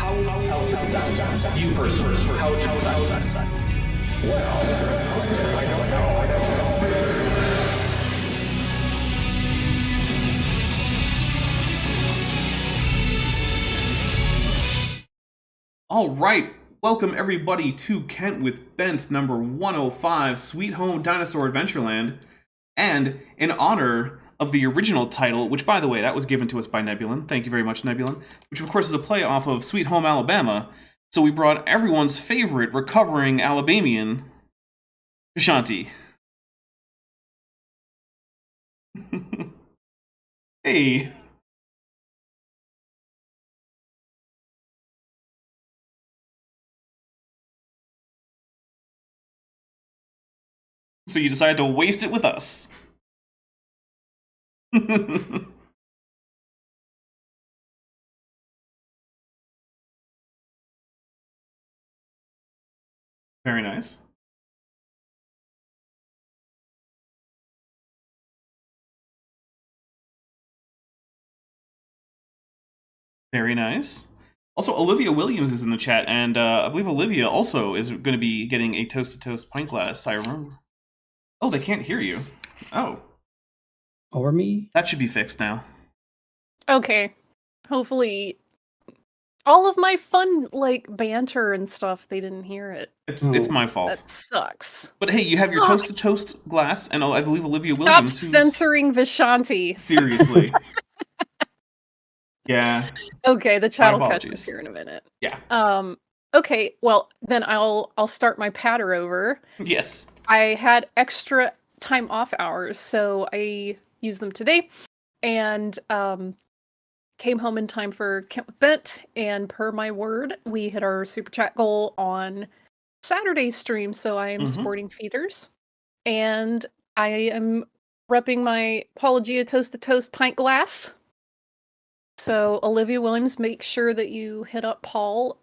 You first. How well, I don't know. All right, welcome everybody to Kent with Bent number 105, Sweet Home Dinosaur Adventureland. And in honor of the original title, which by the way, that was given to us by Nebulan. Thank you very much, Nebulan. Which of course is a play off of Sweet Home Alabama. So we brought everyone's favorite recovering Alabamian, Vishanti. Hey. So you decided to waste it with us. Very nice. Very nice. Also, Olivia Williams is in the chat, and I believe Olivia also is going to be getting a toast-to-toast pint glass, I remember. Oh, they can't hear you. Oh. Or me? That should be fixed now. Okay. Hopefully, all of my fun, banter and stuff, they didn't hear it. It's my fault. That sucks. But hey, you have your toast-to-toast glass, and I believe Olivia Stop Williams... censoring Vishanti. Seriously. Yeah. Okay, the chat will catch us here in a minute. Yeah. Okay, well, then I'll start my patter over. Yes. I had extra time off hours, so I used them today, and came home in time for Kent with Bent, and per my word, we hit our super chat goal on Saturday's stream, so I am sporting feeders, and I am repping my Apologia Toast to Toast pint glass. So, Olivia Williams, make sure that you hit up Paul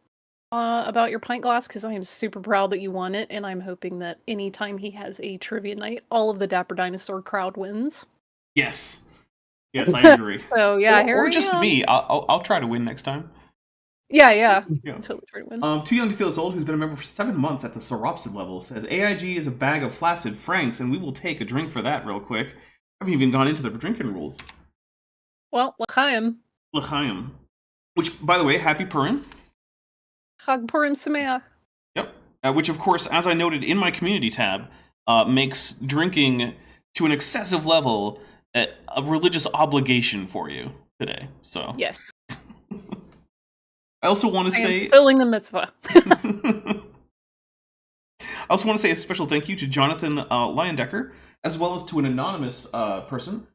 about your pint glass, because I am super proud that you won it, and I'm hoping that anytime he has a trivia night, all of the Dapper Dinosaur crowd wins. Yes. Yes, I agree. So, yeah, or just me. I'll try to win next time. Yeah. Totally try to win. Too Young to Feel This Old, who's been a member for 7 months at the Sauropsid level, says, AIG is a bag of flaccid franks, and we will take a drink for that real quick. I haven't even gone into the drinking rules. Well, l'chaim. L'chaim. Which, by the way, happy Purim. Chag Purim Sameach. Yep. Which, of course, as I noted in my community tab, makes drinking to an excessive level a religious obligation for you today. So yes. I also want to say... fulfilling the mitzvah. I also want to say a special thank you to Jonathan Leyendecker, as well as to an anonymous person.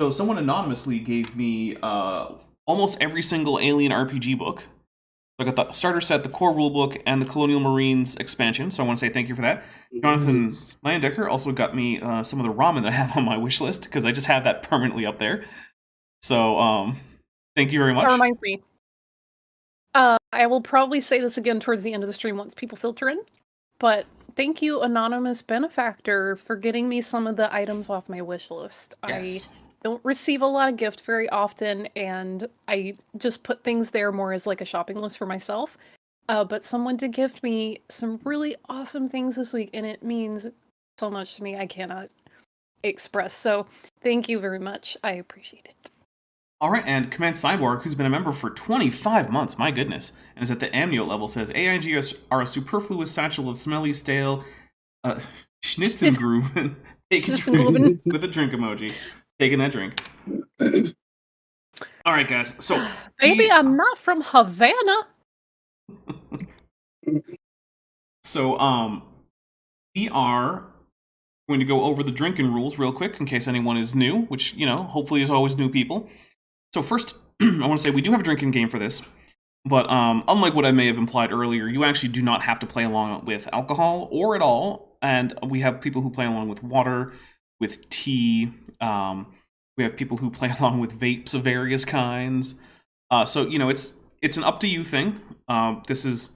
So someone anonymously gave me almost every single Alien RPG book. So I got the starter set, the core rulebook, and the Colonial Marines expansion, so I want to say thank you for that. Jonathan Leyendecker also got me some of the ramen that I have on my wish list, because I just have that permanently up there. So, thank you very much. That reminds me. I will probably say this again towards the end of the stream once people filter in, but thank you, Anonymous Benefactor, for getting me some of the items off my wish list. Yes. I don't receive a lot of gift very often, and I just put things there more as like a shopping list for myself. But someone did gift me some really awesome things this week, and it means so much to me I cannot express. So thank you very much. I appreciate it. All right, and Command Cyborg, who's been a member for 25 months, my goodness, and is at the Amnio level, says, AIG are a superfluous satchel of smelly, stale Schnitzengruben. Take a drink with a drink emoji. Taking that drink. All right, guys. So maybe I'm not from Havana. So we are going to go over the drinking rules real quick in case anyone is new, which, hopefully is always new people. So first, I want to say we do have a drinking game for this, but unlike what I may have implied earlier, you actually do not have to play along with alcohol or at all, and we have people who play along with water, with tea. We have people who play along with vapes of various kinds. So it's an up to you thing. It's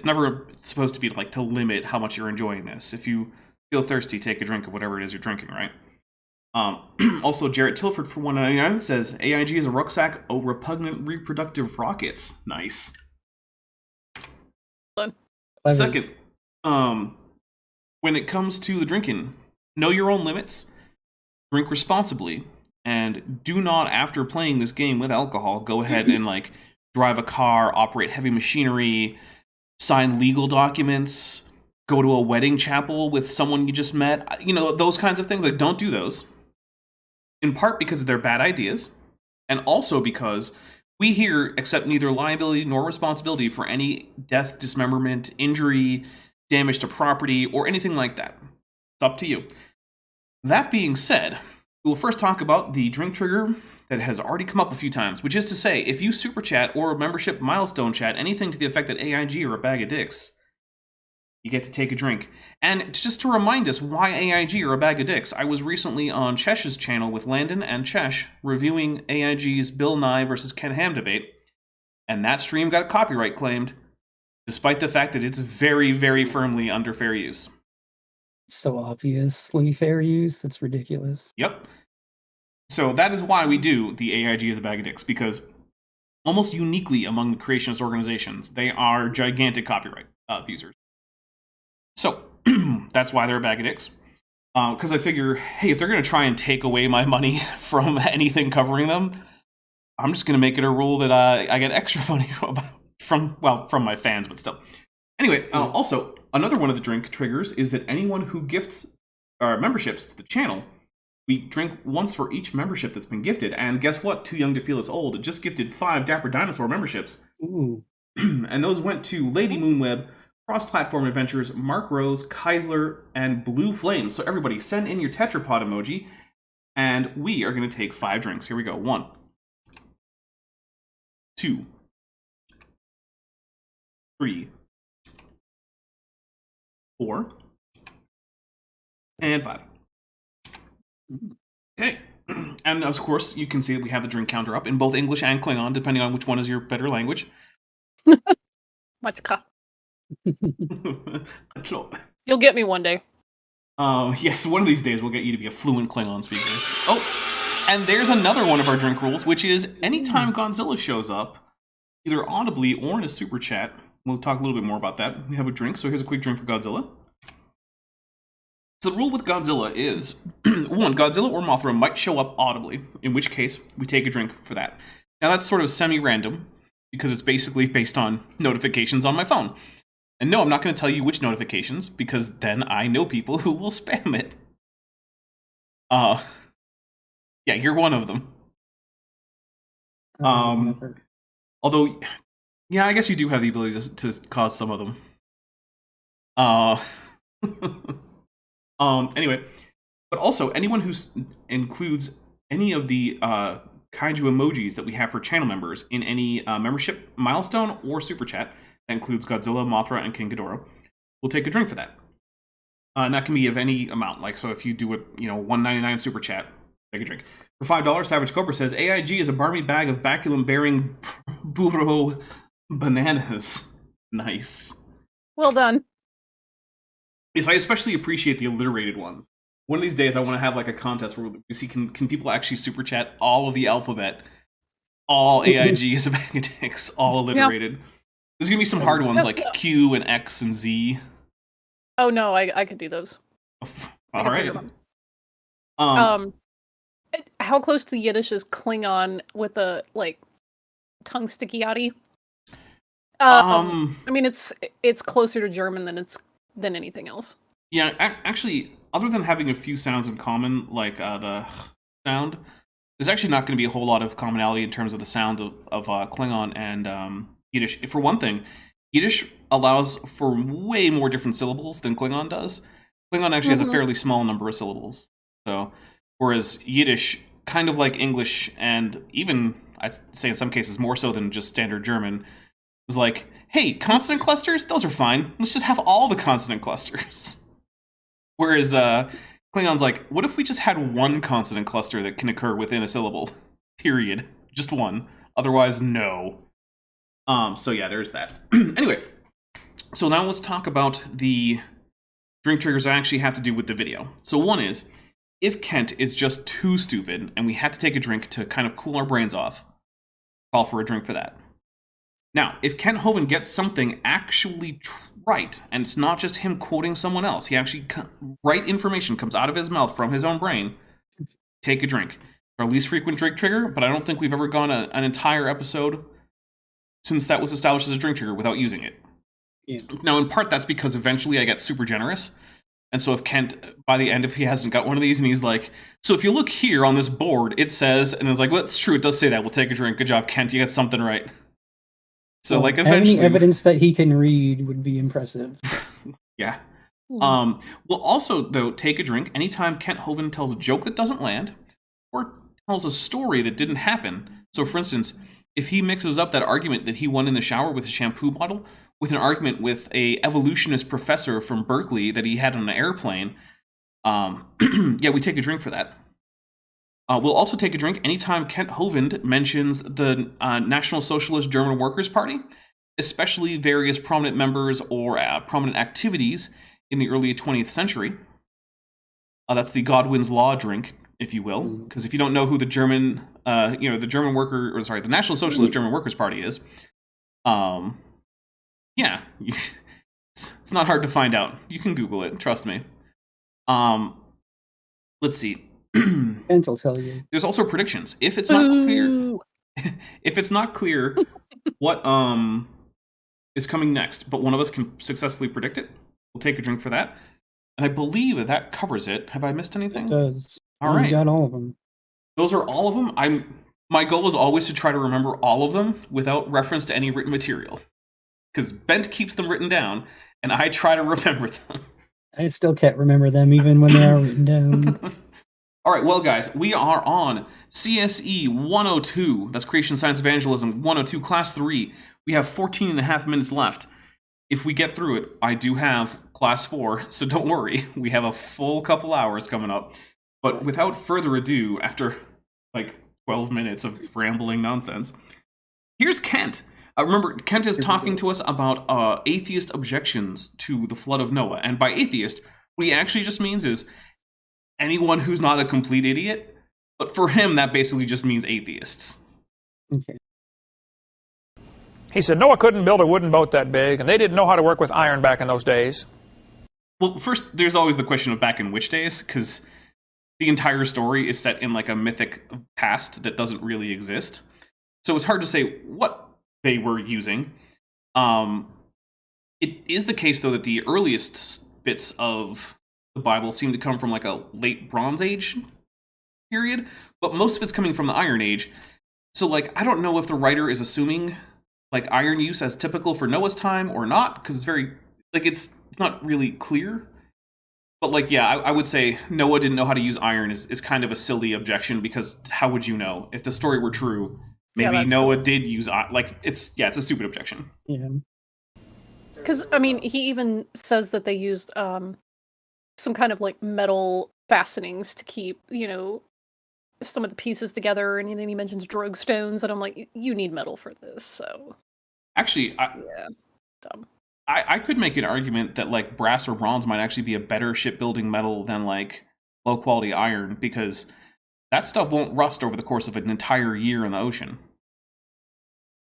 never supposed to be to limit how much you're enjoying this. If you feel thirsty, take a drink of whatever it is you're drinking, right? Also, Jarrett Tilford for 199 says AIG is a rucksack of repugnant reproductive rockets. Nice. Fun. Second, when it comes to the drinking, know your own limits, drink responsibly, and do not, after playing this game with alcohol, go ahead and like drive a car, operate heavy machinery, sign legal documents, go to a wedding chapel with someone you just met. You know, those kinds of things. Like, don't do those. In part because they're bad ideas, and also because we here accept neither liability nor responsibility for any death, dismemberment, injury, damage to property, or anything like that. It's up to you. That being said, we will first talk about the drink trigger that has already come up a few times, which is to say, if you super chat or membership milestone chat anything to the effect that AIG are a bag of dicks, you get to take a drink. And just to remind us why AIG are a bag of dicks, I was recently on Chesh's channel with Landon and Chesh reviewing AIG's Bill Nye versus Ken Ham debate, and that stream got copyright claimed, despite the fact that it's very, very firmly under fair use. So obviously fair use. That's ridiculous. Yep. So that is why we do the AIG as a bag of dicks, because almost uniquely among the creationist organizations, they are gigantic copyright abusers. So that's why they're a bag of dicks. Because I figure, hey, if they're going to try and take away my money from anything covering them, I'm just going to make it a rule that I get extra money from my fans, but still. Anyway, also, another one of the drink triggers is that anyone who gifts memberships to the channel, we drink once for each membership that's been gifted. And guess what? Too Young to Feel This Old. It just gifted 5 Dapper Dinosaur memberships. Ooh. And those went to Lady Moonweb, Cross Platform Adventures, Mark Rose, Keisler, and Blue Flame. So everybody, send in your tetrapod emoji, and we are going to take 5 drinks. Here we go. 1, 2, 3, 4, and 5. Okay. And of course, you can see that we have the drink counter up in both English and Klingon, depending on which one is your better language. Matka. So, You'll get me one day. yes, one of these days we'll get you to be a fluent Klingon speaker. Oh, and there's another one of our drink rules, which is anytime Godzilla shows up, either audibly or in a super chat, we'll talk a little bit more about that. We have a drink, so here's a quick drink for Godzilla. So the rule with Godzilla is, 1, Godzilla or Mothra might show up audibly, in which case we take a drink for that. Now that's sort of semi-random, because it's basically based on notifications on my phone. And no, I'm not going to tell you which notifications, because then I know people who will spam it. Yeah, you're one of them. Although, yeah, I guess you do have the ability to cause some of them. Anyway, but also anyone who includes any of the kaiju emojis that we have for channel members in any membership milestone or super chat, that includes Godzilla, Mothra, and King Ghidorah, we'll take a drink for that. And that can be of any amount. Like, so if you do a $1.99 super chat, take a drink. For $5, Savage Cobra says, AIG is a barmy bag of baculum-bearing burro bananas. Nice. Well done. Yes, I especially appreciate the alliterated ones. One of these days, I want to have like a contest where we see can people actually super chat all of the alphabet, all AIG is a bag of dicks, all alliterated. Yep. There's gonna be some hard ones like Q and X and Z. Oh no, I could do those. All right. How close to Yiddish is Klingon with a tongue sticky outy? I mean, it's closer to German than anything else. Yeah, actually, other than having a few sounds in common, like the sound, there's actually not going to be a whole lot of commonality in terms of the sound of Klingon and Yiddish. For one thing, Yiddish allows for way more different syllables than Klingon does. Klingon actually has a fairly small number of syllables. So, whereas Yiddish, kind of like English, and even, I'd say in some cases more so than just standard German, is like, hey, consonant clusters? Those are fine. Let's just have all the consonant clusters. Whereas Klingon's like, what if we just had one consonant cluster that can occur within a syllable? Period. Just one. Otherwise, no. So yeah, there's that. Anyway, so now let's talk about the drink triggers that actually have to do with the video. So one is, if Kent is just too stupid and we had to take a drink to kind of cool our brains off, call for a drink for that. Now, if Kent Hoven gets something actually right, and it's not just him quoting someone else, he actually right information comes out of his mouth from his own brain, take a drink. Our least frequent drink trigger, but I don't think we've ever gone an entire episode since that was established as a drink trigger without using it. Yeah. Now, in part, that's because eventually I get super generous. And so if Kent, by the end, if he hasn't got one of these and he's like, so if you look here on this board, it says, and it's like, well, it's true, it does say that. We'll take a drink. Good job, Kent. You got something right. So, like, eventually... Any evidence that he can read would be impressive. Yeah. We'll also, though, take a drink anytime Kent Hoven tells a joke that doesn't land or tells a story that didn't happen. So, for instance, if he mixes up that argument that he won in the shower with a shampoo bottle with an argument with a evolutionist professor from Berkeley that he had on an airplane, yeah, we take a drink for that. We'll also take a drink anytime Kent Hoven mentions the National Socialist German Workers' Party, especially various prominent members or prominent activities in the early 20th century. That's the Godwin's Law drink, if you will, because if you don't know who the German, the National Socialist German Workers' Party is, yeah, it's not hard to find out. You can Google it, trust me. Let's see. And I'll tell you. There's also predictions. If it's not clear, what is coming next, but one of us can successfully predict it, we'll take a drink for that. And I believe that covers it. Have I missed anything? It does. All right. You got all of them. Those are all of them. My goal was always to try to remember all of them without reference to any written material. Because Bent keeps them written down, and I try to remember them. I still can't remember them even when they are written down. All right, well, guys, we are on CSE 102. That's Creation Science Evangelism 102, Class 3. We have 14 and a half minutes left. If we get through it, I do have Class 4, so don't worry. We have a full couple hours coming up. But without further ado, after like 12 minutes of rambling nonsense, here's Kent. Remember, Kent is talking to us about atheist objections to the flood of Noah. And by atheist, what he actually just means is anyone who's not a complete idiot. But for him, that basically just means atheists. Okay. He said Noah couldn't build a wooden boat that big, and they didn't know how to work with iron back in those days. Well, first, there's always the question of back in which days, because the entire story is set in like a mythic past that doesn't really exist. So it's hard to say what they were using. It is the case, though, that the earliest bits of the Bible seem to come from like a late Bronze Age period, but most of it's coming from the Iron Age. So, like, I don't know if the writer is assuming like iron use as typical for Noah's time or not, because it's very like it's not really clear. But like, yeah, I would say Noah didn't know how to use iron is kind of a silly objection, because how would you know if the story were true? Maybe Noah did use like it's a stupid objection. Yeah. Because I mean, he even says that they used some kind of like metal fastenings to keep some of the pieces together, and then he mentions drug stones, and I'm like, you need metal for this. So actually, dumb. I could make an argument that like brass or bronze might actually be a better shipbuilding metal than like low quality iron, because that stuff won't rust over the course of an entire year in the ocean.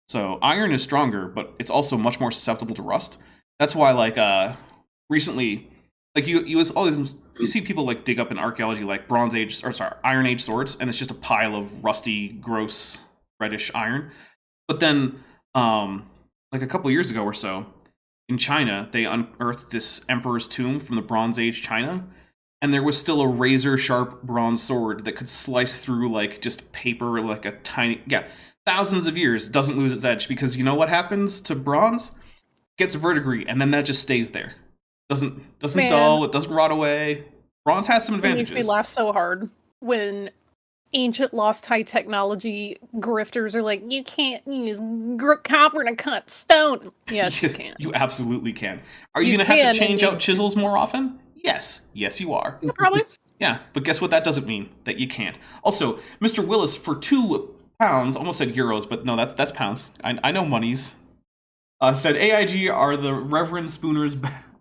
So iron is stronger, but it's also much more susceptible to rust. That's why like recently, like you see people like dig up in archaeology like Iron Age swords, and it's just a pile of rusty, gross, reddish iron. But then like a couple years ago or so, in China, they unearthed this emperor's tomb from the Bronze Age China, and there was still a razor-sharp bronze sword that could slice through, like, just paper like a tiny... Yeah, thousands of years, doesn't lose its edge, because you know what happens to bronze? Gets verdigris, and then that just stays there. Doesn't dull, it doesn't rot away. Bronze has some advantages. It makes me laugh so hard when ancient lost high technology grifters are like, you can't use copper to cut stone. Yes, you can. You absolutely can. Are you going to have to change out chisels more often? Yes, you are. Yeah, probably. Yeah, but guess what? That doesn't mean that you can't. Also, Mr. Willis, for £2, almost said euros, but no, that's pounds. I know monies. Said AIG are the Reverend Spooner's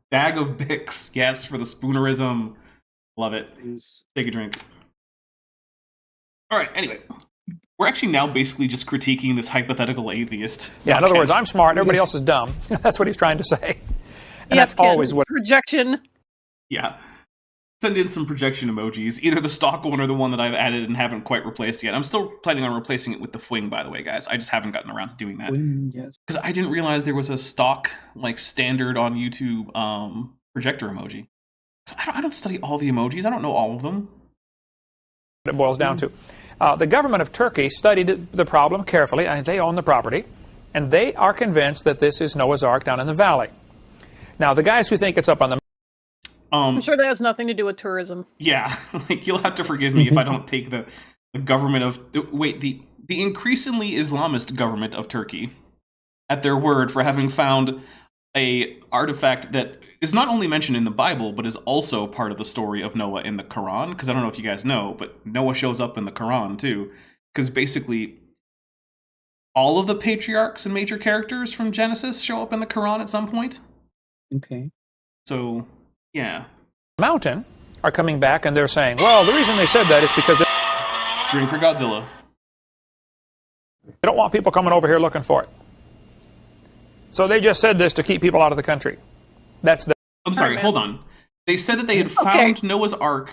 bag of Bix. Yes, for the Spoonerism. Love it. Is- Take a drink. All right, anyway. We're actually now basically just critiquing this hypothetical atheist. Yeah, in other words, podcast. I'm smart, everybody else is dumb. That's what he's trying to say. And yes, that's always what... projection. Yeah. Send in some projection emojis. Either the stock one or the one that I've added and haven't quite replaced yet. I'm still planning on replacing it with the Fwing, by the way, guys. I just haven't gotten around to doing that. Yes. Because I didn't realize there was a stock, like, standard on YouTube projector emoji. I don't study all the emojis. I don't know all of them. it boils down to. The government of Turkey studied the problem carefully, and they own the property, and they are convinced that this is Noah's Ark down in the valley. Now, the guys who think it's up on the... I'm sure that has nothing to do with tourism. Yeah, like, you'll have to forgive me if I don't take the government of... the increasingly Islamist government of Turkey at their word for having found a artifact that is not only mentioned in the Bible, but is also part of the story of Noah in the Quran. Because I don't know if you guys know, but Noah shows up in the Quran too. Because basically, all of the patriarchs and major characters from Genesis show up in the Quran at some point. Okay. So, yeah. mountain are coming back, and they're saying, well, the reason they said that is because they Drink for Godzilla. don't want people coming over here looking for it. So they just said this to keep people out of the country. That's the... I'm sorry, man. hold on. They said that they had found Noah's Ark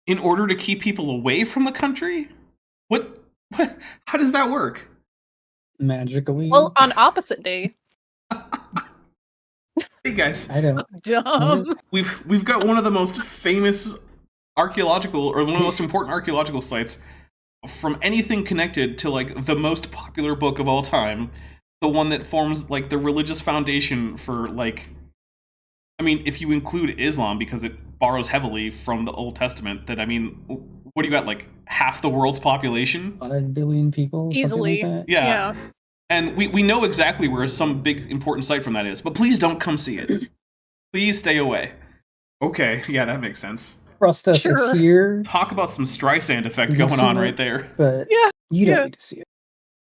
in order to keep people away from the country? What? How does that work? Magically. Well, on opposite day. Hey guys, I don't. Dumb. we've got one of the most famous archaeological, or one of the most important archaeological sites from anything connected to, like, the most popular book of all time, the one that forms, like, the religious foundation for, like, I mean, if you include Islam, because it borrows heavily from the Old Testament, that, I mean, what do you got, like, half the world's population? 5 billion people? something Easily. Like that? Yeah. And we know exactly where some big important site from that is, but please don't come see it. Please stay away. Okay, yeah, that makes sense. Trust us, Sure. it's here, Talk about some Streisand effect You can going see on it. right there. but Yeah. you don't Yeah. need to see it.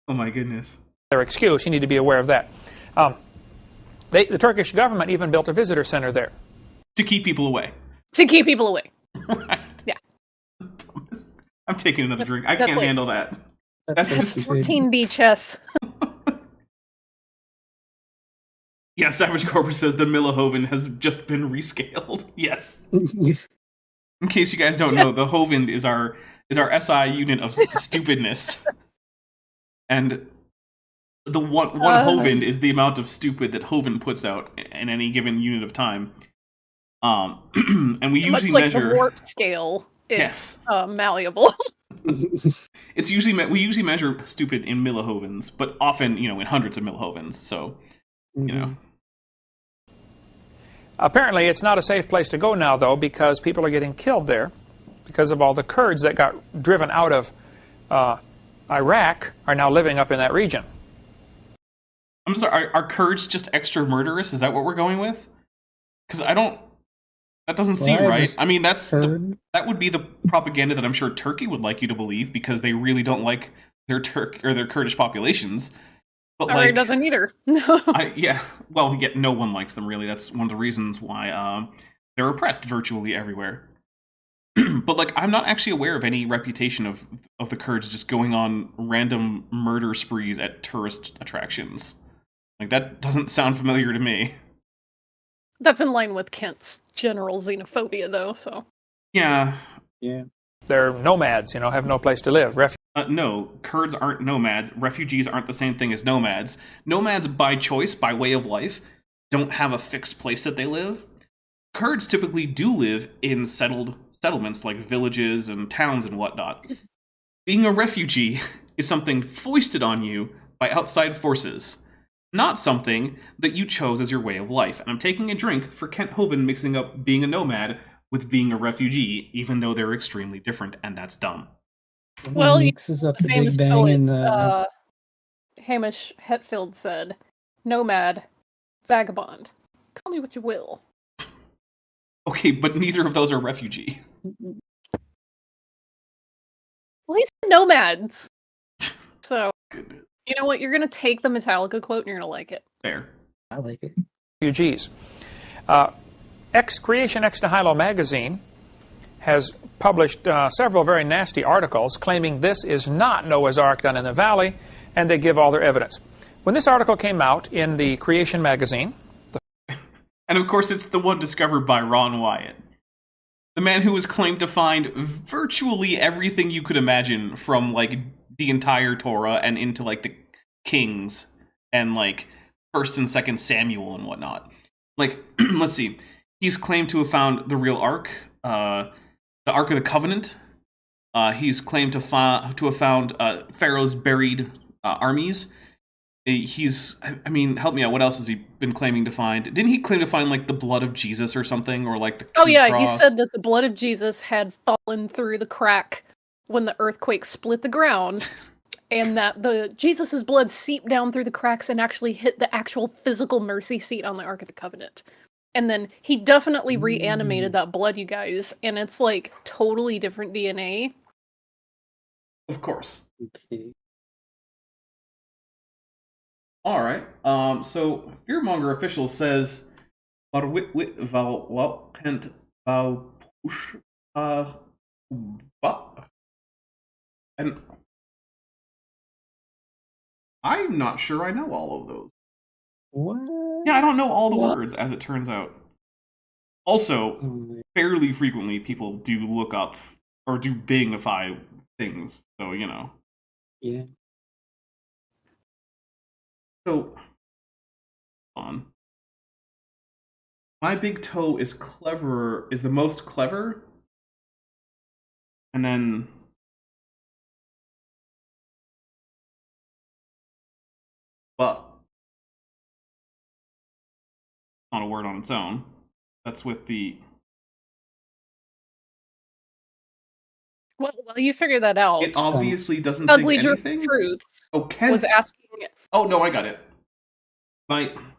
Oh my goodness. their excuse. You need to be aware of that. The Turkish government even built a visitor center there. To keep people away. To keep people away. Right. Yeah. I'm taking another That's- drink. I that's can't like- handle that. That's so That's stupid. 14B chess. Yeah, Savage Cobra says the Hoven has just been rescaled. Yes. In case you guys don't know, the Hoven is our SI unit of stupidness. And the one Hoven is the amount of stupid that Hoven puts out in any given unit of time. And we Much usually like measure the warp scale. It's Yes. malleable. It's usually we usually measure stupid in millihovens, but often, in hundreds of millihovens. So, Mhm. Apparently, it's not a safe place to go now, though, because people are getting killed there because of all the Kurds that got driven out of Iraq are now living up in that region. I'm sorry, are Kurds just extra murderous? Is that what we're going with? Because that doesn't seem Well, I right. just I mean, that heard- would be the propaganda that I'm sure Turkey would like you to believe, because they really don't like their their Kurdish populations. But Or it like, doesn't either. well, yet no one likes them, really. That's one of the reasons why they're oppressed virtually everywhere. But like, I'm not actually aware of any reputation of the Kurds just going on random murder sprees at tourist attractions. Like, that doesn't sound familiar to me. That's in line with Kent's general xenophobia, though, so. Yeah. Yeah. They're nomads, have no place to live. No, Kurds aren't nomads. Refugees aren't the same thing as nomads. Nomads, by choice, by way of life, don't have a fixed place that they live. Kurds typically do live in settlements like villages and towns and whatnot. Being a refugee is something foisted on you by outside forces, not something that you chose as your way of life. And I'm taking a drink for Kent Hoven mixing up being a nomad with being a refugee, even though they're extremely different, and that's dumb. Well, mixes up The the famous Big Bang poet, and the. Hamish Hetfield said, "Nomad, vagabond, call me what you will." Okay, but neither of those are refugee. Well, he said nomads. So, Goodness. you know what? You're going to take the Metallica quote and you're going to like it. Fair. I like it. Refugees. Creation Ex Nihilo magazine has published several very nasty articles claiming this is not Noah's Ark down in the valley, and they give all their evidence. When this article came out in the Creation magazine... And of course it's the one discovered by Ron Wyatt. The man who was claimed to find virtually everything you could imagine from, like, the entire Torah and into, like, the Kings and, like, 1st and 2nd Samuel and whatnot. Like, let's see. He's claimed to have found the real Ark, the Ark of the Covenant. He's claimed to have found Pharaoh's buried armies. I mean, help me out. What else has he been claiming to find? Didn't he claim to find, like, the blood of Jesus or something? Or, like, the Oh, yeah, cross? he said that the blood of Jesus had fallen through the crack when the earthquake split the ground, and that Jesus's blood seeped down through the cracks and actually hit the actual physical mercy seat on the Ark of the Covenant. And then he definitely reanimated that blood, you guys, and it's, like, totally different DNA. Of course. Okay. All right. So Fearmonger official says, and I'm not sure I know all of those. What? Yeah, I don't know all the words, as it turns out. Also, fairly frequently people do look up or do Bingify things, so you know. Yeah. So, on. My big toe is cleverer, is the most clever. And then... But... Not a word on its own. That's with the... Well, you figure that out. It obviously doesn't Ugly think anything. German Truths Oh, Kent was asking... Oh, no, I got it.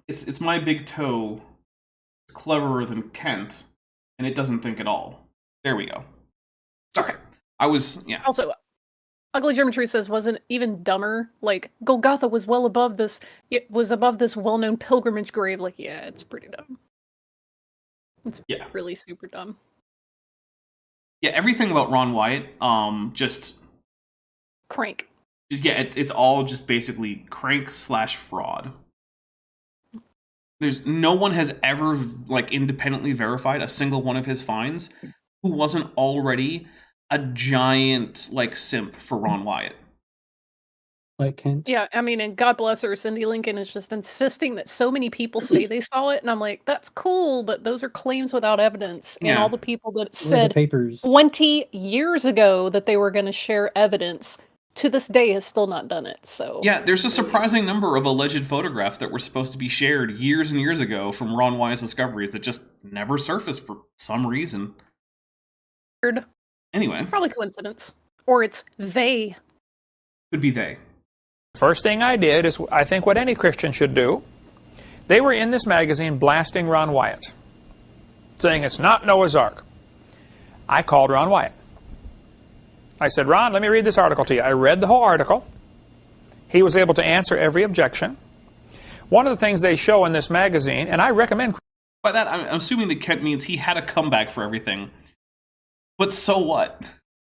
It's my big toe. It's cleverer than Kent, and it doesn't think at all. There we go. Sorry. Okay. I was, yeah. Also, Ugly German Truth says wasn't even dumber. Like, Golgotha was above this well-known pilgrimage grave. Like, yeah, it's pretty dumb. It's really super dumb. Yeah, everything about Ron Wyatt, just... Crank. Yeah, it's all just basically crank/fraud. No one has ever, like, independently verified a single one of his finds who wasn't already a giant, like, simp for Ron Wyatt. Like Kent? Yeah, I mean, and God bless her, Cindy Lincoln is just insisting that so many people say they saw it, and I'm like, that's cool, but those are claims without evidence. And all the people that said papers 20 years ago that they were going to share evidence, to this day has still not done it, so... Yeah, there's a surprising number of alleged photographs that were supposed to be shared years and years ago from Ron Wyatt's discoveries that just never surfaced for some reason. Weird. Anyway. Probably coincidence. Or it's they. Could be they. First thing I did is, I think, what any Christian should do. They were in this magazine blasting Ron Wyatt, saying it's not Noah's Ark. I called Ron Wyatt. I said, Ron, let me read this article to you. I read the whole article. He was able to answer every objection. One of the things they show in this magazine, and I recommend... By that, I'm assuming that Kent means he had a comeback for everything. But so what?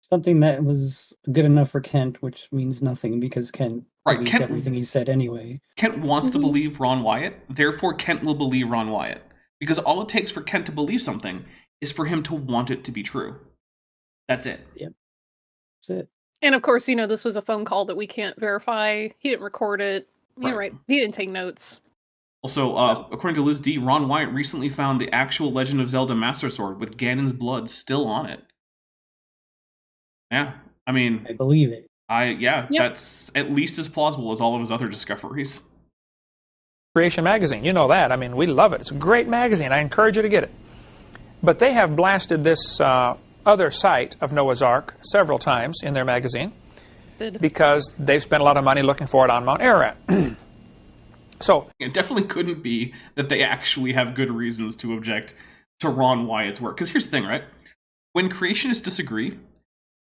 Something that was good enough for Kent, which means nothing because Kent believed everything he said anyway. Kent wants to believe Ron Wyatt, therefore Kent will believe Ron Wyatt. Because all it takes for Kent to believe something is for him to want it to be true. That's it. Yep. That's it. And of course, you know, this was a phone call that we can't verify. He didn't record it. Right. He didn't take notes. Also, according to Liz D., Ron Wyatt recently found the actual Legend of Zelda Master Sword with Ganon's blood still on it. Yeah, I mean... I believe it. That's at least as plausible as all of his other discoveries. Creation magazine, you know that. I mean, we love it. It's a great magazine. I encourage you to get it. But they have blasted this other site of Noah's Ark several times in their magazine because they've spent a lot of money looking for it on Mount Ararat. So it definitely couldn't be that they actually have good reasons to object to Ron Wyatt's work. Because here's the thing, right? When creationists disagree,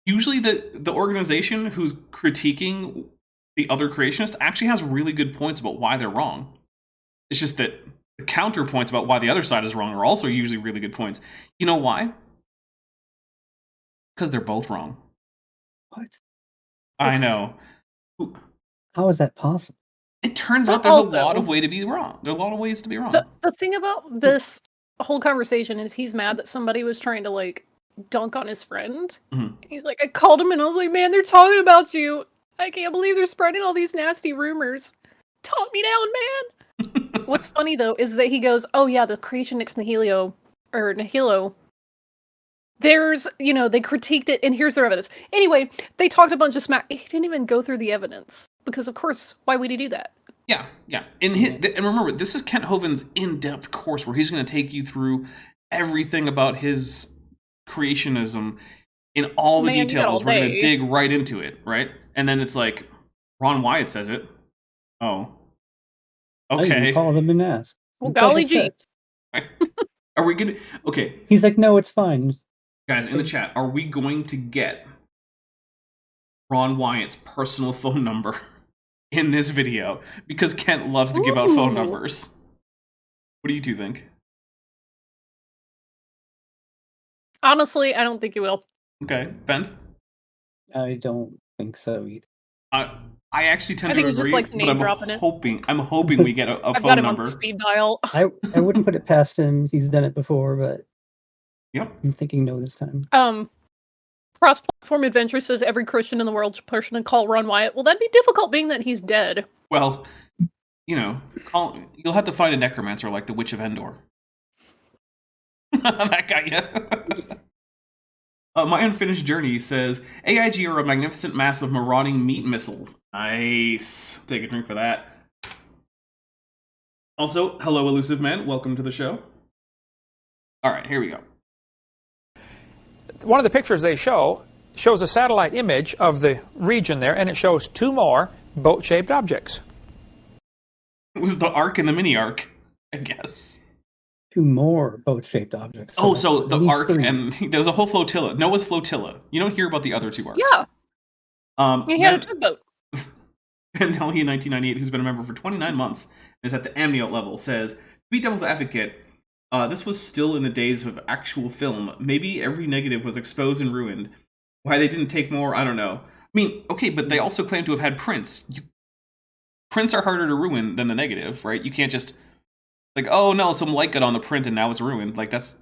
usually the organization who's critiquing the other creationist actually has really good points about why they're wrong. It's just that the counterpoints about why the other side is wrong are also usually really good points. You know why? Because they're both wrong. What? I know. How is that possible? It turns out there's a lot of ways to be wrong. There are a lot of ways to be wrong. The thing about this whole conversation is he's mad that somebody was trying to, like, dunk on his friend. Mm-hmm. He's like, I called him and I was like, man, they're talking about you. I can't believe they're spreading all these nasty rumors. Talk me down, man. What's funny, though, is that he goes, oh, yeah, the creation ex nihilo, there's, they critiqued it, and here's their evidence. Anyway, they talked a bunch of smack. He didn't even go through the evidence, because, of course, why would he do that? Yeah. And remember, this is Kent Hoven's in-depth course where he's going to take you through everything about his creationism in all the details. We're going to dig right into it, right? And then it's like, Ron Wyatt says it. Oh. Okay. I even called him and asked. Well, golly gee. Are we going to... Okay. He's like, no, it's fine. Guys, in the chat, are we going to get Ron Wyatt's personal phone number in this video? Because Kent loves to give out phone numbers. What do you two think? Honestly, I don't think he will. Okay, Bent? I don't think so either. I actually tend to he agree, just likes but I'm hoping we get a I've phone got him number. on speed dial. I wouldn't put it past him. He's done it before, but Yep. I'm thinking no this time. Cross-platform Adventure says every Christian in the world should personally call Ron Wyatt. Well, that'd be difficult, being that he's dead. Well, you'll have to find a necromancer like the Witch of Endor. That guy, yeah. My Unfinished Journey says, AIG are a magnificent mass of marauding meat missiles. Nice. Take a drink for that. Also, hello, Elusive Man. Welcome to the show. All right, here we go. One of the pictures they shows a satellite image of the region there, and it shows two more boat-shaped objects. It was the Ark and the mini Ark, I guess. Two more boat-shaped objects. So the Ark and there was a whole flotilla. Noah's flotilla. You don't hear about the other two arcs. Yeah. He had a tugboat. Vandalia 1998, who's been a member for 29 months, is at the amniote level, says, to be devil's advocate, this was still in the days of actual film. Maybe every negative was exposed and ruined. Why they didn't take more, I don't know. I mean, okay, but they also claim to have had prints. Prints are harder to ruin than the negative, right? You can't just, like, oh no, some light got on the print and now it's ruined. Like, that's...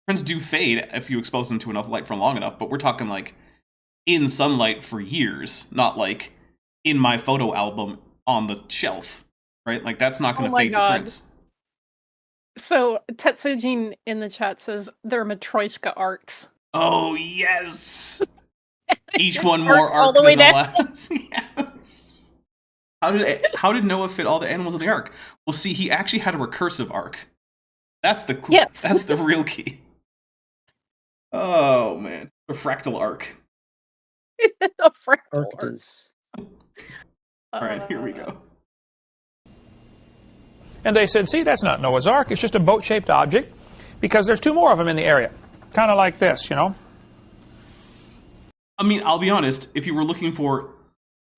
Prints do fade if you expose them to enough light for long enough, but we're talking, like, in sunlight for years, not, like, in my photo album on the shelf, right? Like, that's not going to fade the prints. So, Tetsujin in the chat says they're Matryoshka arcs. Oh, yes! Each one more arc all the than way the down. last. Yes! How did Noah fit all the animals in the ark? Well, see, he actually had a recursive arc. That's the clue. Yes. That's the real key. Oh, man. The fractal arc. A fractal arc. All right, here we go. And they said, see, that's not Noah's Ark. It's just a boat-shaped object because there's two more of them in the area. Kind of like this, you know. I mean, I'll be honest. If you were looking for,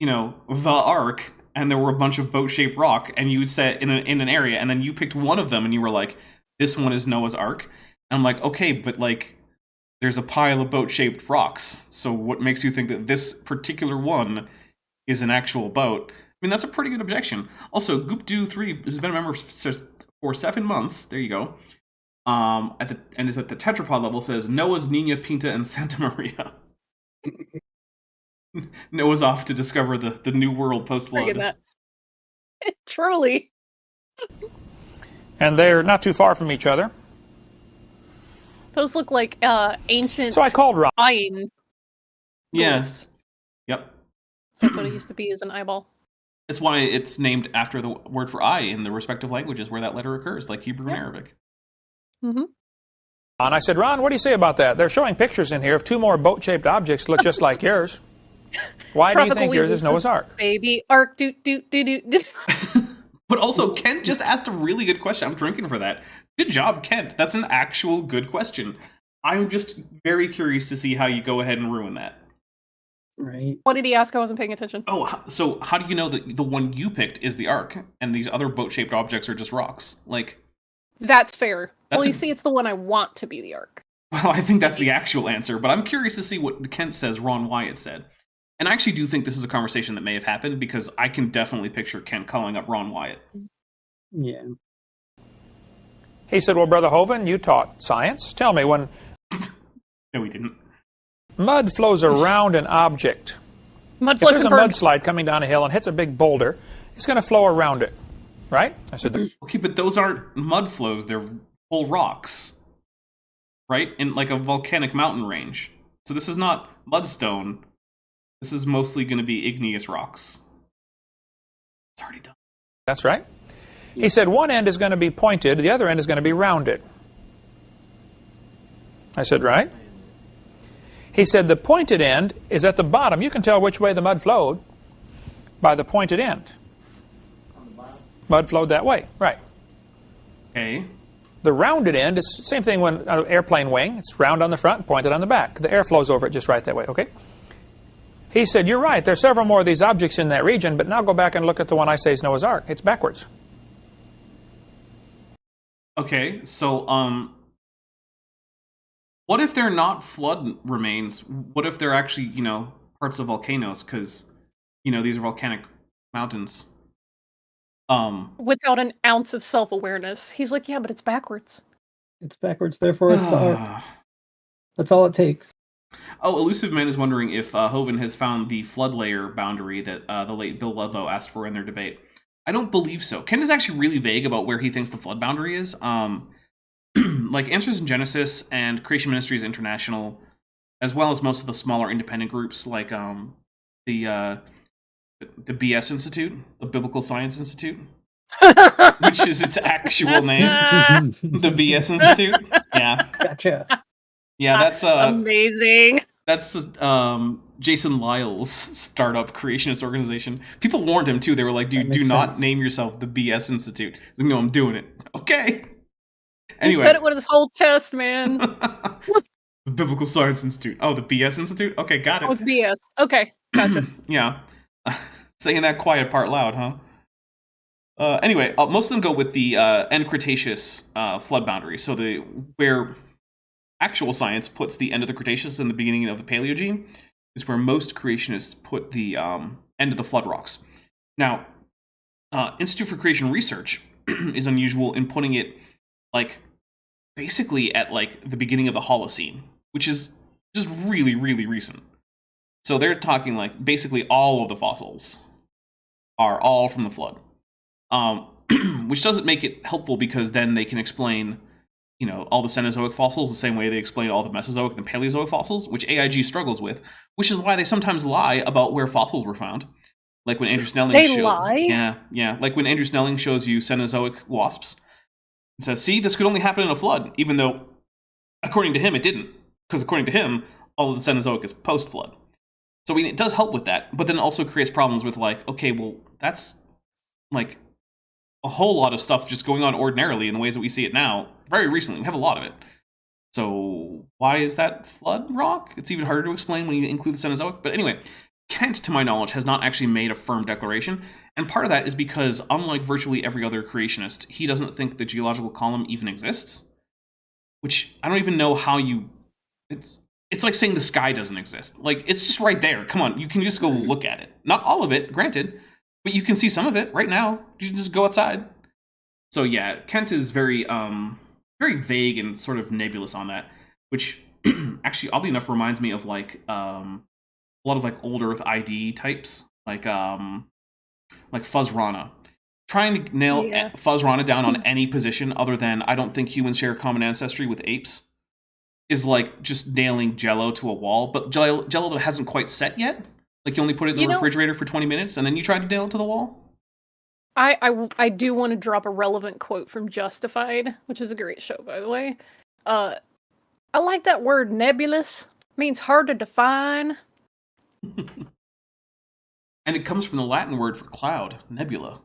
the Ark, and there were a bunch of boat-shaped rock, and you would set in an area, and then you picked one of them, and you were like, this one is Noah's Ark. And I'm like, okay, but, like, there's a pile of boat-shaped rocks. So what makes you think that this particular one is an actual boat? I mean, that's a pretty good objection. Also, Goopdo3 has been a member for 7 months. There you go. And is at the tetrapod level, says Noah's Nina, Pinta, and Santa Maria. Noah's off to discover the new world post-flood. Truly. And they're not too far from each other. Those look like ancient. So I called Ron. Eyeing. Yes. Yep. That's what it used to be, as an eyeball. That's why it's named after the word for eye in the respective languages where that letter occurs, like Hebrew and Arabic. Mm-hmm. And I said, Ron, what do you say about that? They're showing pictures in here of two more boat-shaped objects look just like yours. Why do you think yours is Noah's Ark? Baby Ark, doot, doot, doot, doot. But also, Kent just asked a really good question. I'm drinking for that. Good job, Kent. That's an actual good question. I'm just very curious to see how you go ahead and ruin that. Right. What did he ask? I wasn't paying attention. Oh, so how do you know that the one you picked is the Ark, and these other boat-shaped objects are just rocks? Like, that's fair. That's You see, it's the one I want to be the Ark. Well, I think that's the actual answer, but I'm curious to see what Kent says Ron Wyatt said. And I actually do think this is a conversation that may have happened, because I can definitely picture Kent calling up Ron Wyatt. Yeah. He said, well, Brother Hoven, you taught science. Tell me, when No, he didn't. mud flows around an object, Mud if flow there's a confirmed. mudslide coming down a hill and hits a big boulder, it's going to flow around it, right? I said, Okay, but those aren't mud flows, they're whole rocks. Right? In like a volcanic mountain range. So this is not mudstone. This is mostly going to be igneous rocks. It's already done. that's right. He said one end is going to be pointed, the other end is going to be rounded. I said, right. He said the pointed end is at the bottom. You can tell which way the mud flowed by the pointed end. Mud flowed that way, right. Okay. The rounded end is the same thing when an airplane wing. It's round on the front and pointed on the back. The air flows over it just right that way, okay? He said, you're right. There's several more of these objects in that region, but now go back and look at the one I say is Noah's Ark. It's backwards. Okay, so, what if they're not flood remains? What if they're actually, parts of volcanoes? Because, these are volcanic mountains. Without an ounce of self-awareness. He's like, yeah, but it's backwards. It's backwards, therefore it's the arc. That's all it takes. Oh, Elusive Man is wondering if Hoven has found the flood layer boundary that the late Bill Ludlow asked for in their debate. I don't believe so. Kent is actually really vague about where he thinks the flood boundary is. Like Answers in Genesis and Creation Ministries International, as well as most of the smaller independent groups like the BS Institute, the Biblical Science Institute, which is its actual name, the BS Institute. Yeah, Gotcha. yeah, that's amazing. That's Jason Lyle's startup creationist organization. People warned him too. They were like, "Dude, do not sense. name yourself the BS Institute." He's like, "No, I'm doing it." Okay. He Anyway, said it with his whole chest, man. the Biblical Science Institute. Oh, the BS Institute. Okay, got it. Oh, it's BS. Okay, gotcha. Yeah. Saying that quiet part loud, huh? Anyway, most of them go with the end Cretaceous flood boundary. So where actual science puts the end of the Cretaceous and the beginning of the Paleogene is where most creationists put the end of the flood rocks. Now, Institute for Creation Research is unusual in putting it like basically at like the beginning of the Holocene, which is just really, really recent. So they're talking like basically all of the fossils are all from the flood, which doesn't make it helpful because then they can explain, all the Cenozoic fossils the same way they explain all the Mesozoic and Paleozoic fossils, which AIG struggles with, which is why they sometimes lie about where fossils were found. Like when Andrew Snelling lie? Yeah. Like when Andrew Snelling shows you Cenozoic wasps, it says, see, this could only happen in a flood, even though, according to him, it didn't. Because according to him, all of the Cenozoic is post-flood. So it does help with that, but then it also creates problems with like, okay, well, that's like a whole lot of stuff just going on ordinarily in the ways that we see it now. Very recently, we have a lot of it. So why is that flood rock? It's even harder to explain when you include the Cenozoic. But anyway, Kent, to my knowledge, has not actually made a firm declaration. And part of that is because, unlike virtually every other creationist, he doesn't think the geological column even exists. Which, I don't even know how you... It's like saying the sky doesn't exist. Like, it's just right there. Come on, you can just go look at it. Not all of it, granted, but you can see some of it right now. You can just go outside. So yeah, Kent is very very vague and sort of nebulous on that, which actually, oddly enough, reminds me of like a lot of like old Earth ID types, like Fuzz Rana. Trying to nail Fuzz Rana down on any position other than I don't think humans share common ancestry with apes is like just nailing Jello to a wall, but Jello that hasn't quite set yet. Like you only put it in the refrigerator for 20 minutes and then you try to nail it to the wall. I do want to drop a relevant quote from Justified, which is a great show, by the way. I like that word nebulous. Means hard to define. And it comes from the Latin word for cloud, nebula.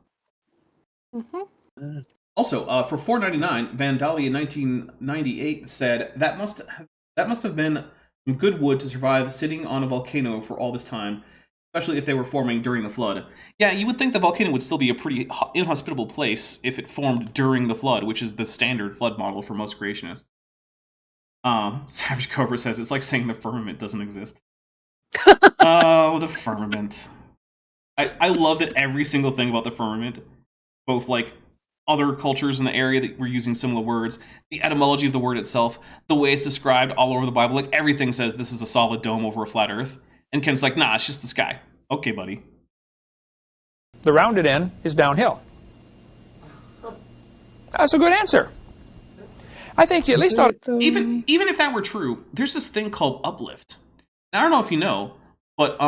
Mm-hmm. Also, for $4.99, Vandalia in 1998 said that must have been some good wood to survive sitting on a volcano for all this time, especially if they were forming during the flood. Yeah, you would think the volcano would still be a pretty inhospitable place if it formed during the flood, which is the standard flood model for most creationists. Savage Cobra says it's like saying the firmament doesn't exist. Oh, the firmament. I love that every single thing about the firmament, both like other cultures in the area that were using similar words, the etymology of the word itself, the way it's described all over the Bible, like everything says this is a solid dome over a flat earth. And Ken's like, nah, it's just the sky. Okay, buddy. The rounded end is downhill. That's a good answer. I think you at least ought to... Even if that were true, there's this thing called uplift. Now, I don't know if you know, but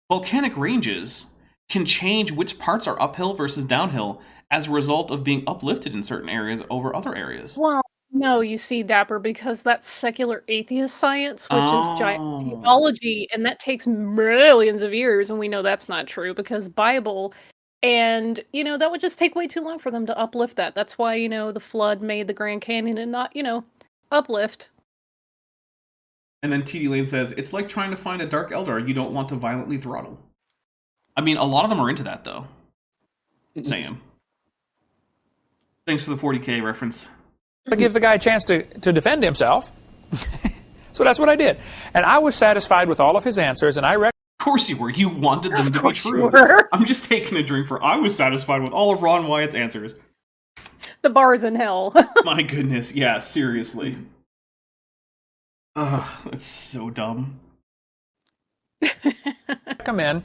volcanic ranges can change which parts are uphill versus downhill as a result of being uplifted in certain areas over other areas. Well, no, you see, Dapper, because that's secular atheist science, which is giant theology, and that takes millions of years, and we know that's not true because Bible, and, that would just take way too long for them to uplift that. That's why, the flood made the Grand Canyon and not, uplift. And then TD Lane says, it's like trying to find a Dark Eldar you don't want to violently throttle. I mean, a lot of them are into that, though. Sam. Thanks for the 40K reference. To give the guy a chance to defend himself. So that's what I did. And I was satisfied with all of his answers, and Of course you were. You wanted them to be true. I'm just taking a drink for I was satisfied with all of Ron Wyatt's answers. The bar's in hell. My goodness. Yeah, seriously. Ugh, that's so dumb. recommend,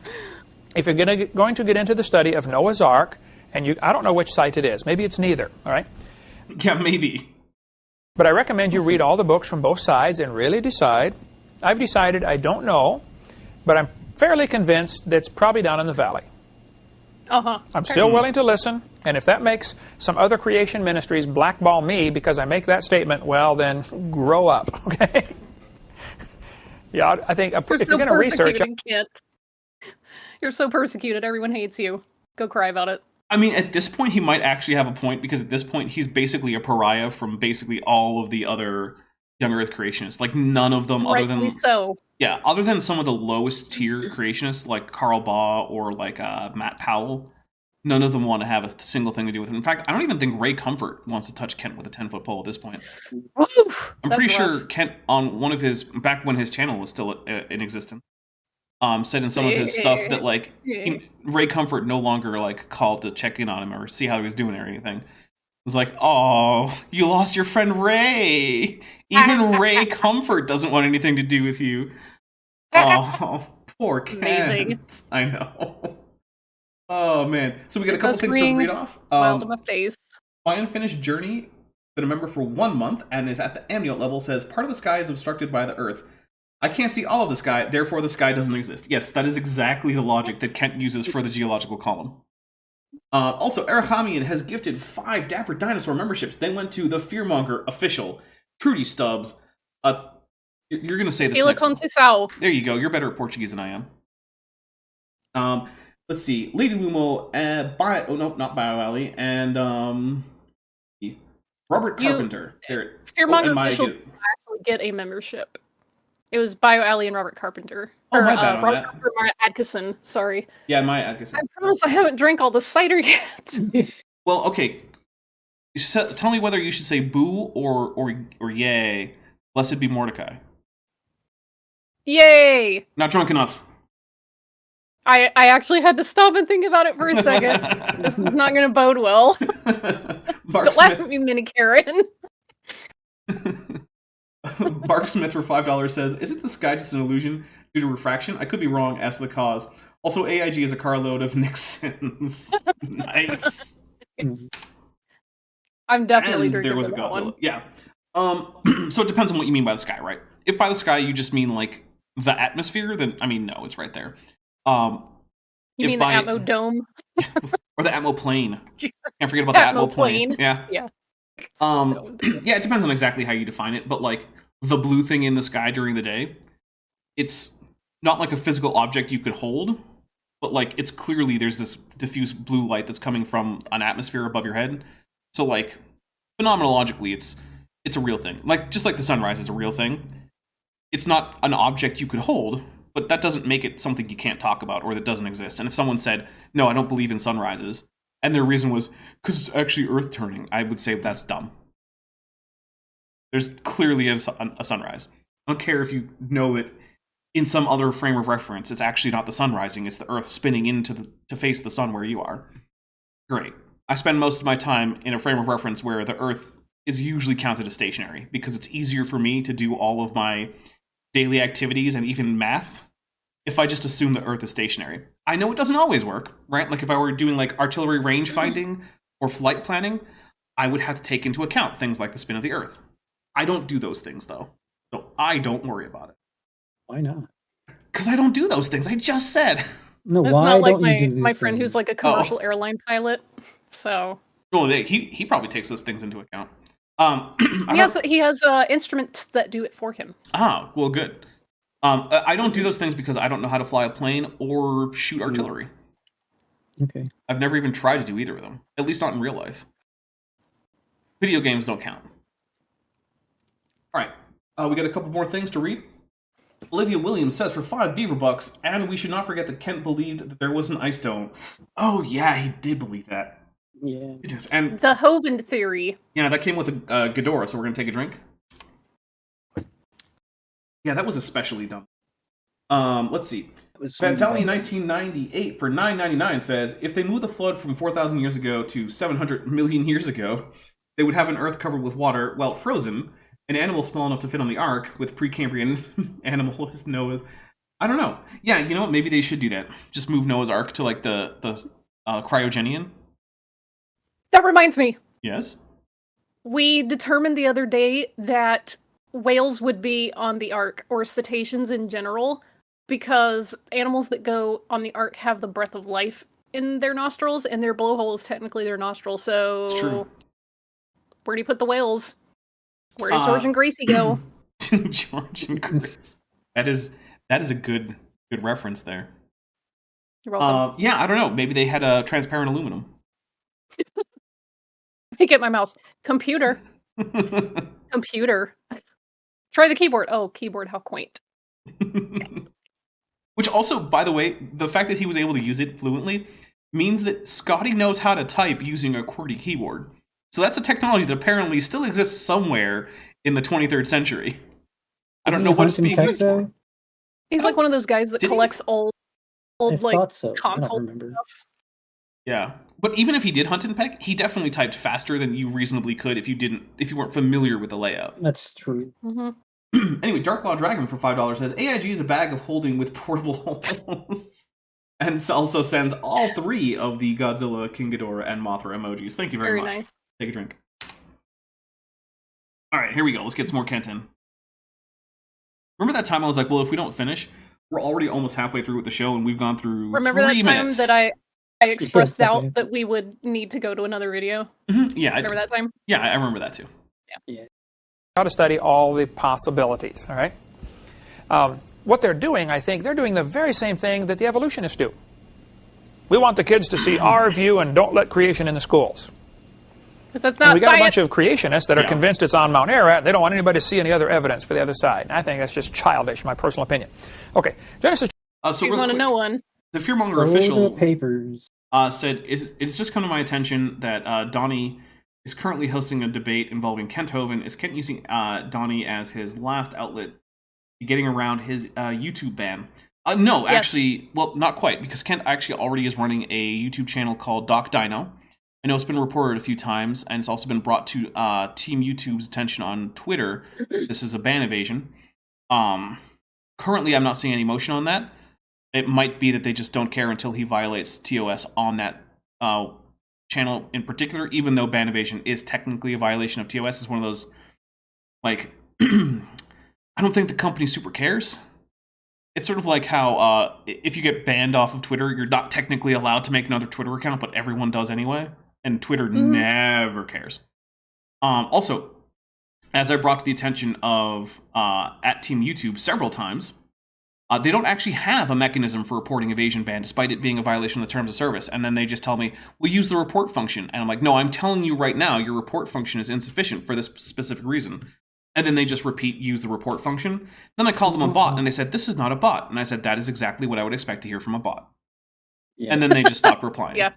if you're going to get into the study of Noah's Ark, and I don't know which site it is. Maybe it's neither, all right? Yeah, maybe. But I recommend you read all the books from both sides and really decide. I've decided I don't know, but I'm fairly convinced that it's probably down in the valley. I'm still willing to listen, and if that makes some other creation ministries blackball me because I make that statement, well, then grow up, okay? Yeah, I think if you're going to research it... You're so persecuted, everyone hates you. Go cry about it. I mean, at this point, he might actually have a point, because at this point, he's basically a pariah from basically all of the other young Earth creationists. Like, none of them, other than... so. Yeah, other than some of the lowest tier creationists, like Carl Baugh or like Matt Powell, none of them want to have a single thing to do with him. In fact, I don't even think Ray Comfort wants to touch Kent with a 10-foot pole at this point. I'm pretty sure Kent, on one of his... Back when his channel was still in existence, said in some of his stuff that, like, Ray Comfort no longer, like, called to check in on him or see how he was doing or anything. It was like, oh, you lost your friend Ray. Even Ray Comfort doesn't want anything to do with you. Oh, poor Kent. Amazing. I know. Oh, man. So we got a couple things to read off. Wild in my face. My unfinished journey, been a member for 1 month, and is at the amniote level, says, part of the sky is obstructed by the Earth. I can't see all of the sky, therefore the sky doesn't exist. Yes, that is exactly the logic that Kent uses for the geological column. Also, Erahamian has gifted 5 Dapper Dinosaur memberships. They went to the Fearmonger Official, Trudy Stubbs. You're going to say this next. There you go. You're better at Portuguese than I am. Let's see. Lady Lumo, not Bio Alley, and Robert Carpenter. Fearmonger Official actually get a membership. It was Bio Alley and Robert Carpenter. Oh, my bad on Robert that. Carpenter, Maya Atkinson, sorry. Yeah, Maya Atkinson. I promise I haven't drank all the cider yet. Well, okay. Tell me whether you should say boo or yay. Blessed be Mordecai. Yay! Not drunk enough. I actually had to stop and think about it for a second. This is not going to bode well. Don't laugh at me, Mini Karen. Mark Smith for $5 says, isn't the sky just an illusion due to refraction? I could be wrong, ask the cause. Also, AIG is a carload of Nixons. Nice. I'm definitely and drinking there was a that Godzilla. one. Yeah. So it depends on what you mean by the sky, right? If by the sky you just mean like the atmosphere, then I mean no, it's right there. You mean the Atmo Dome? Or the Atmo Plane. Can't forget about the Atmo Plane. Yeah. Yeah, it depends on exactly how you define it, but like the blue thing in the sky during the day, it's not like a physical object you could hold, but like it's clearly there's this diffuse blue light that's coming from an atmosphere above your head. So like phenomenologically it's a real thing. Like just like the sunrise is a real thing. It's not an object you could hold, but that doesn't make it something you can't talk about or that doesn't exist. And if someone said, no, I don't believe in sunrises, and their reason was, because it's actually Earth turning, I would say that's dumb. There's clearly a sunrise. I don't care if you know that in some other frame of reference, it's actually not the sun rising, it's the Earth spinning to face the sun where you are. Great. I spend most of my time in a frame of reference where the Earth is usually counted as stationary, because it's easier for me to do all of my daily activities and even math if I just assume the Earth is stationary. I know it doesn't always work, right? Like if I were doing like artillery range finding or flight planning, I would have to take into account things like the spin of the Earth. I don't do those things, though, so I don't worry about it. Why not? Because I don't do those things. I just said. No, It's why not like don't you do these my friend things? who's like a commercial airline pilot. So Well, he probably takes those things into account. he has instruments that do it for him. Ah, well, good. I don't do those things because I don't know how to fly a plane or shoot artillery. Okay. I've never even tried to do either of them. At least not in real life. Video games don't count. All right, we got a couple more things to read. Olivia Williams says, for 5 beaver bucks, and we should not forget that Kent believed that there was an ice dome. Oh, yeah, he did believe that. Yeah. It is. And The Hoven theory. yeah, that came with a Ghidorah, so we're going to take a drink. Yeah, that was especially dumb. Let's see. Pantali 1998 for $9.99 says, if they move the flood from 4,000 years ago to 700 million years ago, they would have an Earth covered with water, well, frozen, an animal small enough to fit on the Ark, with Precambrian animal as Noah's. I don't know. Yeah, you know what? Maybe they should do that. Just move Noah's Ark to, like, the cryogenian. That reminds me. Yes? We determined the other day that whales would be on the Ark, or cetaceans in general, because animals that go on the Ark have the breath of life in their nostrils, and their blowhole is technically their nostril. So, It's true. Where do you put the whales? Where did George and Gracie go? George and Grace. That is a good reference there. You're welcome. Yeah, I don't know. Maybe they had a transparent aluminum. Make it my mouse. Computer. Computer. Try the keyboard. Oh, keyboard, how quaint. Which also, by the way, the fact that he was able to use it fluently means that Scotty knows how to type using a QWERTY keyboard. So that's a technology that apparently still exists somewhere in the 23rd century. I don't know what it's being used for. He's like one of those guys that collects old I like thought so. I console don't remember. stuff. Yeah, but even if he did hunt and peck, he definitely typed faster than you reasonably could if you weren't familiar with the layout. That's true. Mm-hmm. Anyway, Darklaw Dragon for $5 says AIG is a bag of holding with portable holes, and also sends all 3 of the Godzilla, King Ghidorah, and Mothra emojis. Thank you very much. Nice. Take a drink. All right, here we go. Let's get some more Kent in. Remember that time I was like, well, if we don't finish, we're already almost halfway through with the show, and we've gone through Remember 3 that time minutes. that I expressed Yes, doubt okay. that we would need to go to another video? Yeah, I Remember that time? Yeah, I remember that too. How to study all the possibilities, all right? What they're doing, I think, they're doing the very same thing that the evolutionists do. We want the kids to see our view and don't let creation in the schools. Because that's And not we got science. a bunch of creationists that are Yeah. convinced it's on Mount Ararat. They don't want anybody to see any other evidence for the other side. And I think that's just childish, my personal opinion. Okay, Genesis. So You real want to quick, know one? the Fearmonger Throw official the papers. said, it's just come to my attention that Donnie is currently hosting a debate involving Kent Hoven. Is Kent using Donnie as his last outlet, getting around his YouTube ban? No, Yes. actually, well, not quite, because Kent actually already is running a YouTube channel called Doc Dino. I know it's been reported a few times, and it's also been brought to Team YouTube's attention on Twitter. This is a ban evasion. Currently, I'm not seeing any motion on that. It might be that they just don't care until he violates TOS on that channel in particular, even though ban evasion is technically a violation of TOS. It's one of those, like, I don't think the company super cares. It's sort of like how if you get banned off of Twitter, you're not technically allowed to make another Twitter account, but everyone does anyway, and Twitter never cares. Also, as I brought to the attention of at Team YouTube several times, they don't actually have a mechanism for reporting evasion ban, despite it being a violation of the terms of service. And then they just tell me, we'll use the report function. And I'm like, no, I'm telling you right now, your report function is insufficient for this specific reason. And then they just repeat, use the report function. Then I called them a bot, and they said, this is not a bot. And I said, that is exactly what I would expect to hear from a bot. Yeah. And then they just stopped replying. Yeah.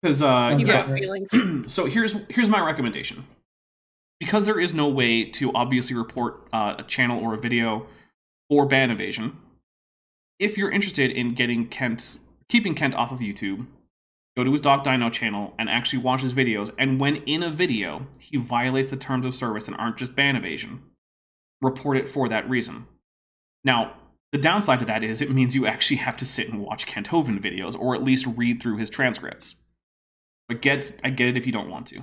Because, You Yeah. got feelings. So here's my recommendation. because there is no way to obviously report a channel or a video or ban evasion, if you're interested in keeping Kent off of YouTube, go to his Doc Dino channel and actually watch his videos, and when in a video he violates the terms of service and aren't just ban evasion, report it for that reason. Now, the downside to that is it means you actually have to sit and watch Kent Hoven videos, or at least read through his transcripts. I get it if you don't want to.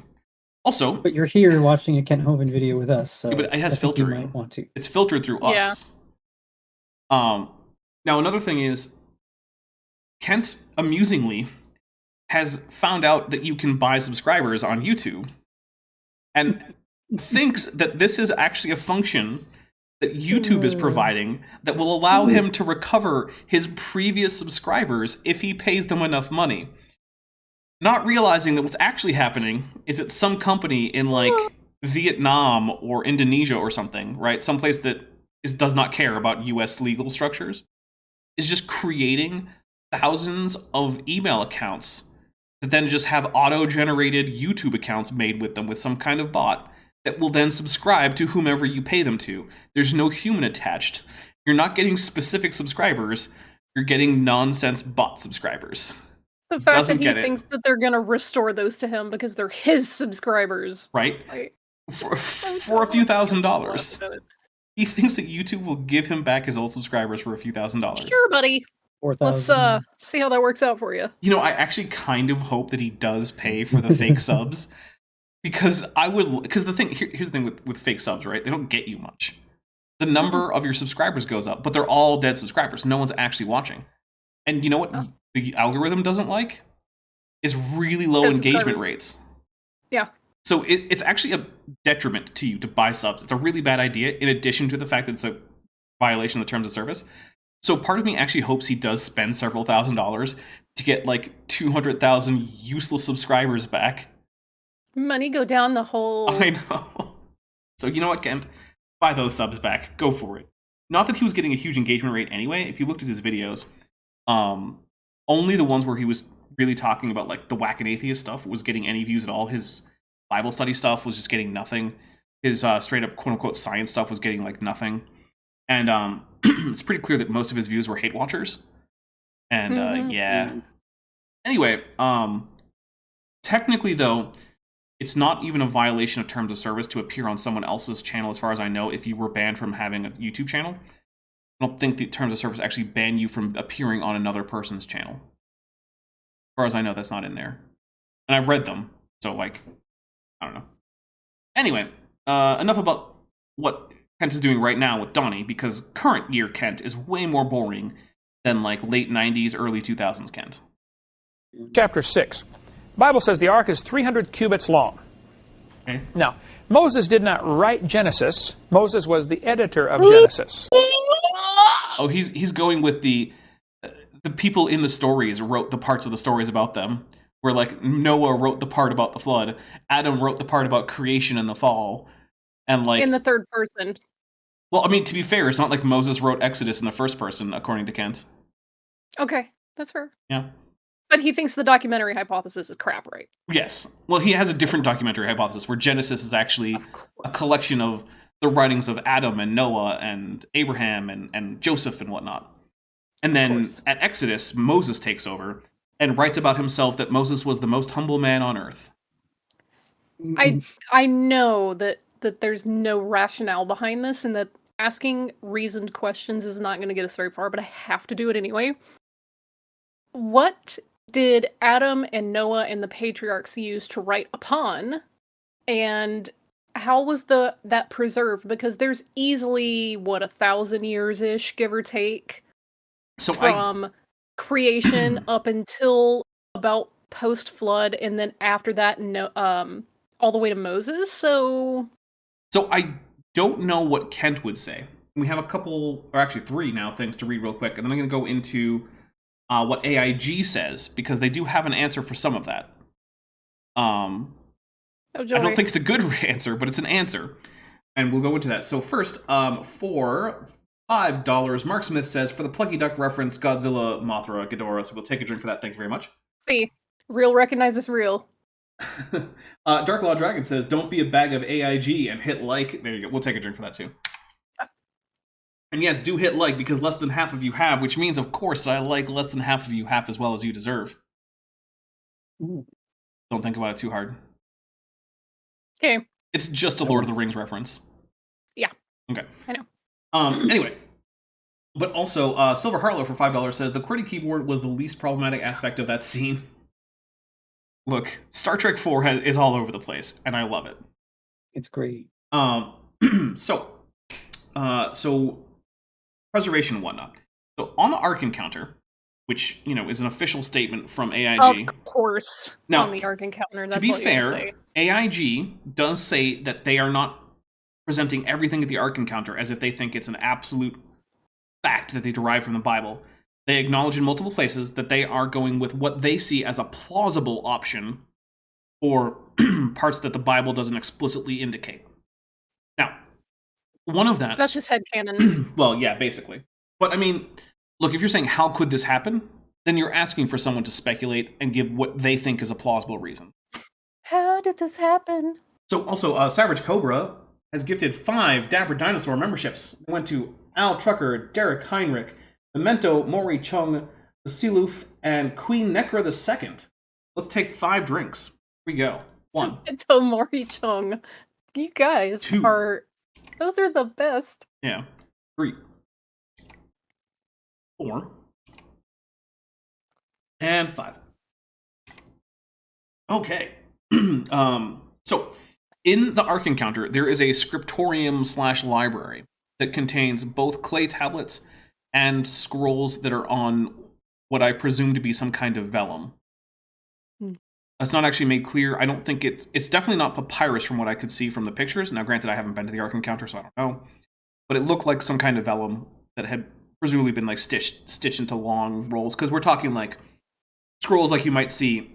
Also, but you're here watching a Kent Hoven video with us, so yeah, but it has filtering. You might want to. It's filtered through us. Now another thing is, Kent amusingly has found out that you can buy subscribers on YouTube, and thinks that this is actually a function that YouTube is providing that will allow him to recover his previous subscribers if he pays them enough money. Not realizing that what's actually happening is that some company in like Vietnam or Indonesia or something, right? Someplace that does not care about US legal structures, is just creating thousands of email accounts that then just have auto-generated YouTube accounts made with them with some kind of bot that will then subscribe to whomever you pay them to. There's no human attached. You're not getting specific subscribers, you're getting nonsense bot subscribers. The fact that he thinks that they're going to restore those to him because they're his subscribers. Right? For a few $1,000s. He thinks that YouTube will give him back his old subscribers for a few $1,000s. Sure, buddy. 4,000. Let's see how that works out for you. You know, I actually kind of hope that he does pay for the fake subs. Because here's the thing with fake subs, right? They don't get you much. The number of your subscribers goes up, but they're all dead subscribers. No one's actually watching. And you know what the algorithm doesn't like? Is really low engagement rates. Yeah. So it's actually a detriment to you to buy subs. It's a really bad idea, in addition to the fact that it's a violation of the terms of service. So part of me actually hopes he does spend several $1,000s to get like 200,000 useless subscribers back. Money go down the hole. I know. So you know what, Kent? Buy those subs back. Go for it. Not that he was getting a huge engagement rate anyway. If you looked at his videos, only the ones where he was really talking about like the whack and atheist stuff was getting any views at all. His Bible study stuff was just getting nothing. His straight up quote unquote science stuff was getting like nothing. And it's pretty clear that most of his views were hate watchers. And yeah. Anyway, technically though, it's not even a violation of terms of service to appear on someone else's channel, as far as I know, if you were banned from having a YouTube channel. I don't think the terms of service actually ban you from appearing on another person's channel. As far as I know, that's not in there. And I've read them, so like, I don't know. Anyway, enough about what Kent is doing right now with Donnie, because current year Kent is way more boring than like late 90s, early 2000s Kent. Chapter 6. The Bible says the ark is 300 cubits long. Okay. Now, Moses did not write Genesis. Moses was the editor of Genesis. Oh, he's going with the people in the stories wrote the parts of the stories about them. Where like Noah wrote the part about the flood, Adam wrote the part about creation and the fall, and like in the third person. Well, I mean, to be fair, it's not like Moses wrote Exodus in the first person, according to Kent. Okay, that's fair. Yeah. But he thinks the documentary hypothesis is crap, right? Yes. Well, he has a different documentary hypothesis where Genesis is actually a collection of the writings of Adam and Noah and Abraham and Joseph and whatnot. And then at Exodus, Moses takes over and writes about himself that Moses was the most humble man on earth. I know that there's no rationale behind this and that asking reasoned questions is not going to get us very far, but I have to do it anyway. What did Adam and Noah and the patriarchs use to write upon? And how was that preserved? Because there's easily, 1,000 years-ish, give or take, from creation up until about post-flood, and then after that, all the way to Moses, So I don't know what Kent would say. We have a couple, or actually 3 now, things to read real quick, and then I'm going to go into what AIG says, because they do have an answer for some of that. I don't think it's a good answer, but it's an answer. And we'll go into that. So first, for $5, Mark Smith says, for the Plucky Duck reference, Godzilla, Mothra, Ghidorah. So we'll take a drink for that. Thank you very much. See, real recognizes real. Dark Law Dragon says, "Don't be a bag of AIG and hit like." There you go. We'll take a drink for that too. And yes, do hit like, because less than half of you have, which means, of course, I like less than half of you half as well as you deserve. Ooh. Don't think about it too hard. Okay. It's just a Lord of the Rings reference. Yeah. Okay. I know. Anyway. But also, Silver Harlow for $5 says, "The QWERTY keyboard was the least problematic aspect of that scene." Look, Star Trek 4 is all over the place, and I love it. It's great. So preservation and whatnot. So on the Ark Encounter, which, is an official statement from AIG. Of course. Now, on the Ark Encounter. That's to be all you gotta fair, say. AIG does say that they are not presenting everything at the Ark Encounter as if they think it's an absolute fact that they derive from the Bible. They acknowledge in multiple places that they are going with what they see as a plausible option for parts that the Bible doesn't explicitly indicate. Now, one of that... That's just headcanon. Well, yeah, basically. But, I mean, look, if you're saying, how could this happen? Then you're asking for someone to speculate and give what they think is a plausible reason. How did this happen? So, also, Savage Cobra has gifted 5 Dapper Dinosaur memberships. They went to Al Trucker, Derek Heinrich, Memento Mori Chung, the Siloof, and Queen Necra II. Let's take 5 drinks. Here we go. 1. Memento Mori Chung. You guys 2. Those are the best. Yeah. 3. 4. And 5. Okay. So, in the Ark Encounter, there is a scriptorium/library that contains both clay tablets and scrolls that are on what I presume to be some kind of vellum. That's not actually made clear. I don't think it's definitely not papyrus from what I could see from the pictures. Now, granted, I haven't been to the Ark Encounter, so I don't know. But it looked like some kind of vellum that had presumably been like stitched into long rolls. Because we're talking like scrolls like you might see,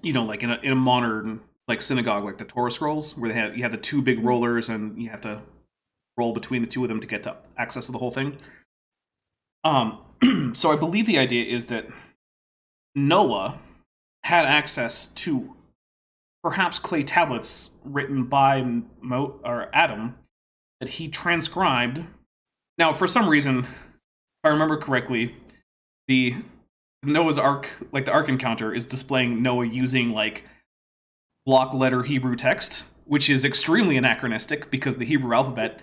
like in a modern like synagogue, like the Torah scrolls, where you have the 2 big rollers and you have to roll between the 2 of them to get to access to the whole thing. So I believe the idea is that Noah had access to perhaps clay tablets written by Adam that he transcribed. Now, for some reason, if I remember correctly, the Noah's Ark, like the Ark Encounter, is displaying Noah using like block letter Hebrew text, which is extremely anachronistic because the Hebrew alphabet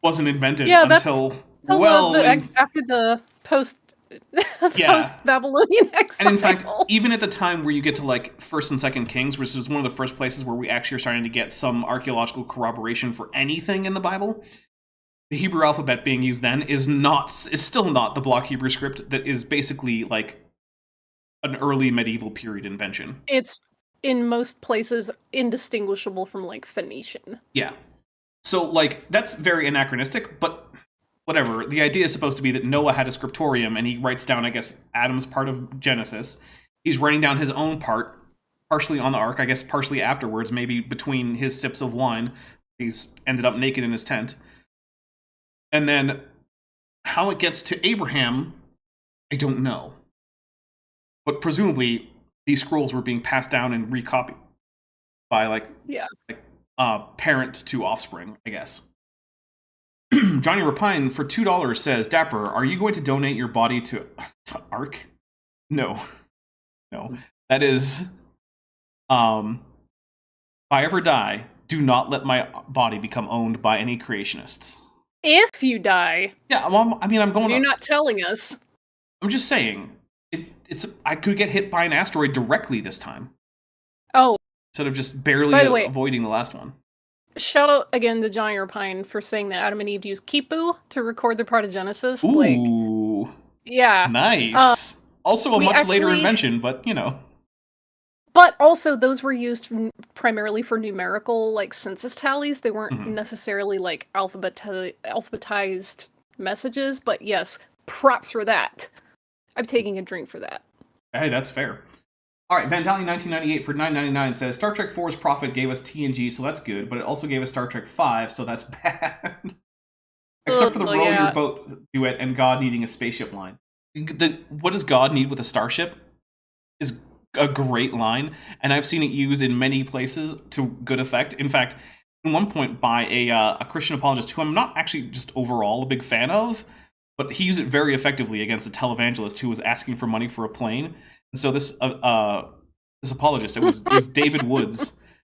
wasn't invented until after the post-Babylonian exile. And in fact, even at the time where you get to like 1st and 2nd Kings, which is one of the first places where we actually are starting to get some archaeological corroboration for anything in the Bible, the Hebrew alphabet being used then is still not the block Hebrew script that is basically like an early medieval period invention. It's in most places indistinguishable from like Phoenician. Yeah. So like that's very anachronistic, but whatever. The idea is supposed to be that Noah had a scriptorium and he writes down, I guess, Adam's part of Genesis. He's writing down his own part, partially on the ark, I guess partially afterwards, maybe between his sips of wine. He's ended up naked in his tent. And then how it gets to Abraham, I don't know. But presumably these scrolls were being passed down and recopied by parent to offspring, I guess. Johnny Rapine for $2 says, "Dapper, are you going to donate your body to Ark?" No. That is, if I ever die, do not let my body become owned by any creationists. If you die. Yeah, well, I mean, I'm going. You're not telling us. I'm just saying, I could get hit by an asteroid directly this time. Oh. Instead of just barely avoiding the last one. Shout out again to Johnny Rapine for saying that Adam and Eve used Kipu to record their part of Genesis. Ooh. Yeah. Nice. Also a much later invention, but But also, those were used primarily for numerical, like, census tallies. They weren't necessarily, like, alphabetized messages. But yes, props for that. I'm taking a drink for that. Hey, that's fair. All right, Vandalian 1998 for $9.99 says, Star Trek 4's Prophet gave us TNG, so that's good, but it also gave us Star Trek 5, so that's bad. Except for the row your boat duet and God needing a spaceship line. What does God need with a starship? a great line, and I've seen it used in many places to good effect. In fact, at one point by a Christian apologist who I'm not actually just overall a big fan of, but he used it very effectively against a televangelist who was asking for money for a plane. And so this apologist, it was David Woods,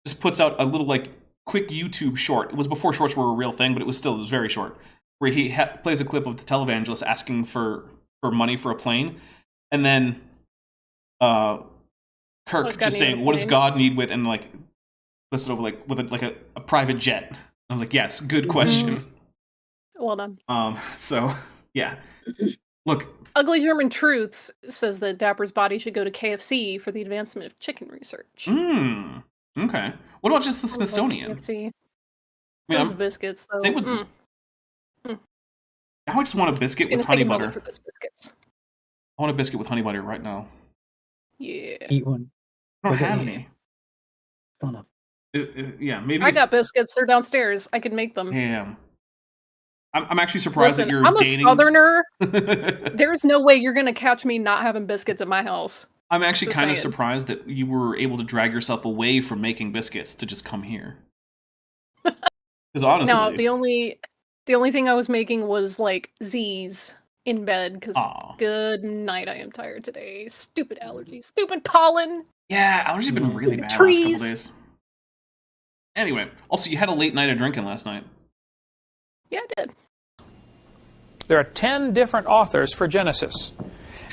just puts out a little like quick YouTube short. It was before shorts were a real thing, but it was very short, where he plays a clip of the televangelist asking for money for a plane, and then Kirk just saying, "What does God need with?" and like listed over like with a private jet. I was like, "Yes, good question." Well done. So yeah, look. Ugly German Truths says that Dapper's body should go to KFC for the advancement of chicken research. Okay. What about just the Smithsonian? KFC. I mean, Those biscuits, though. They would. I just want a biscuit with honey butter. For those biscuits. I want a biscuit with honey butter right now. Yeah. Eat one. I don't have any. Son of. Yeah, maybe. I got biscuits. They're downstairs. I can make them. Yeah. I'm actually surprised that you're dating. I'm a Southerner. There's no way you're going to catch me not having biscuits at my house. I'm actually kind of surprised that you were able to drag yourself away from making biscuits to just come here. Because honestly, no, the only thing I was making was like Z's in bed. Because good night, I am tired today. Stupid allergies, stupid pollen. Yeah, allergies have been really bad the last couple days. Anyway, also you had a late night of drinking last night. Yeah, I did. There are 10 different authors for Genesis.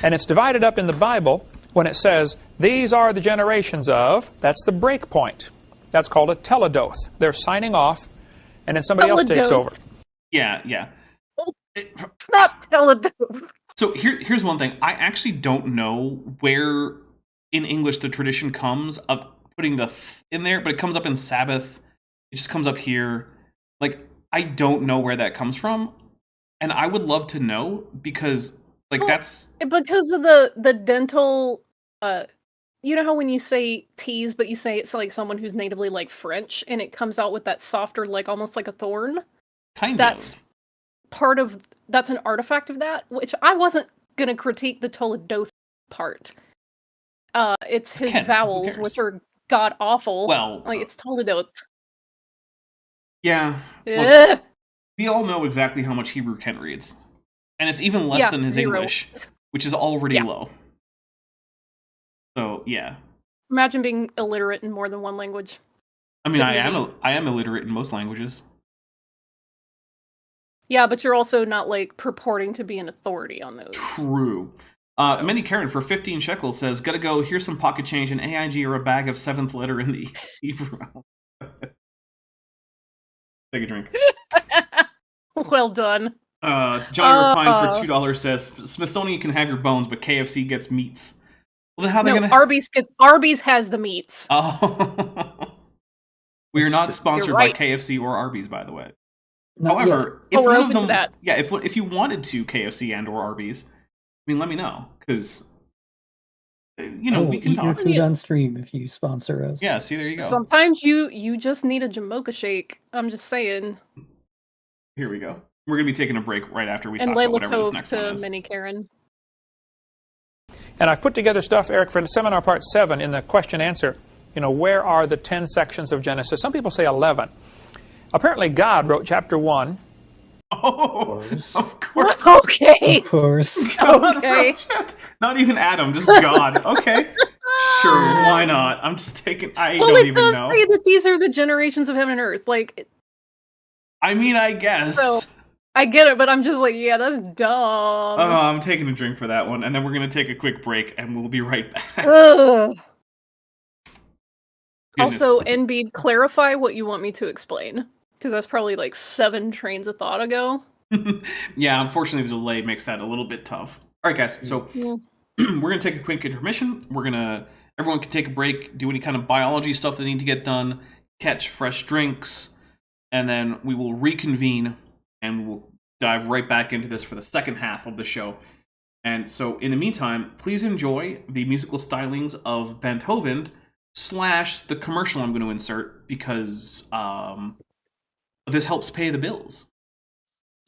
And it's divided up in the Bible when it says, these are the generations of, that's the break point. That's called a teledoth. They're signing off, and then somebody else takes over. Yeah. Well, it's not teledoth. So here's one thing. I actually don't know where in English the tradition comes of putting the in there, but it comes up in Sabbath. It just comes up here. Like, I don't know where that comes from, and I would love to know because, that's because of the dental. You know how when you say tease, but you say it's like someone who's natively like French, and it comes out with that softer, like almost like a thorn. That's an artifact of that, which I wasn't gonna critique the Toledoth part. It's his vowels, which are god awful. Well, like it's Toledoth. Yeah. Look, we all know exactly how much Hebrew Kent reads. And it's even less than his 0. English, which is already low. So, yeah. Imagine being illiterate in more than one language. I mean, I am illiterate in most languages. Yeah, but you're also not, like, purporting to be an authority on those. True. Minnie Karen for 15 shekels says, gotta go, here's some pocket change, an AIG or a bag of 7th letter in the Hebrew. Take a drink. Well done. Johnny Repine for $2 says, Smithsonian can have your bones, but KFC gets meats. Well, then how are they gonna... Arby's has the meats. Oh. We are not sponsored by KFC or Arby's, by the way. However, if we're one open of them, to that. Yeah, if you wanted to KFC and or Arby's, I mean, let me know, because we can eat talk. your food on stream if you sponsor us. Yeah, see, there you go. Sometimes you just need a Jamocha shake. I'm just saying. Here we go. We're gonna be taking a break right after we and talk Layla about whatever this next one to is. Minnie Karen. And I've put together stuff, Eric, for seminar part 7 in the question answer. Where are the 10 sections of Genesis? Some people say 11. Apparently, God wrote chapter 1. Oh, of course. Okay. Of course. Okay. Not even Adam, just God. Okay. Sure, why not? I'm just taking... I don't even know. Well, it does say that these are the generations of heaven and earth. Like... I mean, I guess. So, I get it, but I'm just like, yeah, that's dumb. I'm taking a drink for that one, and then we're going to take a quick break, and we'll be right back. Also, NB, clarify what you want me to explain. Because that's probably like 7 trains of thought ago. Yeah, unfortunately, the delay makes that a little bit tough. All right, guys, so we're going to take a quick intermission. Everyone can take a break, do any kind of biology stuff they need to get done, catch fresh drinks, and then we will reconvene, and we'll dive right back into this for the second half of the show. And so, in the meantime, please enjoy the musical stylings of Hoven / the commercial I'm going to insert, because... this helps pay the bills.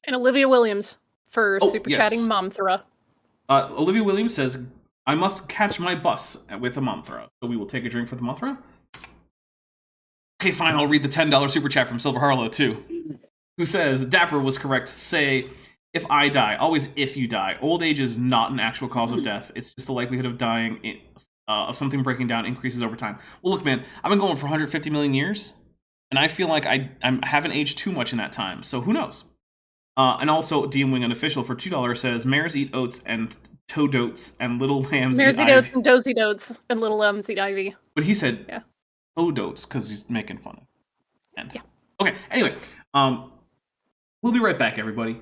And Olivia Williams for super chatting Momthra. Olivia Williams says, I must catch my bus with a mantra. So we will take a drink for the mantra. Okay, fine, I'll read the $10 super chat from Silver Harlow, too. Who says, Dapper was correct. Say, if I die. Always if you die. Old age is not an actual cause of death. It's just the likelihood of dying, of something breaking down increases over time. Well, look, man, I've been going for 150 million years, and I feel like I haven't aged too much in that time, so who knows? And also, DM Wing Unofficial for $2 says, mares eat oats and toadoats, and little lambs mares eat eat oats ivy. and dozy dotes, and little lambs eat ivy. But he said yeah. toadoats because he's making fun of ants. Yeah. Okay, anyway, we'll be right back, everybody.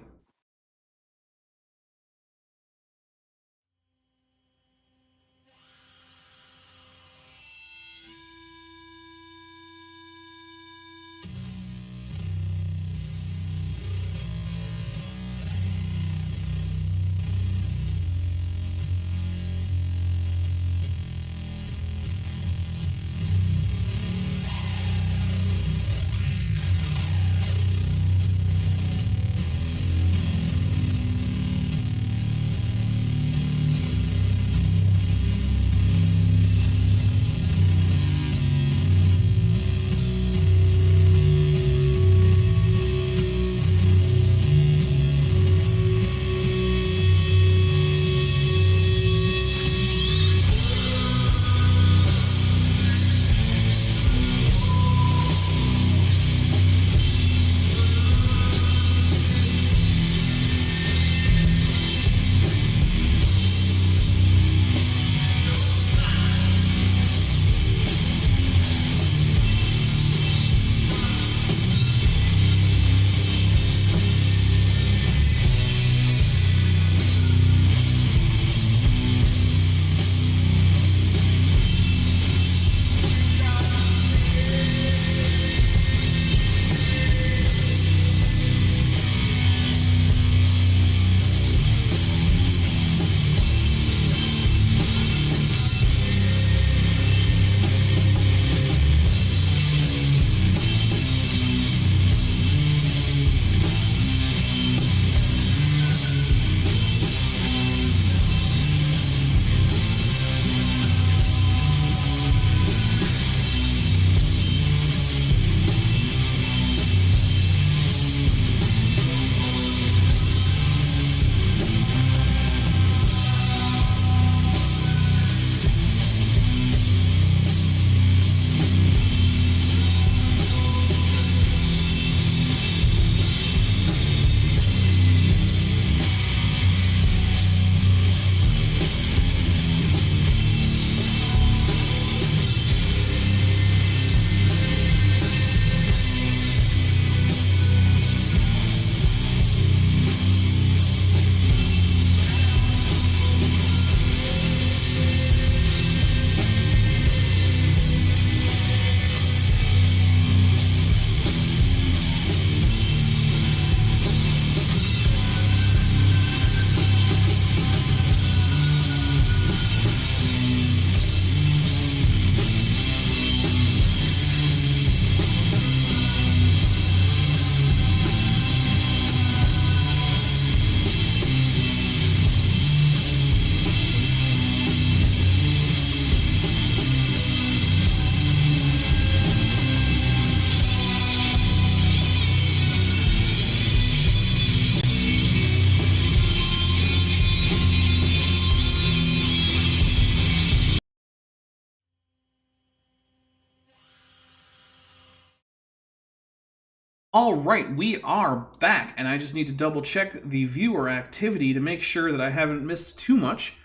All right, we are back, and I just need to double check the viewer activity to make sure that I haven't missed too much.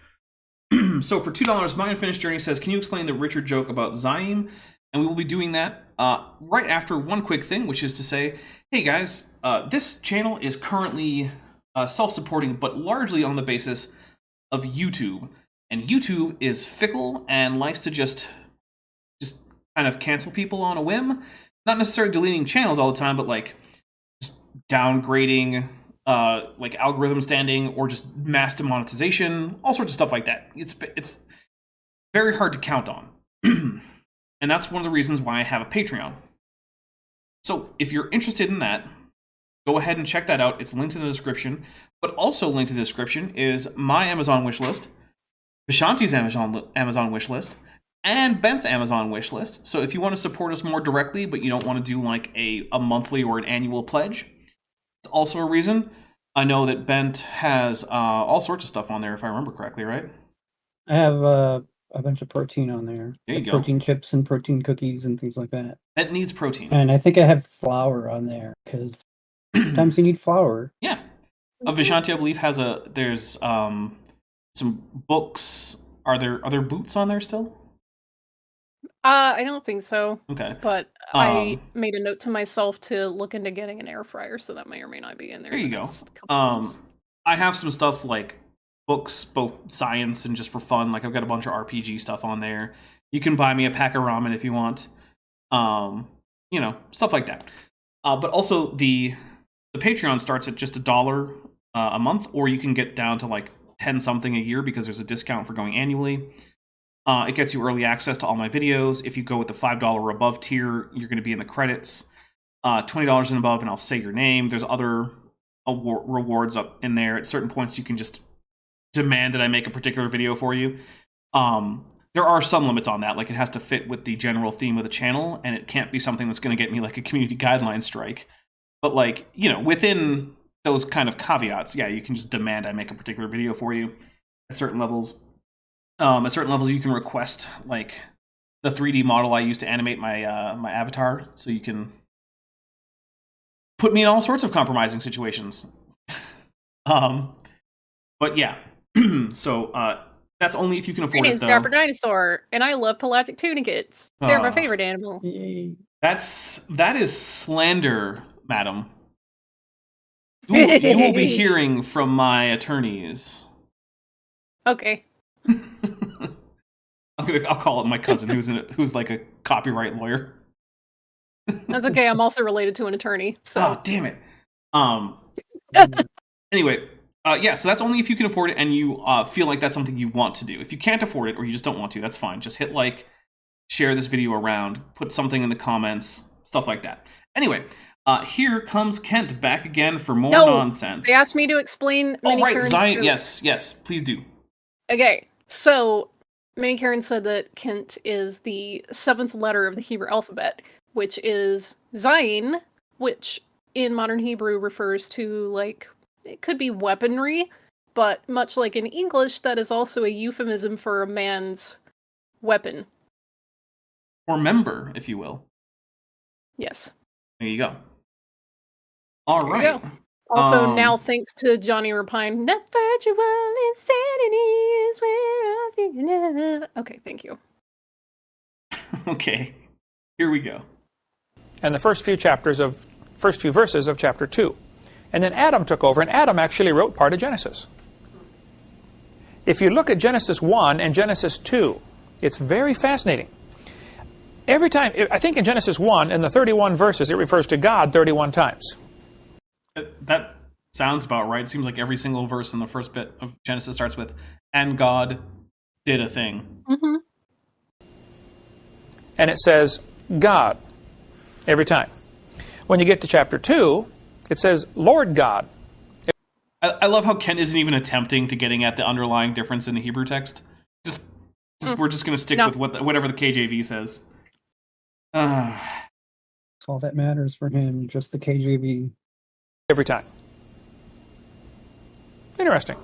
So for $2, My Unfinished Journey says, can you explain the Richard joke about Zaim? And we will be doing that right after one quick thing, which is to say, hey guys, this channel is currently self-supporting, but largely on the basis of YouTube. And YouTube is fickle and likes to just kind of cancel people on a whim. Not necessarily deleting channels all the time, but like just downgrading, like algorithm standing, or just mass demonetization, all sorts of stuff like that. It's very hard to count on. And that's one of the reasons why I have a Patreon. So if you're interested in that, go ahead and check that out. It's linked in the description. But also linked in the description is my Amazon wish list, Vishanti's Amazon wish list, and Bent's Amazon wish list. So if you want to support us more directly, but you don't want to do like a monthly or an annual pledge, it's also a reason. I know that Bent has all sorts of stuff on there, if I remember correctly, right? I have a bunch of protein on there. There you go. Protein chips and protein cookies and things like that. Bent needs protein. And I think I have flour on there because sometimes you need flour. Yeah. Vishanti, I believe, has there's some books. Are there boots on there still? I don't think so. Okay. But I made a note to myself to look into getting an air fryer, so that may or may not be in there. There you go. I have some stuff like books, both science and just for fun. Like I've got a bunch of RPG stuff on there. You can buy me a pack of ramen if you want. Stuff like that. But also the Patreon starts at just $1 a month, or you can get down to like 10 something a year because there's a discount for going annually. It gets you early access to all my videos. If you go with the $5 or above tier, you're going to be in the credits. $20 and above, and I'll say your name. There's other rewards up in there. At certain points, you can just demand that I make a particular video for you. There are some limits on that. Like it has to fit with the general theme of the channel, and it can't be something that's going to get me like a community guideline strike. But like, within those kind of caveats, yeah, you can just demand I make a particular video for you at certain levels. At certain levels, you can request like the 3D model I use to animate my my avatar, so you can put me in all sorts of compromising situations. But yeah, so that's only if you can afford My it. name's Though. Dinosaur, and I love pelagic tunicates. They're my favorite animal. Yay. That is slander, madam. You will be hearing from my attorneys. Okay. I'll call it my cousin, who's like a copyright lawyer. That's okay. I'm also related to an attorney. So. Oh, damn it. Anyway, yeah. So that's only if you can afford it and you feel like that's something you want to do. If you can't afford it or you just don't want to, that's fine. Just hit like, share this video around, put something in the comments, stuff like that. Anyway. Here comes Kent back again for more nonsense. They asked me to explain. Oh, right, Zion. Yes, please do. Okay, so Mini Karen said that Kent is the 7th letter of the Hebrew alphabet, which is Zayin, which in modern Hebrew refers to, like, it could be weaponry, but much like in English, that is also a euphemism for a man's weapon. Or member, if you will. Yes. There you go. All right. Also, now thanks to Johnny Rapine, that virtual insanity is where I'm thinking of. Okay, thank you. Okay, here we go. And the first few verses of chapter 2. And then Adam took over, and Adam actually wrote part of Genesis. If you look at Genesis 1 and Genesis 2, it's very fascinating. Every time, I think in Genesis 1, in the 31 verses, it refers to God 31 times. That sounds about right. It seems like every single verse in the first bit of Genesis starts with, and God did a thing. Mm-hmm. And it says, God, every time. When you get to chapter 2, it says, Lord God. I love how Ken isn't even attempting to getting at the underlying difference in the Hebrew text. We're just going to stick with whatever the KJV says. That's all that matters for him, just the KJV. Every time. Interesting.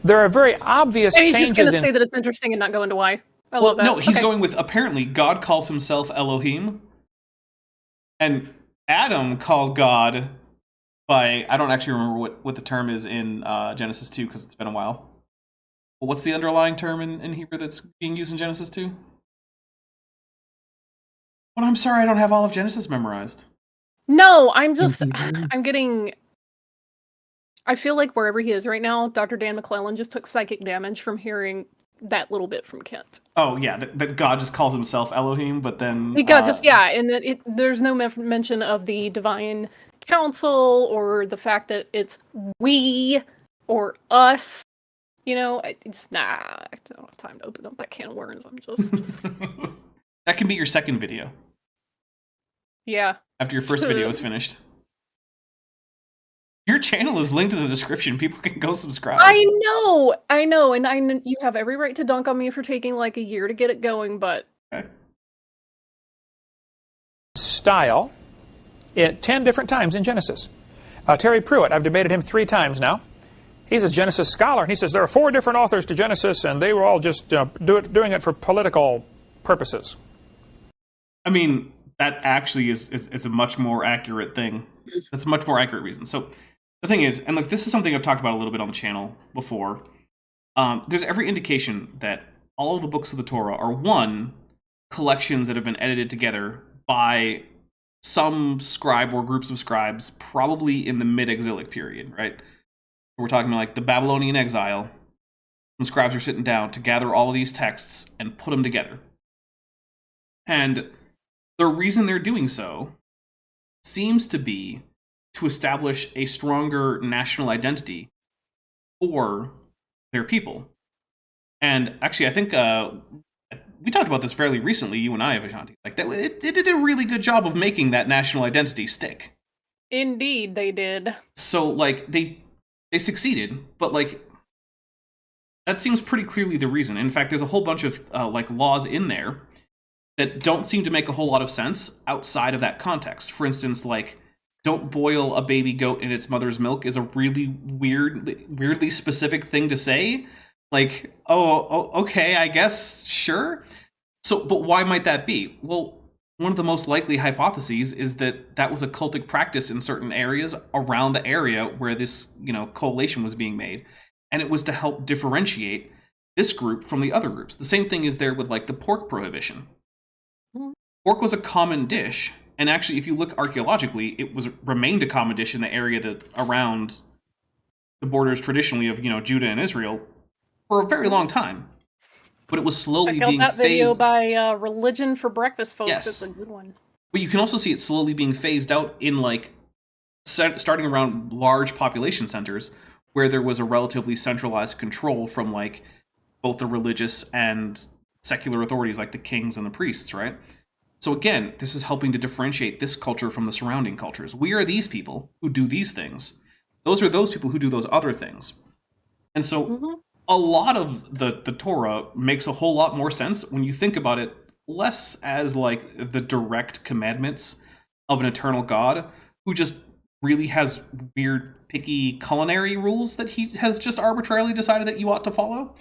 There are very obvious changes. And he's just going to say that it's interesting and not go into why. I love that. No, he's going with, apparently, God calls himself Elohim. And Adam called God by, I don't actually remember what the term is in Genesis 2 because it's been a while. But what's the underlying term in Hebrew that's being used in Genesis 2? Well, I'm sorry, I don't have all of Genesis memorized. No, I feel like wherever he is right now, Dr. Dan McClellan just took psychic damage from hearing that little bit from Kent. Oh, yeah, that God just calls himself Elohim, but then... and that there's no mention of the divine council or the fact that it's we or us. I don't have time to open up that can of worms. I'm just... That can be your second video. Yeah. After your first video is finished. Your channel is linked in the description. People can go subscribe. I know, and you have every right to dunk on me for taking like a year to get it going, but Okay. Style 10 different times in Genesis. Terry Pruitt, I've debated him 3 times now. He's a Genesis scholar, and he says there are 4 different authors to Genesis, and they were all just doing it for political purposes. I mean, that actually is a much more accurate thing. That's a much more accurate reason. So the thing is, and look, this is something I've talked about a little bit on the channel before. There's every indication that all of the books of the Torah are, one, collections that have been edited together by some scribe or groups of scribes, probably in the mid-exilic period, right? We're talking about like the Babylonian exile. Some scribes are sitting down to gather all of these texts and put them together. And the reason they're doing so seems to be to establish a stronger national identity for their people. And actually, I think we talked about this fairly recently, you and I, Vishanti. Like that, it did a really good job of making that national identity stick. indeed they did. So, like, they succeeded, but like that seems pretty clearly the reason. In fact, there's a whole bunch of like laws in there that don't seem to make a whole lot of sense outside of that context. For instance, like, don't boil a baby goat in its mother's milk is a really weirdly specific thing to say. Like, oh, okay, I guess, sure. So, but why might that be? Well, one of the most likely hypotheses is that that was a cultic practice in certain areas around the area where this, coalition was being made. And it was to help differentiate this group from the other groups. The same thing is there with, like, the pork prohibition. Pork was a common dish, and actually, if you look archaeologically, it remained a common dish in the area that around the borders traditionally of Judah and Israel for a very long time. But it was slowly Check out being that video phased. by Religion for Breakfast, folks. Yes. It's a good one. But you can also see it slowly being phased out in, like, starting around large population centers where there was a relatively centralized control from, like, both the religious and secular authorities, like the kings and the priests, right? So again, this is helping to differentiate this culture from the surrounding cultures. We are these people who do these things. Those are those people who do those other things. And so a lot of the Torah makes a whole lot more sense when you think about it less as like the direct commandments of an eternal God who just really has weird, picky culinary rules that he has just arbitrarily decided that you ought to follow.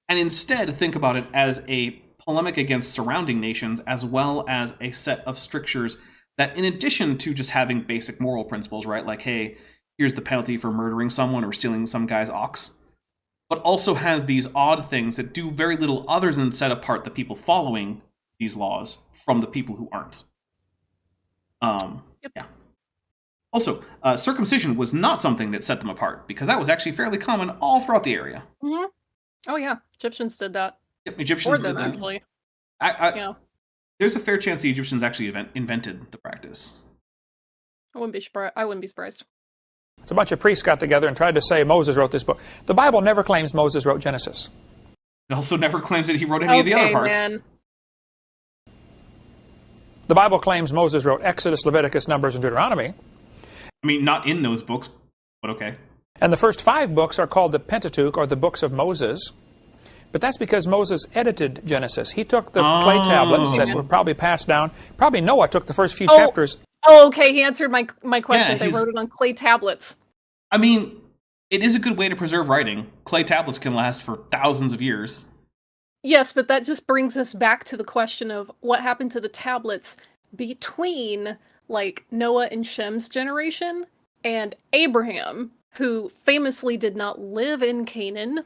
And instead think about it as a polemic against surrounding nations, as well as a set of strictures that, in addition to just having basic moral principles, right? Like, hey, here's the penalty for murdering someone or stealing some guy's ox, but also has these odd things that do very little other than set apart the people following these laws from the people who aren't. Yeah. Also, circumcision was not something that set them apart, because that was actually fairly common all throughout the area. Oh yeah, Egyptians did that. Yep, Egyptians Or did them, that. actually. There's a fair chance the Egyptians actually invented the practice. I wouldn't be surprised. It's a bunch of priests got together and tried to say Moses wrote this book. The Bible never claims Moses wrote Genesis. It also never claims that he wrote any of the other parts. Man. The Bible claims Moses wrote Exodus, Leviticus, Numbers, and Deuteronomy. I mean, not in those books, but okay. And the first 5 books are called the Pentateuch, or the books of Moses. But that's because Moses edited Genesis. He took the clay tablets that were probably passed down. Probably Noah took the first few chapters. Oh, okay. He answered my question. Yeah, they wrote it on clay tablets. I mean, it is a good way to preserve writing. Clay tablets can last for thousands of years. Yes, but that just brings us back to the question of what happened to the tablets between, like, Noah and Shem's generation and Abraham, who famously did not live in Canaan.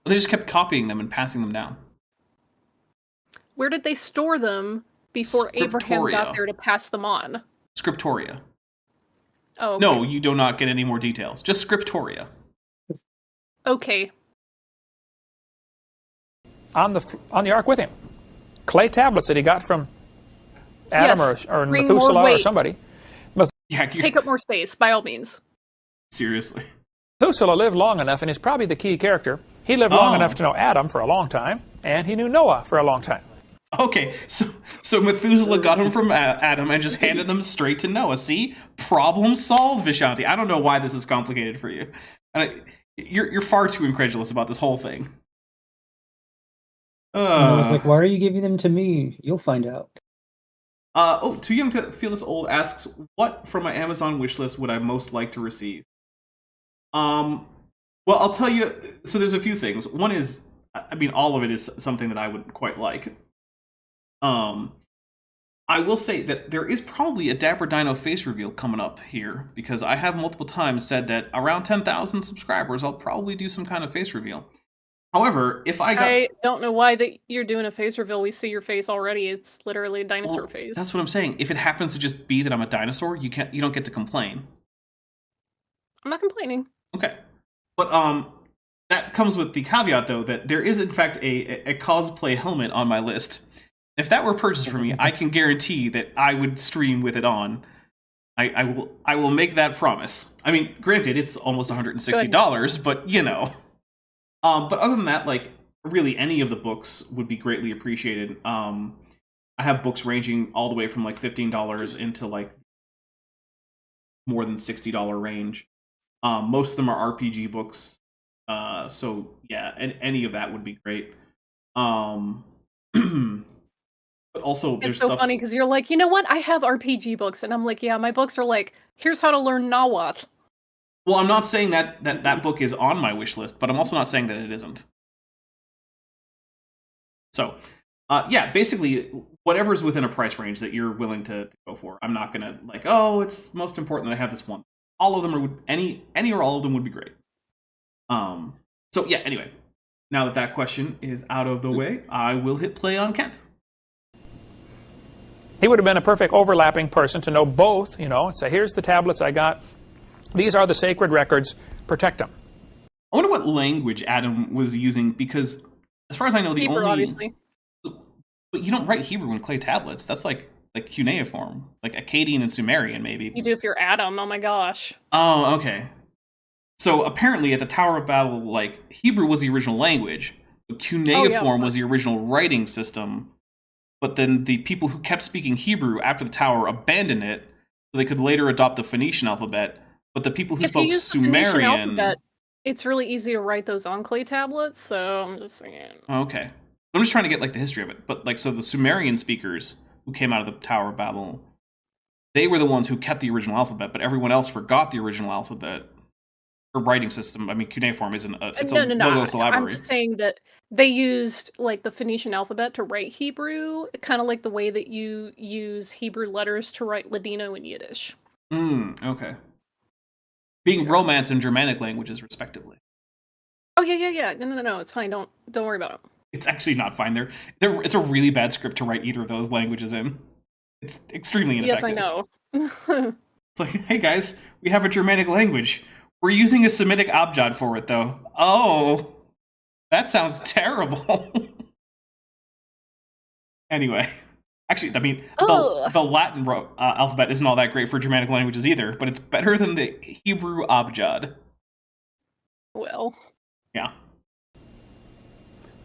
They just kept copying them and passing them down. Where did they store them before Abraham got there to pass them on? Scriptoria. Oh, okay. No, you do not get any more details. Just Scriptoria. Okay. On the ark with him. Clay tablets that he got from Adam or bring Methuselah more or weight. somebody. Yeah, Take up more space, by all means. seriously. Methuselah lived long enough, and is probably the key character. He lived long enough to know Adam for a long time, and he knew Noah for a long time. Okay, so Methuselah got them from Adam and just handed them straight to Noah. See, problem solved, Vishanti. I don't know why this is complicated for you. And you're far too incredulous about this whole thing. Noah's like, why are you giving them to me? You'll find out. Too Young to Feel This Old asks, what from my Amazon wishlist would I most like to receive? Well, I'll tell you. So there's a few things. One is, I mean, all of it is something that I would quite like. I will say that there is probably a Dapper Dino face reveal coming up here, because I have multiple times said that around 10,000 subscribers, I'll probably do some kind of face reveal. However, if I don't know why that you're doing a face reveal. We see your face already. It's literally a dinosaur face. That's what I'm saying. If it happens to just be that I'm a dinosaur, you don't get to complain. I'm not complaining. Okay. But that comes with the caveat, though, that there is in fact a cosplay helmet on my list. If that were purchased for me, I can guarantee that I would stream with it on. I will make that promise. I mean, granted, it's almost $160, but you know. But other than that, like, really any of the books would be greatly appreciated. I have books ranging all the way from like $15 into like more than $60 range. Most of them are RPG books. So yeah, and any of that would be great. But also, there's it's so funny because you're like, you know what? I have RPG books, and I'm like, yeah, my books are like, here's how to learn Nahuatl. Well, I'm not saying that book is on my wish list, but I'm also not saying that it isn't. So, yeah, basically, whatever's within a price range that you're willing to go for. I'm not gonna like, oh, it's most important that I have this one. All of them are any or all of them would be great. So yeah. Anyway, now that question is out of the way, I will hit play on Kent. He would have been a perfect overlapping person to know both, and say, here's the tablets I got. These are the sacred records. Protect them. I wonder what language Adam was using, because as far as I know, the Hebrew, only... obviously. But you don't write Hebrew in clay tablets. That's like cuneiform. Like Akkadian and Sumerian, maybe. You do if you're Adam. Oh my gosh. Oh, okay. So apparently at the Tower of Babel, like, Hebrew was the original language. But cuneiform was the original writing system. But then the people who kept speaking Hebrew after the tower abandoned it, so they could later adopt the Phoenician alphabet. But the people who spoke Sumerian... It's really easy to write those on clay tablets, so I'm just saying. Okay. I'm just trying to get, like, the history of it. But, like, so the Sumerian speakers who came out of the Tower of Babel, they were the ones who kept the original alphabet, but everyone else forgot the original alphabet. Or writing system. I mean, cuneiform isn't it's a logos library. I'm just saying that they used, like, the Phoenician alphabet to write Hebrew, kind of like the way that you use Hebrew letters to write Ladino and Yiddish. Okay. Being Romance and Germanic languages, respectively. Oh, yeah. No, it's fine. Don't worry about it. It's actually not fine. It's a really bad script to write either of those languages in. It's extremely ineffective. Yes, I know. It's like, hey guys, we have a Germanic language. We're using a Semitic abjad for it, though. Oh, that sounds terrible. Anyway, actually, I mean, the Latin alphabet isn't all that great for Germanic languages either, but it's better than the Hebrew abjad. Well. Yeah.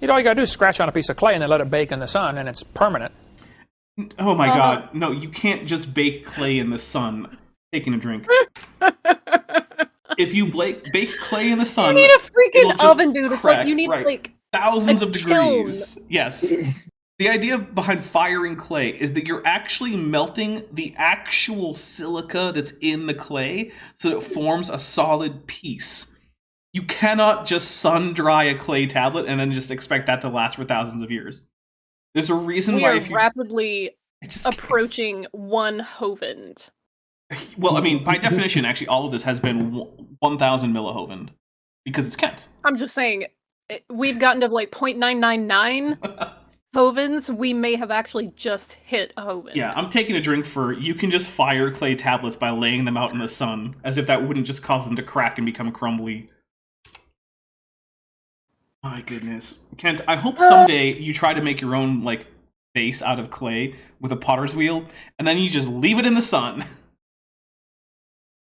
You gotta do is scratch on a piece of clay and then let it bake in the sun, and it's permanent. Oh my god. No, you can't just bake clay in the sun. Taking a drink. If you bake clay in the sun, you need a freaking oven, dude. It's like you need like thousands of degrees. Yes. The idea behind firing clay is that you're actually melting the actual silica that's in the clay so that it forms a solid piece. You cannot just sun dry a clay tablet and then just expect that to last for thousands of years. There's a reason why if you rapidly approaching one Hoven. Well, I mean, by definition, actually, all of this has been 1,000 millihoven because it's Kent. I'm just saying, we've gotten to like 0.999 Hovens. We may have actually just hit a Hoven. Yeah, I'm taking a drink for you can just fire clay tablets by laying them out in the sun, as if that wouldn't just cause them to crack and become crumbly. My goodness. Kent, I hope someday you try to make your own, like, base out of clay with a potter's wheel, and then you just leave it in the sun.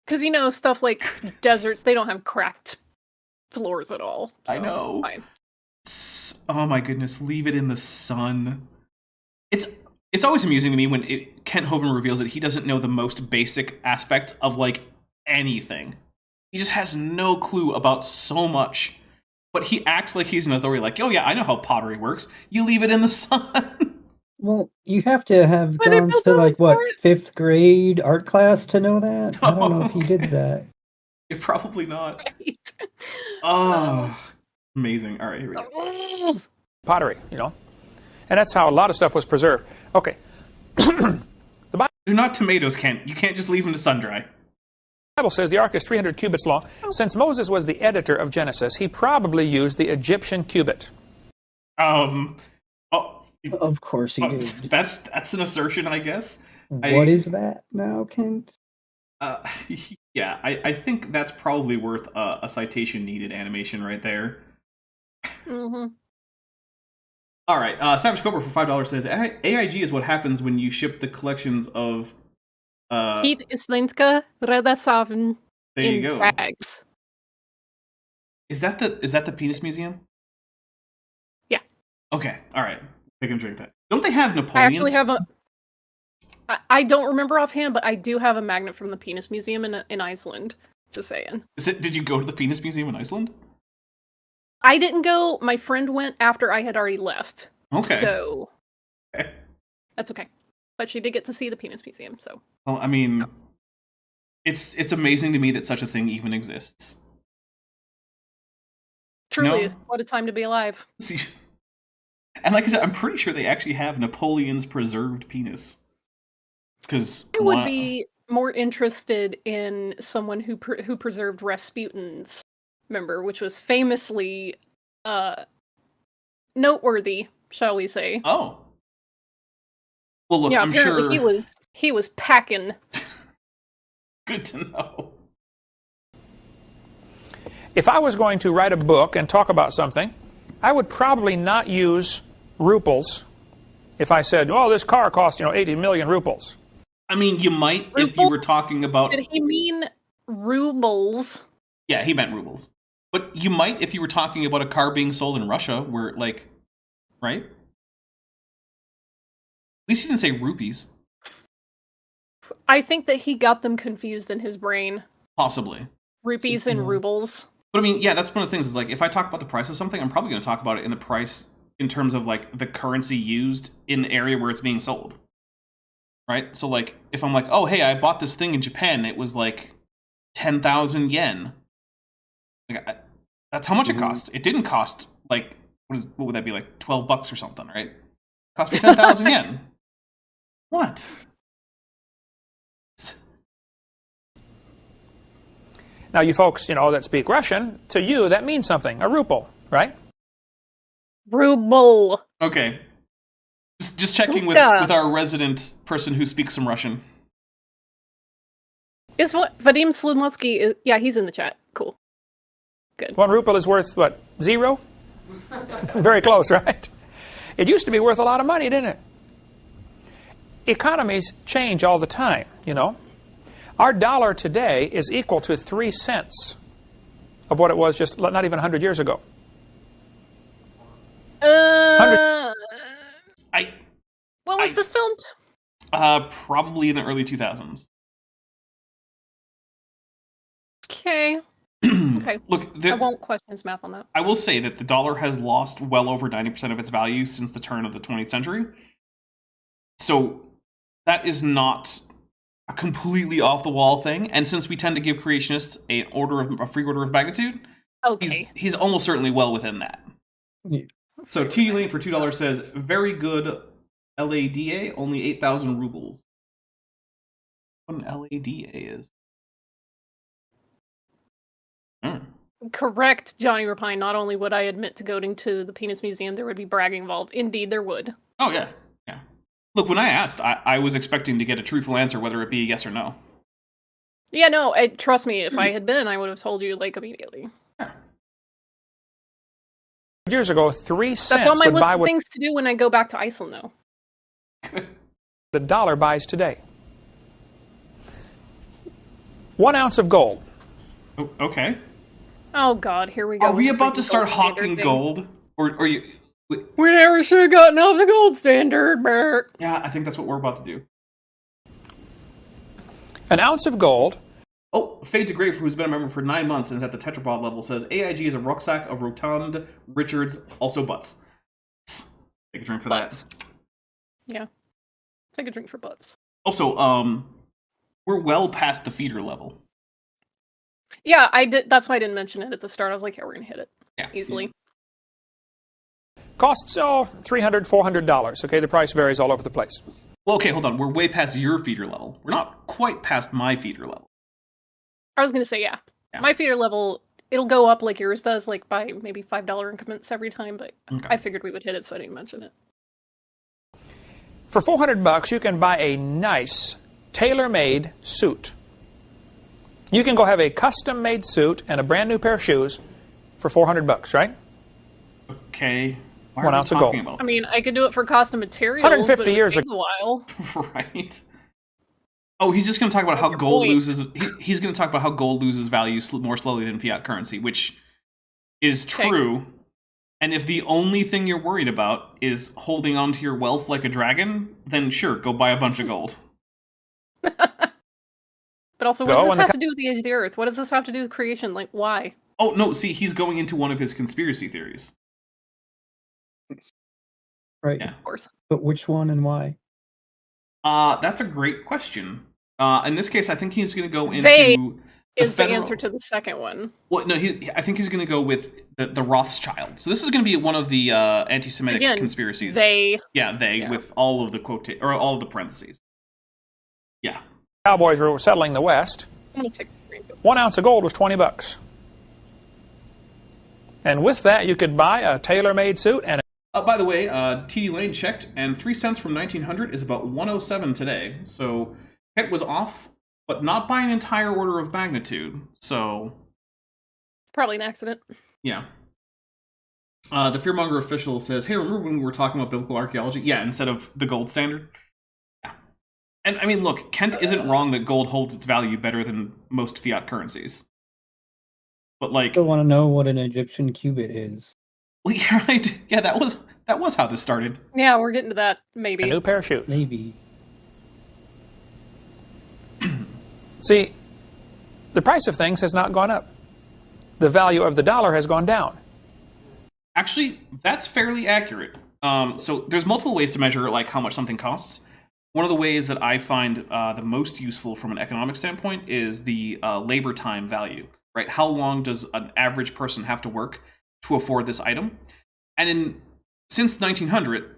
Because, stuff like deserts, they don't have cracked floors at all. So I know. Fine. Oh my goodness, leave it in the sun. It's always amusing to me when Kent Hoven reveals that he doesn't know the most basic aspect of like anything. He just has no clue about so much, but he acts like he's an authority. Like, oh yeah, I know how pottery works. You leave it in the sun. Well, you have to have But they gone built to their like own what fort. 5th grade art class to know that. I don't know if he did that. You're probably not. Right. Oh, amazing. All right, here we go. Oh. Pottery, you know. And that's how a lot of stuff was preserved. Okay. They're not tomatoes, Kent. You can't just leave them to sun dry. The Bible says the ark is 300 cubits long. Since Moses was the editor of Genesis, he probably used the Egyptian cubit. Oh, Of course he did. that's an assertion, I guess. What is that now, Kent? Yeah, I think that's probably worth a citation needed animation right there. Mm-hmm. All right, Savage Cobra for $5 says AIG is what happens when you ship the collections of. Heat Islintka Redasaven There you in go. bags. Is that the penis museum? Yeah. Okay. All right. I can drink that. Don't they have I Napoleons? actually have a. I don't remember offhand, but I do have a magnet from the Penis Museum in Iceland. Just saying. Did you go to the penis museum in Iceland? I didn't go. My friend went after I had already left. Okay. So Okay. that's okay. But she did get to see the Penis Museum. So Well, I mean, it's amazing to me that such a thing even exists. truly, No. what a time to be alive. See, and like I said, I'm pretty sure they actually have Napoleon's preserved penis. Because I would be more interested in someone who preserved Rasputin's, remember, which was famously noteworthy, shall we say? Oh. Well, look, Yeah, I'm apparently sure. he was packing. Good to know. If I was going to write a book and talk about something, I would probably not use ruples if I said, oh, this car cost, 80 million ruples. I mean, you might if you were talking about. Did he mean rubles? Yeah, he meant rubles. But you might if you were talking about a car being sold in Russia, where, like, right? At least he didn't say rupees. I think that he got them confused in his brain. Possibly. Rupees and rubles. But I mean, yeah, that's one of the things is like, if I talk about the price of something, I'm probably going to talk about it in the price in terms of like the currency used in the area where it's being sold. Right? So like, if I'm like, oh, hey, I bought this thing in Japan, it was like 10,000 yen. Like, that's how much it cost. It didn't cost like, what would that be, like $12 or something, right? It cost me 10,000 yen. What? Now, you folks, that speak Russian, to you, that means something. A ruble, right? Ruble. Okay. Just checking with our resident person who speaks some Russian. Is what Vadim Slumovsky? Yeah, he's in the chat. Cool. Good. 1 ruble is worth, what, 0? Very close, right? It used to be worth a lot of money, didn't it? Economies change all the time, Our dollar today is equal to 3 cents of what it was just not even 100 years ago. When was this filmed? Probably in the early 2000s. Okay. Okay. Look, I won't question his math on that. I will say that the dollar has lost well over 90% of its value since the turn of the 20th century. So that is not a completely off-the-wall thing. And since we tend to give creationists a free order of magnitude, okay, he's almost certainly well within that. Yeah. So T Lane for $2 says, very good LADA, only 8,000 rubles. What an LADA is. Correct, Johnny Rapine. Not only would I admit to going to the Penis Museum, there would be bragging involved. Indeed, there would. Oh, yeah. Yeah. Look, when I asked, I was expecting to get a truthful answer, whether it be yes or no. Yeah, no, trust me, if I had been, I would have told you, immediately. Yeah. Years ago, 3 cents That's on my would list buy of what things to do when I go back to Iceland, though. the dollar buys today. 1 ounce of gold. Oh, okay. Oh God, here we go. Are we with the about to freaking start gold standard hawking thing. gold? Or you... We never should have gotten off the gold standard, Bert. Yeah, I think that's what we're about to do. An ounce of gold. Oh, Fade to Grave, who's been a member for 9 months and is at the tetrapod level, says AIG is a rucksack of Rotund Richards, also butts. Take a drink for Butts. that. Yeah. Take a drink for butts. Also, we're well past the feeder level. Yeah, I did. That's why I didn't mention it at the start. I was like, yeah, we're gonna hit it easily. Costs $300, $400. Okay, the price varies all over the place. Well, okay, hold on. We're way past your feeder level. We're not quite past my feeder level. I was gonna say, yeah. My feeder level, it'll go up like yours does, like by maybe $5 increments every time. But Okay. I figured we would hit it, so I didn't mention it. For $400, you can buy a nice tailor-made suit. You can go have a custom-made suit and a brand new pair of shoes for $400, right? Okay. Why 1 are we ounce of talking gold. about I mean, I could do it for cost of materials. 150 but it would years take a while. right? Oh, he's just going to talk about how your gold point. loses. He's going to talk about how gold loses value more slowly than fiat currency, which is true. And if the only thing you're worried about is holding on to your wealth like a dragon, then sure, go buy a bunch of gold. But also, what does this have to do with the age of the Earth? What does this have to do with creation? Like, why? Oh, no, see, he's going into one of his conspiracy theories. Right. Yeah. Of course. But which one and why? That's a great question. In this case, I think he's going to go into... They the is the answer to the second one. Well, no, I think he's going to go with the Rothschild. So this is going to be one of the anti-Semitic conspiracies. Yeah. With all of the all of the parentheses. Yeah. Cowboys were settling the West. I'm gonna take a drink. 1 ounce of gold was $20. And with that, you could buy a tailor-made suit and By the way, TD Lane checked, and 3 cents from 1900 is about 107 today. So it was off, but not by an entire order of magnitude. So Probably an accident. yeah. The Fearmonger official says, "Hey, remember when we were talking about biblical archaeology? Yeah, instead of the gold standard." Yeah. And I mean, look, Kent isn't wrong that gold holds its value better than most fiat currencies. But like, I still want to know what an Egyptian cubit is. well, yeah, right. Yeah, that was how this started. Yeah, we're getting to that, maybe. a new pair of shoes. Maybe. See, the price of things has not gone up. The value of the dollar has gone down. Actually, that's fairly accurate. So there's multiple ways to measure like how much something costs. One of the ways that I find the most useful from an economic standpoint is the labor time value. Right? How long does an average person have to work to afford this item? And since 1900,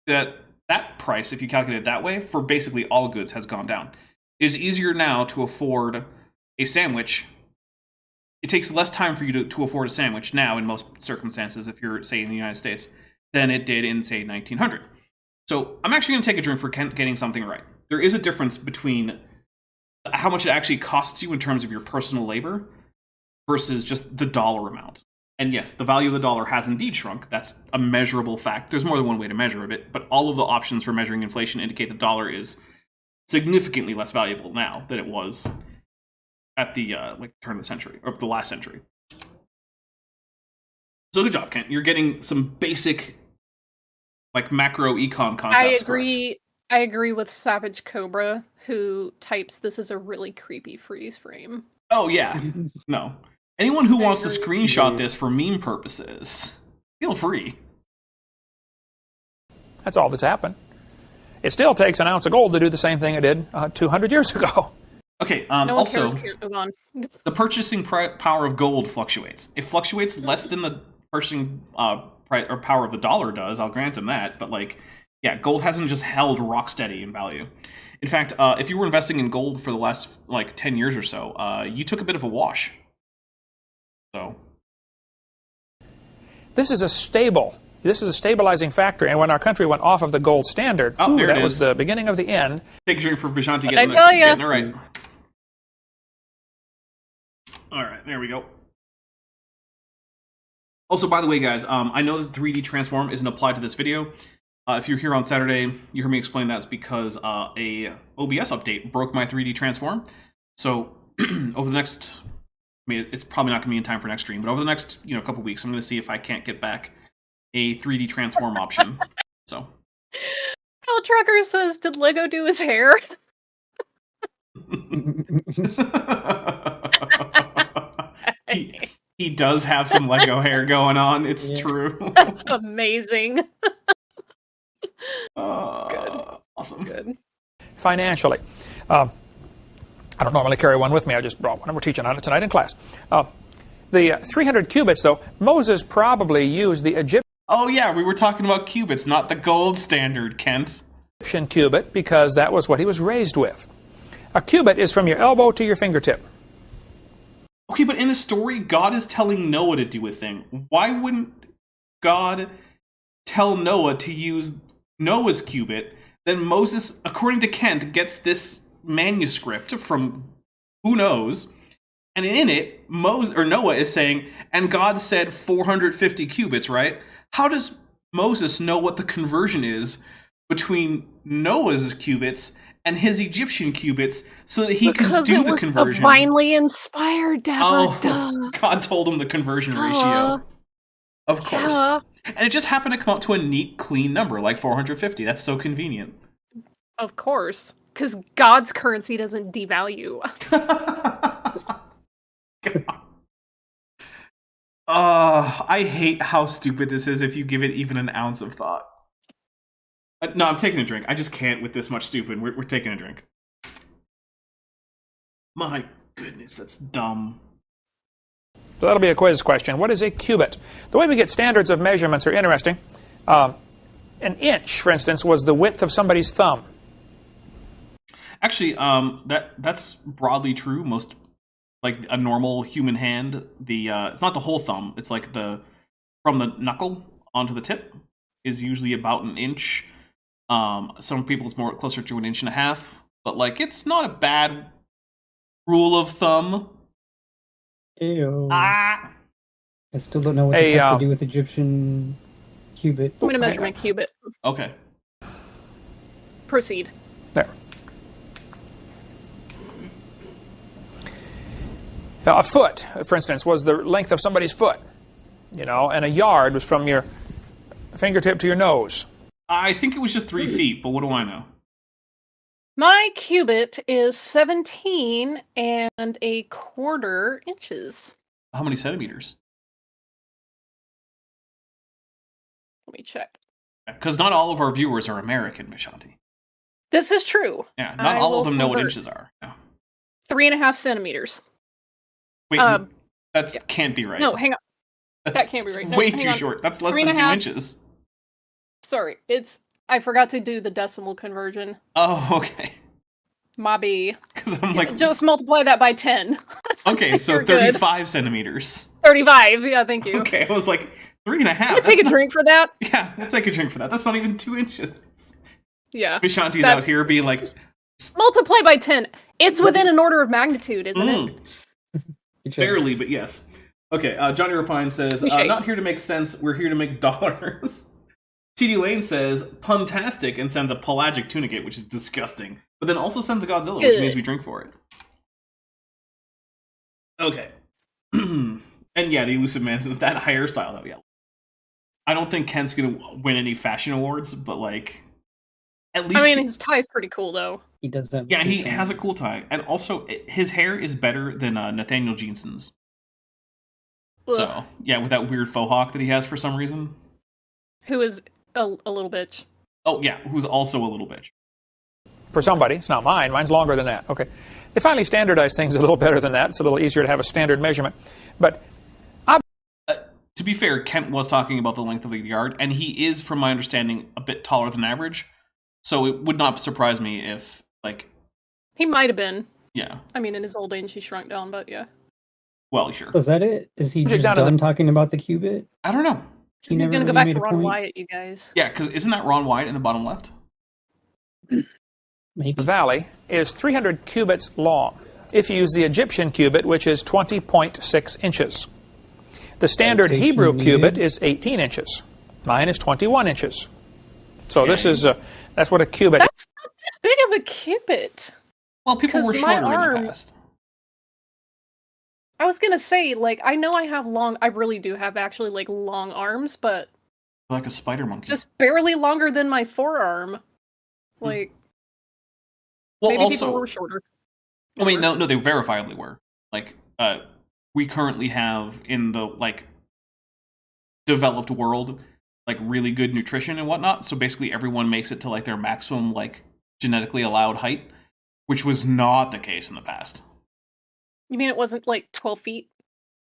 that price, if you calculate it that way, for basically all goods has gone down. It is easier now to afford a sandwich. It takes less time for you to afford a sandwich now in most circumstances, if you're, say, in the United States, than it did in, say, 1900. So I'm actually going to take a drink for getting something right. There is a difference between how much it actually costs you in terms of your personal labor versus just the dollar amount. And yes, the value of the dollar has indeed shrunk. That's a measurable fact. There's more than one way to measure it, but all of the options for measuring inflation indicate the dollar is significantly less valuable now than it was at the turn of the century, or the last century. So good job, Kent. You're getting some basic macro econ concepts. I agree with Savage Cobra, who types, "This is a really creepy freeze frame." Oh yeah. No. Anyone who wants to screenshot this for meme purposes, feel free. That's all that's happened. It still takes an ounce of gold to do the same thing it did 200 years ago. Okay, No one also, cares. Move on. the purchasing power of gold fluctuates. It fluctuates less than the purchasing or power of the dollar does, I'll grant him that, but gold hasn't just held rock steady in value. In fact, if you were investing in gold for the last 10 years or so, you took a bit of a wash. So This is a stabilizing factor, and when our country went off of the gold standard, that was the beginning of the end. Take a drink for Vishanti I tell ya. getting it right. All right, there we go. Also, by the way, guys, I know that 3D Transform isn't applied to this video. If you're here on Saturday, you heard me explain that's because a OBS update broke my 3D Transform. So over the next, it's probably not going to be in time for next stream, but over the next couple weeks, I'm going to see if I can't get back a 3D transform option. So. Al Trucker says, did Lego do his hair? he does have some Lego hair going on. It's true. That's amazing. Good. Awesome. Good. Financially. I don't normally carry one with me. I just brought one, and we're teaching on it tonight in class. The 300 cubits, though, Moses probably used the Egyptian Oh, yeah, we were talking about cubits, not the gold standard, Kent. cubit because that was what he was raised with. A cubit is from your elbow to your fingertip. Okay, but in the story, God is telling Noah to do a thing. Why wouldn't God tell Noah to use Noah's cubit? Then Moses, according to Kent, gets this manuscript from who knows, and in it, Noah is saying, and God said 450 cubits, right? How does Moses know what the conversion is between Noah's cubits and his Egyptian cubits so that he can do the conversion? Because it was divinely inspired, Deborah. Oh, God told him the conversion ratio. Of course. Yeah. And it just happened to come out to a neat, clean number, like 450. That's so convenient. Of course. Because God's currency doesn't devalue. I hate how stupid this is if you give it even an ounce of thought. No, I'm taking a drink. I just can't with this much stupid. We're taking a drink. My goodness, that's dumb. So that'll be a quiz question. What is a cubit? The way we get standards of measurements are interesting. An inch, for instance, was the width of somebody's thumb. Actually, that's broadly true. Most, like a normal human hand, it's not the whole thumb. It's like from the knuckle onto the tip is usually about an inch. Some people it's more closer to an inch and a half, but like it's not a bad rule of thumb. Ew. I still don't know what this has to do with Egyptian cubit. I'm going to measure my cubit. Okay. Proceed. There. Now, a foot, for instance, was the length of somebody's foot, and a yard was from your fingertip to your nose. I think it was just 3 feet, but what do I know? My cubit is 17 and a quarter inches. How many centimeters? Let me check. Because not all of our viewers are American, Vishanti. This is true. Yeah, not all of them know what inches are. No. 3.5 centimeters. Wait, that can't be right. No, hang on. That can't be right. No, way too short. That's less than 2 inches. Sorry, I forgot to do the decimal conversion. Oh, okay. Mobby. Because I'm like... Just multiply that by 10. Okay, so 35 centimeters. 35, yeah, thank you. Okay, I was like, 3.5. Can I take a drink for that? Yeah, we'll take a drink for that. That's not even 2 inches. Yeah. Vishanti's out here being like... Multiply by 10. It's within an order of magnitude, isn't it? Barely, but yes. Okay, Johnny Rapine says, not here to make sense, we're here to make dollars. TD Lane says, puntastic, and sends a pelagic tunicate, which is disgusting. But then also sends a Godzilla, which means we drink for it. Okay. And yeah, the Elusive Man says, that hairstyle, though, yeah. I don't think Kent's going to win any fashion awards, but like, at least... I mean, his tie's pretty cool, though. He does have... Yeah, he has a cool tie. And also, his hair is better than Nathaniel Jeanson's. Ugh. So, yeah, with that weird faux hawk that he has for some reason. Who is a little bitch. Oh, yeah, who's also a little bitch. For somebody. It's not mine. Mine's longer than that. Okay. They finally standardized things a little better than that. It's a little easier to have a standard measurement. But... to be fair, Kent was talking about the length of the yard, and he is, from my understanding, a bit taller than average. So it would not surprise me if, like... He might have been. Yeah. I mean, in his old age, he shrunk down, but yeah. Well, sure. Was that it? Is he just done talking about the cubit? I don't know. He's going to go back to Ron Wyatt, you guys. Yeah, because isn't that Ron Wyatt in the bottom left? Maybe. The valley is 300 cubits long. If you use the Egyptian cubit, which is 20.6 inches. The standard Hebrew cubit is 18 inches. Mine is 21 inches. So this is, that's what a cubit is. That's not that big of a cubit. Well, people were shorter in the past. I was going to say, like, I know I have I really do have actually, like, long arms, but Like a spider monkey. Just barely longer than my forearm. Like, well, maybe also, people were shorter. I mean, no, they verifiably were. Like, we currently have in the, like, developed world, like, really good nutrition and whatnot. So basically everyone makes it to, like, their maximum, like, genetically allowed height, which was not the case in the past. You mean it wasn't, like, 12 feet?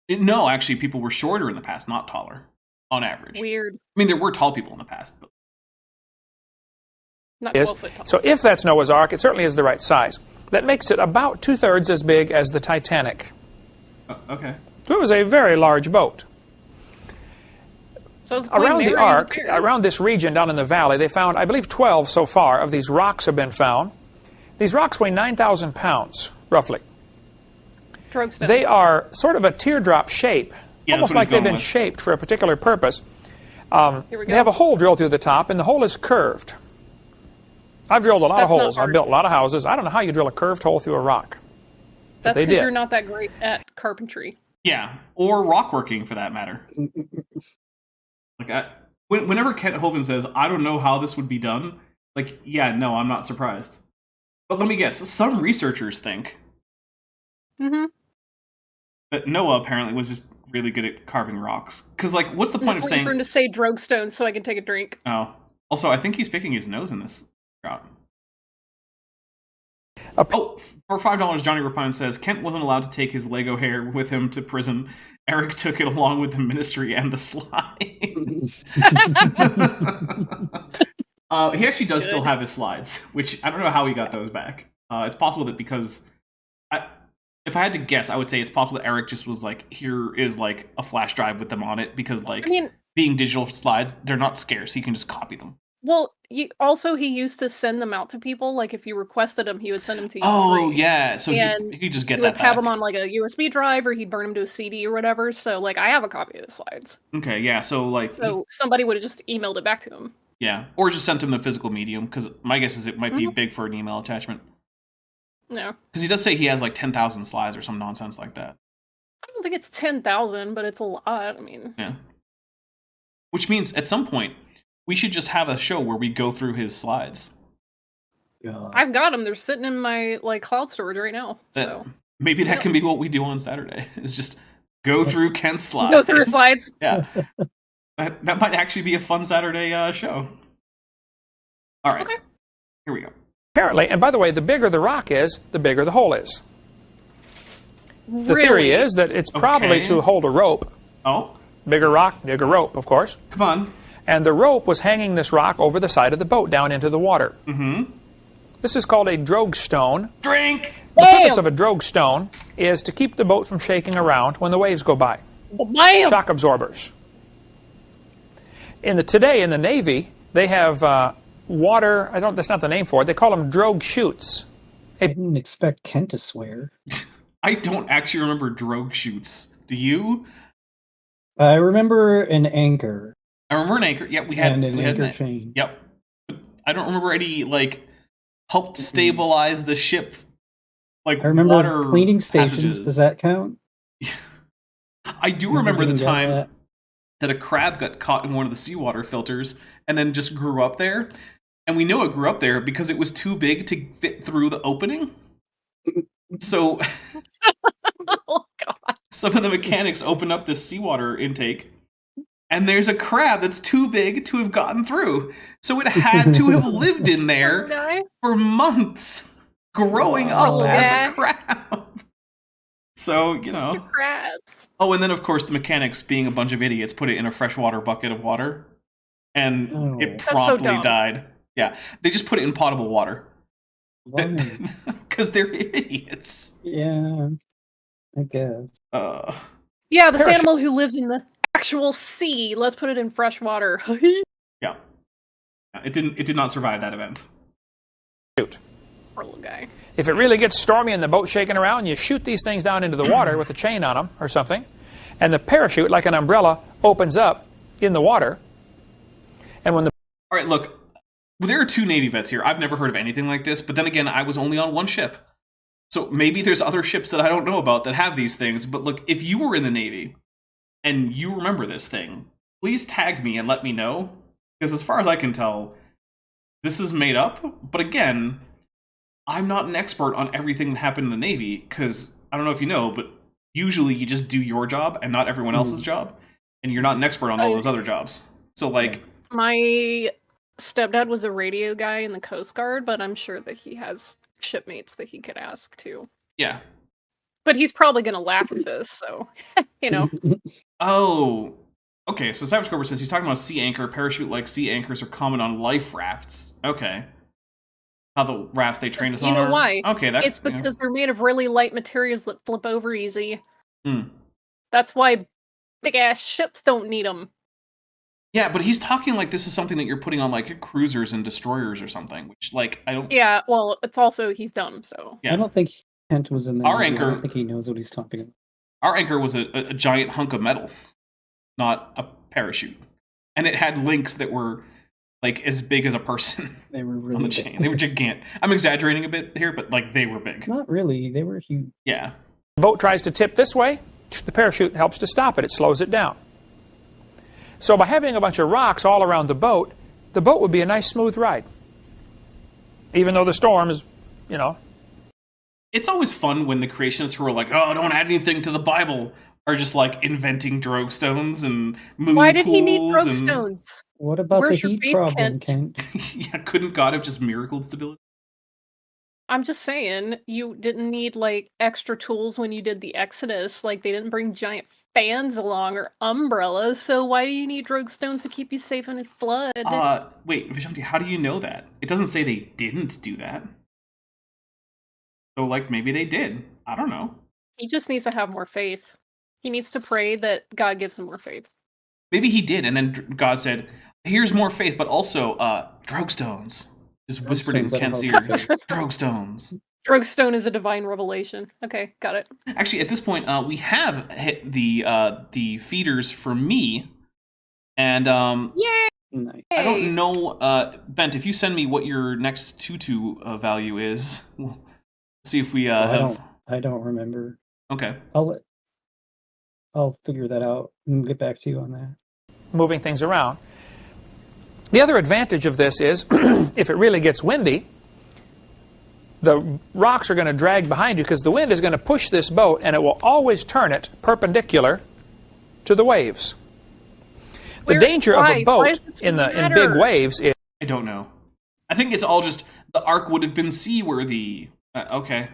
No, actually, people were shorter in the past, not taller, on average. Weird. I mean, there were tall people in the past, but... Not 12 foot tall. So if that's Noah's Ark, it certainly is the right size. That makes it about 2/3 as big as the Titanic. Okay. So it was a very large boat. So it's Queen Around Mary the and Ark, Bears. around this region down in the valley, they found, I believe, 12 so far of these rocks have been found. These rocks weigh 9,000 pounds, roughly. Drogestones. They are sort of a teardrop shape, Yeah, almost that's what like he's they've going been with. shaped for a particular purpose. Here we They go. have a hole drilled through the top, and the hole is curved. I've drilled a lot of That's not holes. I've hard. built a lot of houses. I don't know how you drill a curved hole through a rock. That's they because did. you're not that great at carpentry. Yeah, or rock working, for that matter. Like, whenever Kent Hoven says, I don't know how this would be done, like, yeah, no, I'm not surprised. But let me guess, some researchers think Mm-hmm. that Noah apparently was just really good at carving rocks. Because, like, what's the point of for saying... him to say Drogestones so I can take a drink. Oh. Also, I think he's picking his nose in this shot. Oh, for $5, Johnny Rapine says, Kent wasn't allowed to take his Lego hair with him to prison. Eric took it along with the ministry and the slides. He actually does still have his slides, which I don't know how he got those back. It's possible that because... if I had to guess, I would say it's possible that Eric just was like, here is like a flash drive with them on it, because like, I mean, being digital slides, they're not scarce. He can just copy them. well, he used to send them out to people. Like, if you requested them, he would send them to you. Oh, free. yeah. So And he could just get He that would have back. them on like a USB drive, or he'd burn them to a CD or whatever. So, like, I have a copy of the slides. Okay, yeah. So like, So somebody would have just emailed it back to him. yeah, or just sent him the physical medium, because my guess is it might be big for an email attachment. No, Because he does say he has like 10,000 slides or some nonsense like that. I don't think it's 10,000, but it's a lot. I mean, Yeah. Which means at some point we should just have a show where we go through his slides. God. I've got them. They're sitting in my like cloud storage right now. So Maybe that can be what we do on Saturday. Is just go through Kent's slides. go through his slides. Yeah. That might actually be a fun Saturday show. All right. Okay. Here we go. Apparently, and by the way, the bigger the rock is, the bigger the hole is. The Really? theory is that it's probably Okay. to hold a rope. Oh, Bigger rock, bigger rope, of course. come on. And the rope was hanging this rock over the side of the boat down into the water. Mm-hmm. This is called a drogestone. Drink! The Bam! purpose of a drogestone is to keep the boat from shaking around when the waves go by. Bam! Shock absorbers. Today in the Navy, they have water, that's not the name for it, they call them drogue chutes. I didn't expect Kent to swear. I don't actually remember drogue shoots. Do you? I remember an anchor I remember an anchor. Yep, we had and an we had anchor chain. Yep. I don't remember any like helped stabilize the ship. Like I remember water cleaning stations. passages. Does that count? I do remember the Didn't get time that. that a crab got caught in one of the seawater filters and then just grew up there. And we know it grew up there because it was too big to fit through the opening. So Oh god. some of the mechanics open up this seawater intake, and there's a crab that's too big to have gotten through. So it had to have lived in Poor there guy. for months, growing Wow. up as Yeah. a crab. So, you know. Two crabs. Oh, and then, of course, the mechanics, being a bunch of idiots, put it in a freshwater bucket of water. And Oh. it That's so promptly dumb. died. Yeah, they just put it in potable water. Why? Because they're idiots. Yeah, I guess. Yeah, this Parachute. animal who lives in the actual sea. Let's put it in fresh water. Yeah. It did not survive that event. Poor little guy. If it really gets stormy and the boat's shaking around, you shoot these things down into the water with a chain on them or something, and the parachute, like an umbrella, opens up in the water. And when the All right, look. Well, there are two Navy vets here. I've never heard of anything like this, but then again, I was only on one ship. So maybe there's other ships that I don't know about that have these things. But look, if you were in the Navy and you remember this thing, please tag me and let me know. Because as far as I can tell, this is made up. But again, I'm not an expert on everything that happened in the Navy, because I don't know if you know, but usually you just do your job and not everyone else's job. And you're not an expert on all those other jobs. So, like... My stepdad was a radio guy in the Coast Guard, but I'm sure that he has shipmates that he could ask, too. Yeah. But he's probably going to laugh at this, so, you know. Oh... Okay, so Savage Cobra says he's talking about a sea anchor. Parachute-like sea anchors are common on life rafts. Okay. How the rafts they train us on You know are... why? Okay, that's... It's because they're made of really light materials that flip over easy. Hmm. That's why big-ass ships don't need them. Yeah, but he's talking like this is something that you're putting on, like, cruisers and destroyers or something, which, like, I don't... Yeah, well, it's also, he's dumb, so... Yeah. I don't think Kent was in there. Our anchor... I don't think he knows what he's talking about. Our anchor was a giant hunk of metal, not a parachute. And it had links that were, like, as big as a person. They were really on the chain. They were gigantic. I'm exaggerating a bit here, but, like, they were big. Not really. They were huge. Yeah. The boat tries to tip this way, the parachute helps to stop it. It slows it down. So by having a bunch of rocks all around the boat would be a nice smooth ride. Even though the storm is, you know. It's always fun when the creationists who are like, oh, don't add anything to the Bible, are just like inventing drogue stones and moon Why did he need pools drogue and... stones? What about Where's the your heat faith, problem, Kent? Kent? Yeah, couldn't God have just miracled stability? I'm just saying, you didn't need, like, extra tools when you did the Exodus. Like, they didn't bring giant fans along or umbrellas, so why do you need drogue stones to keep you safe in a flood? Wait, Vishanti, how do you know that? It doesn't say they didn't do that. So, like, maybe they did. I don't know. He just needs to have more faith. He needs to pray that God gives him more faith. Maybe he did, and then God said, here's more faith, but also, drogue stones. Just whispered in Kent's ear. Drogue stones. Drogue stone is a divine revelation. Okay, got it. Actually, at this point, we have hit the feeders for me, and Yay! Nice. I don't know, Bent, if you send me what your next tutu value is, we'll see if we have. I don't remember. Okay. I'll figure that out and get back to you on that. Moving things around. The other advantage of this is, if it really gets windy, the rocks are going to drag behind you because the wind is going to push this boat and it will always turn it perpendicular to the waves. The danger of a boat in big waves is... I don't know. I think it's all just, the ark would have been seaworthy. Okay.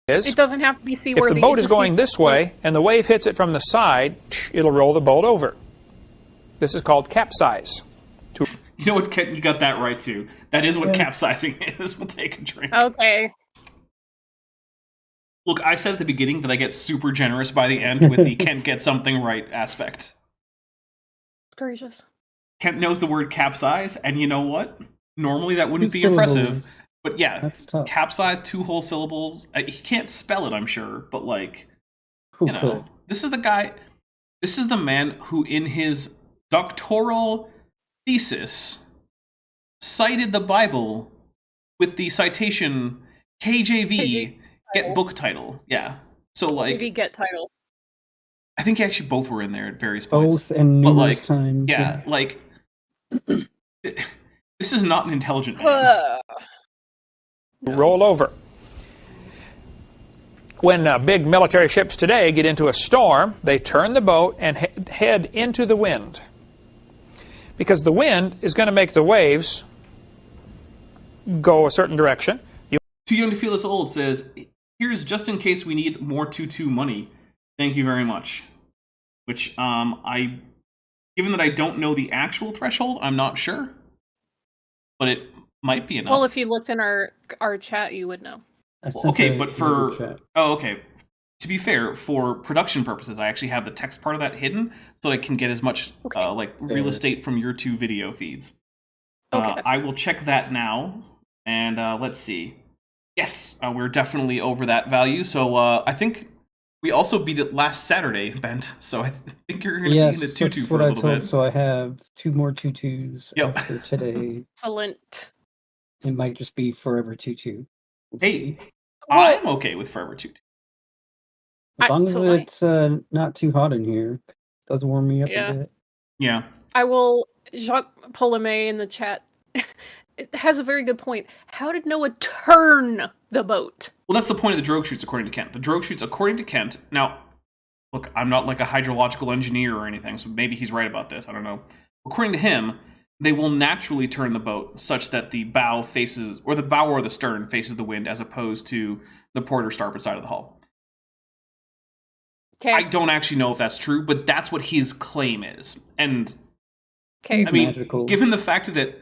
It doesn't have to be seaworthy. If the boat is going this way and the wave hits it from the side, it'll roll the boat over. This is called capsize. You know what, Kent, you got that right, too. That is what capsizing is. We'll take a drink. Okay. Look, I said at the beginning that I get super generous by the end with the Kent get something right aspect. Gracious. Kent knows the word capsize, and you know what? Normally that wouldn't be impressive. But yeah, that's tough. Capsize, 2 whole syllables. He can't spell it, I'm sure, but like, Who you know, could? this is the guy, this is the man who in his doctoral thesis cited the Bible with the citation KJV, get book title. Yeah. So like, KJV get title. I think actually both were in there at various points. Both and But, numerous like, times. Yeah, like, this is not an intelligent man. Roll over. When big military ships today get into a storm, they turn the boat and head into the wind. Because the wind is going to make the waves go a certain direction. Too Young to Feel This Old says, here's just in case we need more tutu money. Thank you very much. Which, given that I don't know the actual threshold, I'm not sure. But it might be enough. Well, if you looked in our chat, you would know. Okay, but for... Oh, okay. To be fair, for production purposes, I actually have the text part of that hidden, so I can get as much, real estate from your 2 video feeds. Okay, I will check that now, and let's see. Yes, we're definitely over that value, so I think we also beat it last Saturday, Bent, so I think you're going to be in the tutu for a little bit. So I have 2 more tutus after today. Excellent. It might just be Forever Tutu. Hey, I'm okay with Forever Tutu. As long as it's not too hot in here. It does warm me up a bit. Yeah. I will. Jacques Polomé in the chat it has a very good point. How did Noah turn the boat? Well, that's the point of the drogue chutes, according to Kent. The drogue chutes, according to Kent. Now, look, I'm not like a hydrological engineer or anything, so maybe he's right about this. I don't know. According to him, they will naturally turn the boat such that the bow faces, or the bow or the stern faces the wind, as opposed to the port or starboard side of the hull. Okay. I don't actually know if that's true, but that's what his claim is. And Okay. I mean, Magical. given the fact that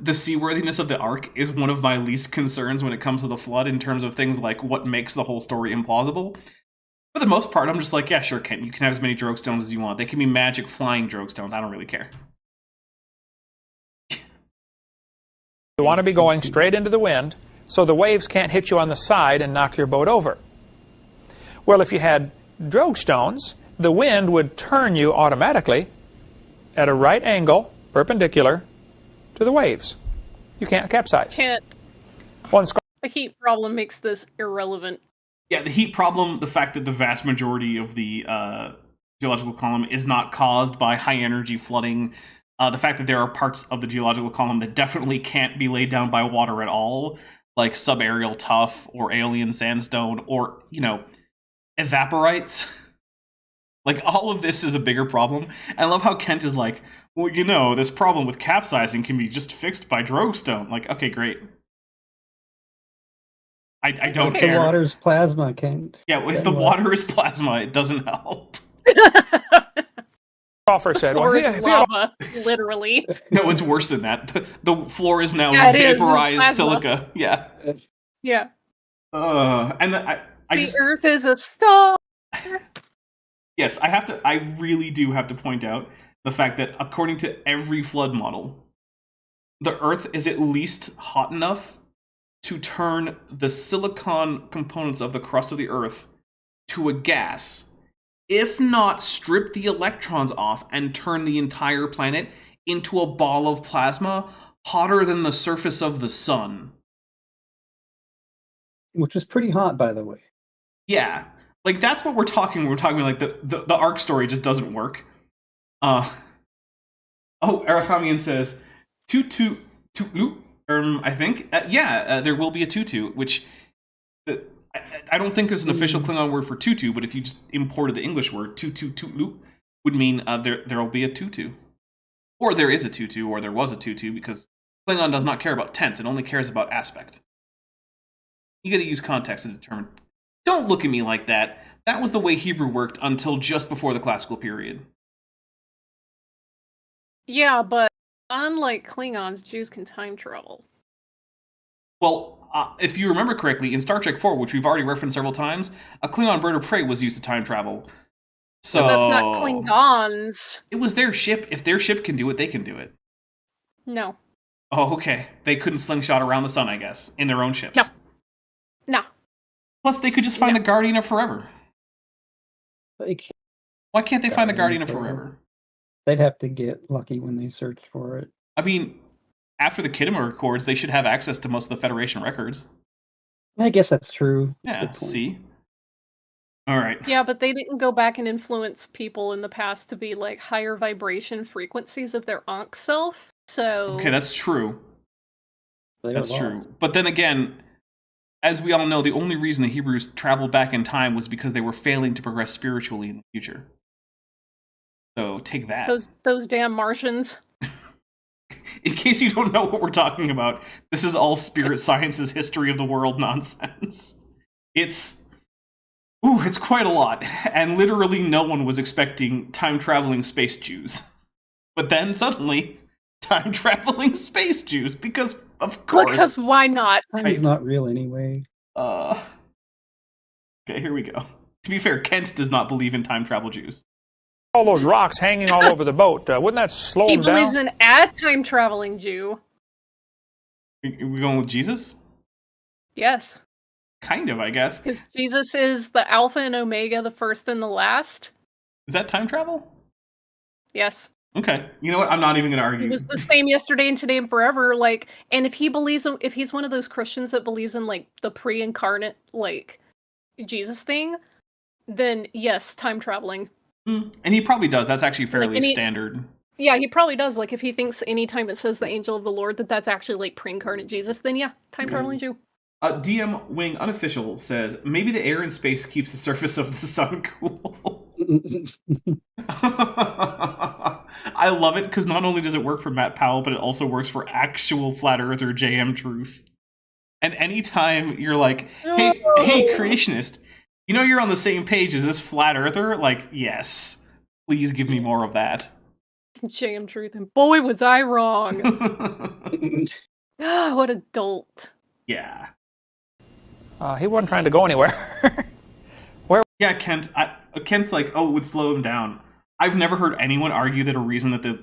the seaworthiness of the Ark is one of my least concerns when it comes to the flood, in terms of things like what makes the whole story implausible, for the most part, I'm just like, yeah, sure, Kent, you can have as many drogue stones as you want. They can be magic flying drogue stones. I don't really care. You want to be going straight into the wind so the waves can't hit you on the side and knock your boat over. Well, if you had drogue stones, the wind would turn you automatically at a right angle, perpendicular, to the waves. You can't capsize. Can't. The heat problem makes this irrelevant. Yeah, the heat problem, the fact that the vast majority of the geological column is not caused by high energy flooding, the fact that there are parts of the geological column that definitely can't be laid down by water at all, like subaerial tuff or alien sandstone or, evaporites. Like, all of this is a bigger problem. I love how Kent is like, well, this problem with capsizing can be just fixed by drogue stone. Like, okay, great. I don't The care. water's plasma, Kent. Yeah, if the water is plasma, it doesn't help. Golfer said, well, Floor if is you had lava, literally. No, it's worse than that. The floor is now Yeah, it is. It's vaporized plasma. silica. Yeah. Yeah. And The Earth is a star. Yes, I really do have to point out the fact that according to every flood model, the Earth is at least hot enough to turn the silicon components of the crust of the Earth to a gas, if not strip the electrons off and turn the entire planet into a ball of plasma hotter than the surface of the sun. Which is pretty hot, by the way. Yeah. Like, that's what we're talking. We're talking like the arc story just doesn't work. Arachamian says, tutu, I think. There will be a tutu, which I don't think there's an official Klingon word for tutu, but if you just imported the English word, tutu, would mean there will be a tutu. Or there is a tutu, or there was a tutu, because Klingon does not care about tense, it only cares about aspect. You gotta use context to determine. Don't look at me like that. That was the way Hebrew worked until just before the classical period. Yeah, but unlike Klingons, Jews can time travel. Well, if you remember correctly, in Star Trek 4, which we've already referenced several times, a Klingon bird of prey was used to time travel. So But that's not Klingons. It was their ship. If their ship can do it, they can do it. No. Oh, okay. They couldn't slingshot around the sun, I guess, in their own ships. No. Plus, they could just find the Guardian of Forever. Why can't they find the Guardian of Forever? They'd have to get lucky when they search for it. I mean, after the Khitomer Accords, they should have access to most of the Federation records. I guess that's true. That's a Yeah, good point. see? All right. Yeah, but they didn't go back and influence people in the past to be like higher vibration frequencies of their Ankh self. So Okay, that's true. They That's got true. lost. But then again, as we all know, the only reason the Hebrews traveled back in time was because they were failing to progress spiritually in the future. So take that. those damn Martians. In case you don't know what we're talking about, this is all spirit science's history of the world nonsense. It's quite a lot, and literally no one was expecting time-traveling space Jews. But then suddenly, time-traveling space Jews, because of course. Because why not? Time's not real anyway. Okay, here we go. To be fair, Kent does not believe in time-travel Jews. all those rocks hanging all over the boat, wouldn't that slow He him down? believes in a time-traveling Jew. Are we going with Jesus? Yes. Kind of, I guess. Because Jesus is the Alpha and Omega, the first and the last. Is that time travel? Yes. Okay. You know what? I'm not even going to argue. He was the same yesterday and today and forever. Like, and if he's one of those Christians that believes in like the pre-incarnate, like Jesus thing, then yes, time traveling. And he probably does. That's actually fairly standard. Yeah, he probably does. Like, if he thinks anytime it says the angel of the Lord that's actually, like, pre-incarnate Jesus, then yeah, time traveling Jew. DM Wing Unofficial says, maybe the air in space keeps the surface of the sun cool. I love it, because not only does it work for Matt Powell, but it also works for actual Flat Earther JM Truth. And anytime you're like, hey, creationist, you know you're on the same page as this Flat Earther? Like, yes. Please give me more of that. JM Truth, and boy, was I wrong. What a dolt. Yeah. He wasn't trying to go anywhere. Yeah, Kent's like, oh, it would slow him down. I've never heard anyone argue that a reason that the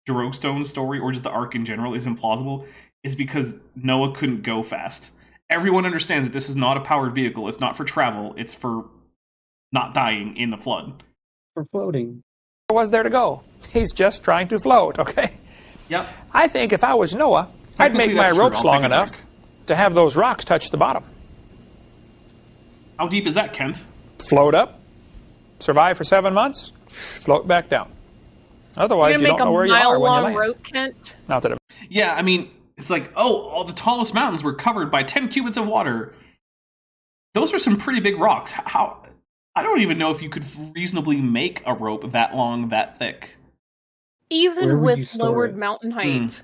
Drogstone story, or just the arc in general, is implausible is because Noah couldn't go fast. Everyone understands that this is not a powered vehicle. It's not for travel. It's for not dying in the flood. For floating. Where was there to go? He's just trying to float, okay? Yep. I think if I was Noah, I'd make my ropes long enough to have those rocks touch the bottom. How deep is that, Kent? Float up, survive for 7 months, float back down. Otherwise, you don't know where you are when you land. Rope, Kent? Not that yeah, I mean, it's like, oh, all the tallest mountains were covered by 10 cubits of water. Those are some pretty big rocks. How? I don't even know if you could reasonably make a rope that long, that thick. Even with lowered mountain height.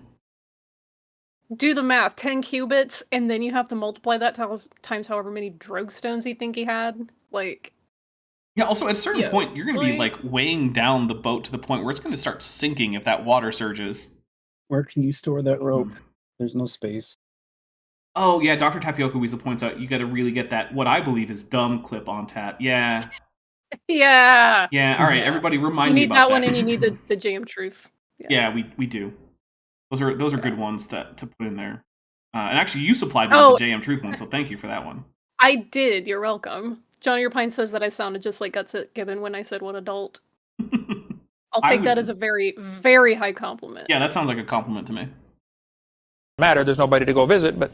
Do the math. 10 cubits, and then you have to multiply that times however many drogestones you think he had. Like... Yeah, also, at a certain point, you're going to be, like, weighing down the boat to the point where it's going to start sinking if that water surges. Where can you store that rope? There's no space. Oh, yeah, Dr. Tapioca Weasel points out you got to really get that, what I believe is dumb clip on tap. Yeah. Yeah. Yeah, all right, everybody remind me about that. that. You need that one, and you need the JM Truth. Yeah, we do. Those are good ones to put in there. And actually, you supplied me with the JM Truth one, so thank you for that one. I did. You're welcome. Johnny Pine says that I sounded just like Guts Gibbon when I said what adult. I'll take that as a very, very high compliment. Yeah, that sounds like a compliment to me. Matter, there's nobody to go visit, but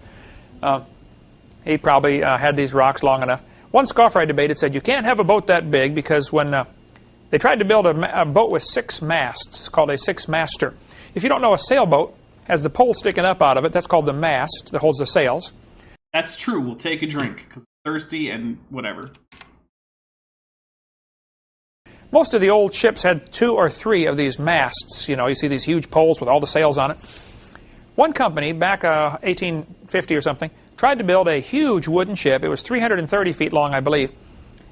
he probably had these rocks long enough. One scoffer I debated said you can't have a boat that big because when they tried to build a boat with 6 masts, called a 6-master. If you don't know, a sailboat has the pole sticking up out of it. That's called the mast that holds the sails. That's true. We'll take a drink because I'm thirsty and whatever. Most of the old ships had 2 or 3 of these masts. You know, you see these huge poles with all the sails on it. One company, back 1850 or something, tried to build a huge wooden ship. It was 330 feet long, I believe,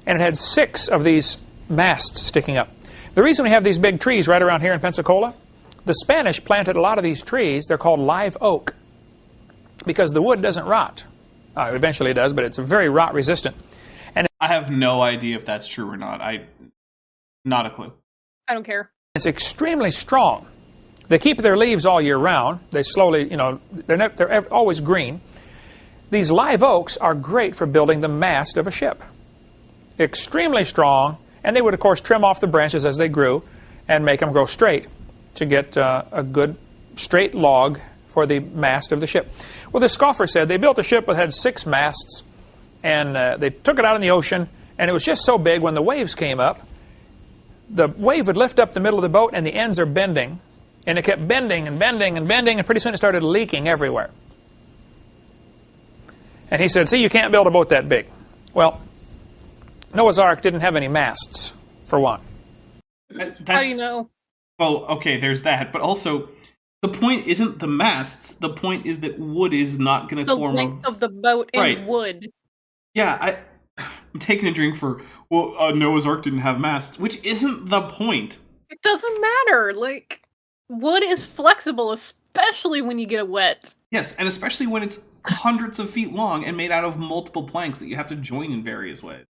and it had 6 of these masts sticking up. The reason we have these big trees right around here in Pensacola, the Spanish planted a lot of these trees. They're called live oak because the wood doesn't rot. Eventually it does, but it's very rot resistant. And I have no idea if that's true or not. Not a clue. I don't care. It's extremely strong. They keep their leaves all year round. They slowly, you know, they're always green. These live oaks are great for building the mast of a ship. Extremely strong, and they would, of course, trim off the branches as they grew and make them grow straight to get a good straight log for the mast of the ship. Well, this scoffer said they built a ship that had 6 masts, and they took it out in the ocean, and it was just so big when the waves came up, the wave would lift up the middle of the boat, and the ends are bending, and it kept bending and bending and bending, and pretty soon it started leaking everywhere. And he said, see, you can't build a boat that big. Well, Noah's Ark didn't have any masts, for one. How do you know? Well, okay, there's that, but also, the point isn't the masts. The point is that wood is not going to form the length of the boat and wood. Yeah, I'm taking a drink for, Noah's Ark didn't have masts, which isn't the point. It doesn't matter. Like, wood is flexible, especially when you get it wet. Yes, and especially when it's hundreds of feet long and made out of multiple planks that you have to join in various ways.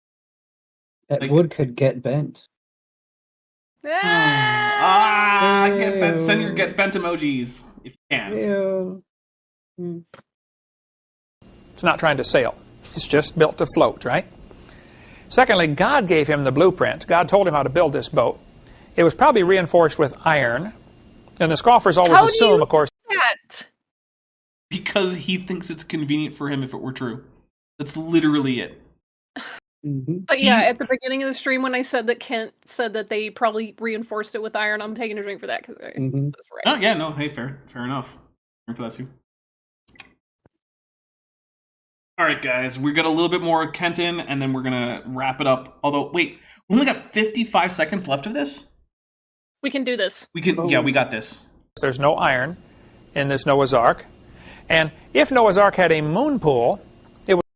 That wood could get bent. Get bent. Send your get bent emojis if you can. It's not trying to sail. It's just built to float, right? Secondly, God gave him the blueprint. God told him how to build this boat. It was probably reinforced with iron. And the scoffers always assume, of course, that? Because he thinks it's convenient for him if it were true. That's literally it. But yeah, at the beginning of the stream when I said that Kent said that they probably reinforced it with iron, I'm taking a drink for that because I was right. Oh yeah, no, hey, fair enough. For that too. All right, guys, we got a little bit more Kent in, and then we're gonna wrap it up. Although, wait, we only got 55 seconds left of this. We can do this. We can, yeah, we got this. There's no iron in this Noah's Ark, and if Noah's Ark had a moon pool,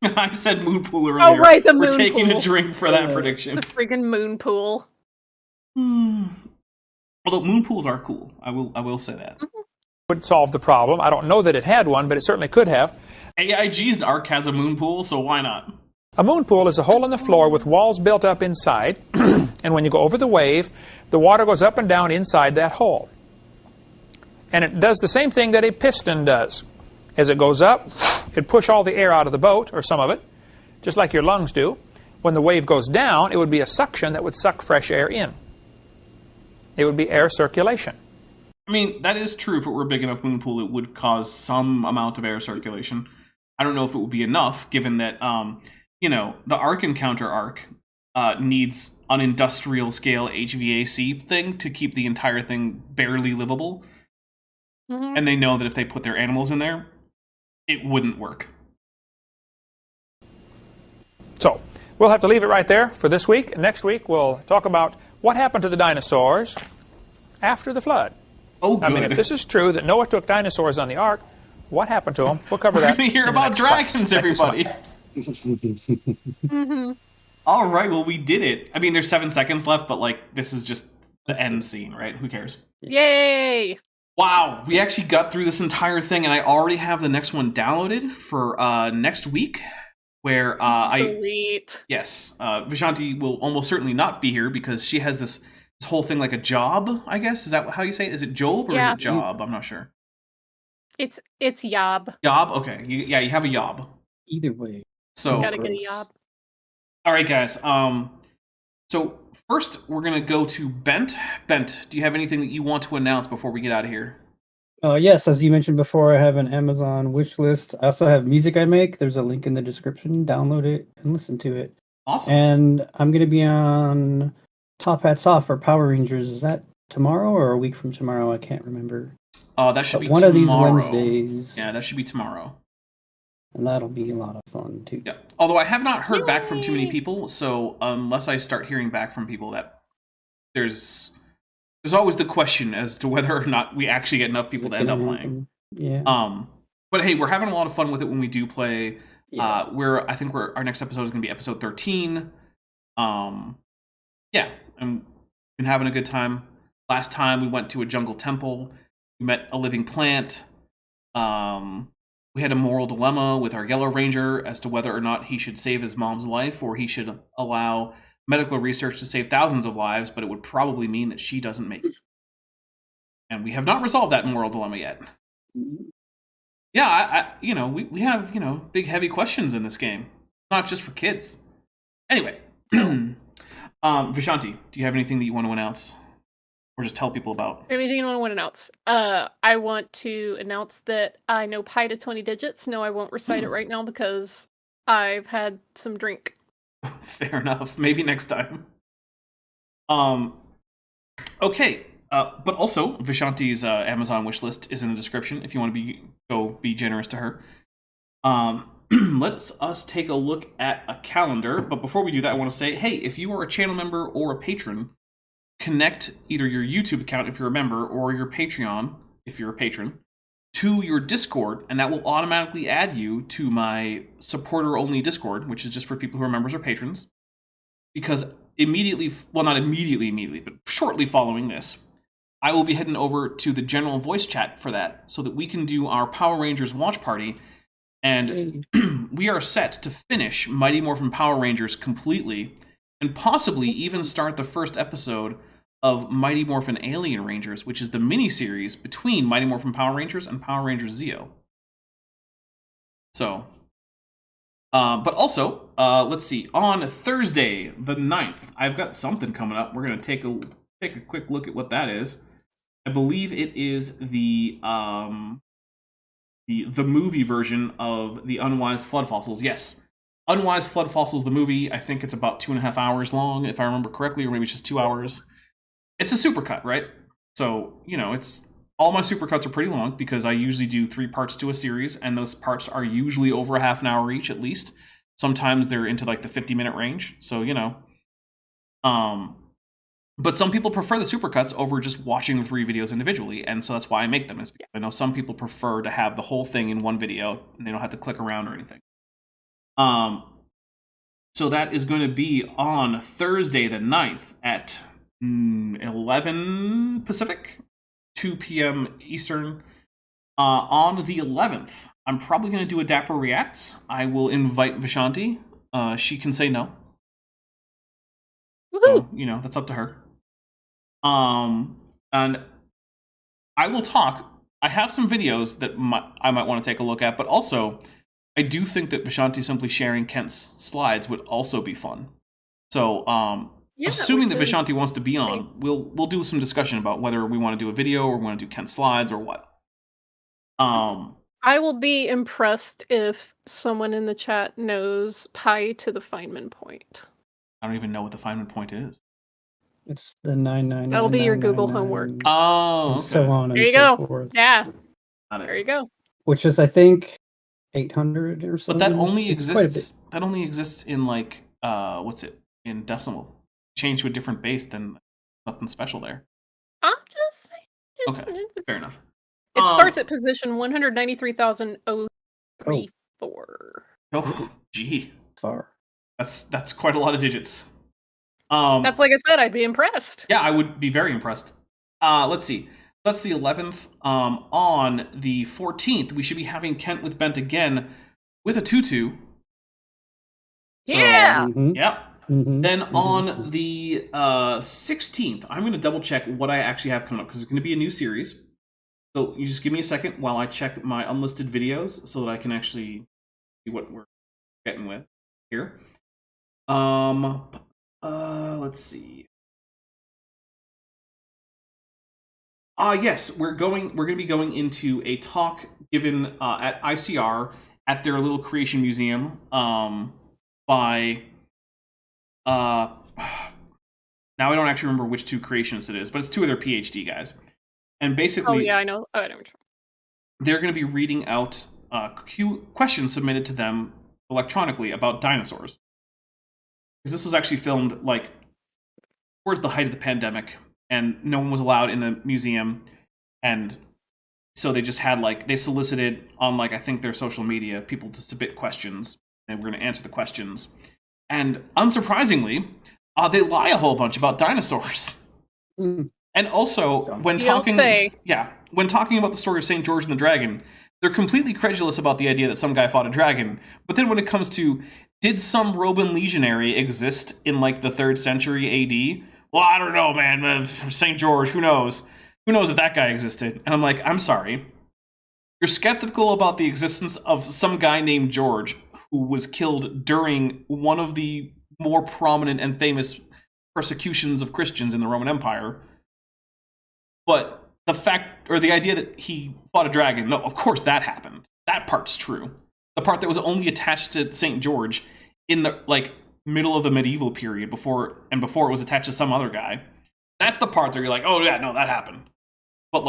I said moon pool earlier. Oh, right, the moon We're taking pool. a drink for that prediction. The freaking moon pool. Although moon pools are cool, I will say that. would solve the problem. I don't know that it had one, but it certainly could have. AIG's Ark has a moon pool, so why not? A moon pool is a hole in the floor with walls built up inside, and when you go over the wave, the water goes up and down inside that hole. And it does the same thing that a piston does. As it goes up, it'd push all the air out of the boat, or some of it, just like your lungs do. When the wave goes down, it would be a suction that would suck fresh air in. It would be air circulation. I mean, that is true. If it were a big enough moon pool, it would cause some amount of air circulation. I don't know if it would be enough, given that, the Ark Encounter Ark needs an industrial scale HVAC thing to keep the entire thing barely livable. And they know that if they put their animals in there, it wouldn't work. So, we'll have to leave it right there for this week. Next week, we'll talk about what happened to the dinosaurs after the flood. Oh, good. I mean, if this is true, that Noah took dinosaurs on the ark, what happened to them? We'll cover that. We're going to hear about dragons, everybody. All right, well, we did it. I mean, there's 7 seconds left, but, this is just the end scene, right? Who cares? Yay! Wow, we actually got through this entire thing, and I already have the next one downloaded for next week, where Sweet. Yes, Vishanti will almost certainly not be here because she has this whole thing like a job, I guess. Is that how you say it? Is it Job or is it job? I'm not sure. It's Yob. Yob? Okay. You have a Yob. Either way. So You gotta get a Yob. All right, guys. So first we're gonna go to Bent. Bent, do you have anything that you want to announce before we get out of here? Yes, as you mentioned before, I have an Amazon wish list. I also have music I make. There's a link in the description. Download it and listen to it. Awesome. And I'm going to be on Top Hats Off for Power Rangers. Is that tomorrow or a week from tomorrow? I can't remember. That should be one tomorrow. Of these Wednesdays. Yeah, that should be tomorrow. And that'll be a lot of fun, too. Yeah. Although I have not heard back from too many people, so unless I start hearing back from people, that there's always the question as to whether or not we actually get enough people to end up playing. Yeah. But hey, we're having a lot of fun with it when we do play. Yeah. I think our next episode is going to be episode 13. Yeah, and been having a good time. Last time we went to a jungle temple. We met a living plant. We had a moral dilemma with our Yellow Ranger as to whether or not he should save his mom's life or he should allow medical research to save thousands of lives, but it would probably mean that she doesn't make it. And we have not resolved that moral dilemma yet. Yeah, we have, big heavy questions in this game. Not just for kids. Anyway, Vishanti, do you have anything that you want to announce? Or just tell people about? Anything I want to announce? I want to announce that I know pi to 20 digits. No, I won't recite it right now because I've had some drink. Fair enough. Maybe next time. Okay. But also, Vishanti's Amazon wish list is in the description if you want to be generous to her. Let's us take a look at a calendar. But before we do that, I want to say, hey, if you are a channel member or a patron, connect either your YouTube account if you're a member or your Patreon if you're a patron to your Discord, and that will automatically add you to my supporter-only Discord, which is just for people who are members or patrons. Because not immediately, but shortly following this, I will be heading over to the general voice chat for that, so that we can do our Power Rangers watch party, and we are set to finish Mighty Morphin Power Rangers completely, and possibly even start the first episode of Mighty Morphin Alien Rangers, which is the mini-series between Mighty Morphin Power Rangers and Power Rangers Zeo. So, but also, let's see, on Thursday, the 9th, I've got something coming up. We're going to take a quick look at what that is. I believe it is the movie version of The Unwise Flood Fossils. Yes. Unwise Flood Fossils, the movie, I think it's about 2.5 hours long, if I remember correctly, or maybe it's just 2 hours. It's a supercut, right? So, it's all my supercuts are pretty long because I usually do 3 parts to a series, and those parts are usually over a half an hour each at least. Sometimes they're into like the 50-minute range, so but some people prefer the supercuts over just watching the 3 videos individually, and so that's why I make them. Is because I know some people prefer to have the whole thing in one video, and they don't have to click around or anything. So that is going to be on Thursday the 9th at 11 Pacific, 2 p.m. Eastern. On the 11th, I'm probably going to do a Dapper Reacts. I will invite Vishanti. She can say no. Woohoo! So, that's up to her. And I will talk. I have some videos that I might want to take a look at, but also I do think that Vishanti simply sharing Kent's slides would also be fun. So, assuming that Vishanti wants to be on, we'll do some discussion about whether we want to do a video or we want to do Kent's slides or what. I will be impressed if someone in the chat knows pi to the Feynman point. I don't even know what the Feynman point is. It's the 999. That'll be your Google homework. Oh, okay. So on There and you so go. forth. Yeah, Got it. there you go. Which is, I think, 800 or something. But that only It's quite a exists. That only exists in like what's it in decimal? Change to a different base, then nothing special there. I'm just saying. Okay, fair enough. It starts at position 193,034. Oh, gee, far. that's quite a lot of digits. That's like I said, I'd be impressed. Yeah, I would be very impressed. Let's see. That's the 11th. On the 14th, we should be having Kent with Bent again with a tutu. So, Yeah! Mhm. Yep. Mhm. Then Mhm. on the 16th, I'm going to double check what I actually have coming up because it's going to be a new series. So you just give me a second while I check my unlisted videos so that I can actually see what we're getting with here. Let's see. Yes, we're going to be going into a talk given at ICR at their little creation museum by now I don't actually remember which 2 creationists it is, but it's 2 of their PhD guys. And basically, Oh yeah, I know. Oh, I know. they're going to be reading out questions submitted to them electronically about dinosaurs. Because this was actually filmed like towards the height of the pandemic, and no one was allowed in the museum, and so they just had they solicited on I think their social media people to submit questions, and we're going to answer the questions. And unsurprisingly, they lie a whole bunch about dinosaurs. Mm. And also, when talking about the story of St. George and the Dragon, they're completely credulous about the idea that some guy fought a dragon. But then when it comes to, did some Roman legionary exist in the 3rd century AD? Well, I don't know, man. St. George, who knows? Who knows if that guy existed? And I'm like, I'm sorry. You're skeptical about the existence of some guy named George who was killed during one of the more prominent and famous persecutions of Christians in the Roman Empire. But the fact, or the idea that he fought a dragon, no, of course that happened. That part's true. The part that was only attached to St. George in the, middle of the medieval period before it was attached to some other guy. That's the part that you're like, oh yeah, no, that happened. But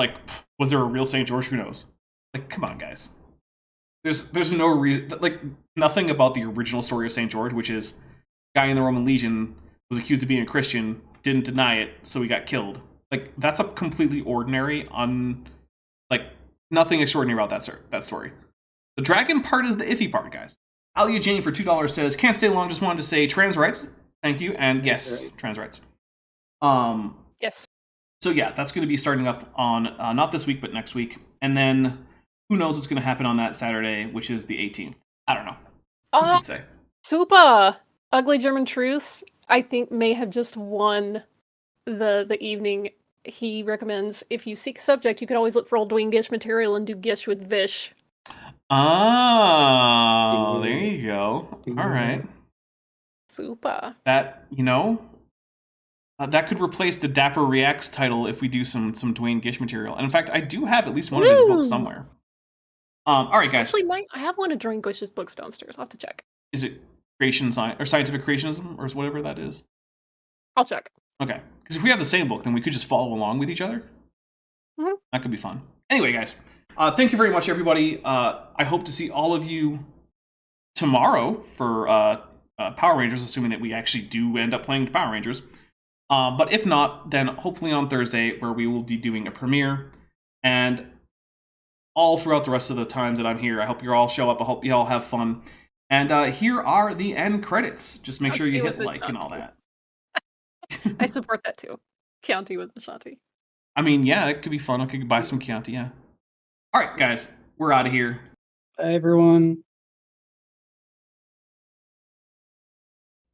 was there a real St. George? Who knows? Come on, guys. There's no reason, nothing about the original story of St. George, which is guy in the Roman Legion was accused of being a Christian, didn't deny it, so he got killed. That's a completely ordinary, nothing extraordinary about that story. The dragon part is the iffy part, guys. Alia Jane for $2 says, can't stay long, just wanted to say trans rights. Thank you, and yes, trans rights. Yes. So yeah, that's going to be starting up on, not this week, but next week. And then, who knows what's going to happen on that Saturday, which is the 18th. I don't know. Who can say? Super! Ugly German Truths, I think, may have just won the evening. He recommends, if you seek subject, you can always look for old Dwayne Gish material and do Gish with Vish. Oh, there you go. All right. Super. That, that could replace the Dapper Reacts title if we do some Dwayne Gish material. And in fact, I do have at least one of his books somewhere. All right, guys. Actually, I have one of Dwayne Gish's books downstairs. I'll have to check. Is it scientific creationism, or whatever that is. I'll check. Okay, because if we have the same book, then we could just follow along with each other. Mhm. That could be fun. Anyway, guys, thank you very much, everybody. I hope to see all of you tomorrow for Power Rangers, assuming that we actually do end up playing Power Rangers. But if not, then hopefully on Thursday, where we will be doing a premiere. And all throughout the rest of the times that I'm here, I hope you all show up. I hope you all have fun. And here are the end credits. Just make sure you hit like and all that. I support that too. Chianti with the Shanti. I mean, yeah, it could be fun. I could buy some Chianti, yeah. All right, guys, we're out of here. Bye, everyone.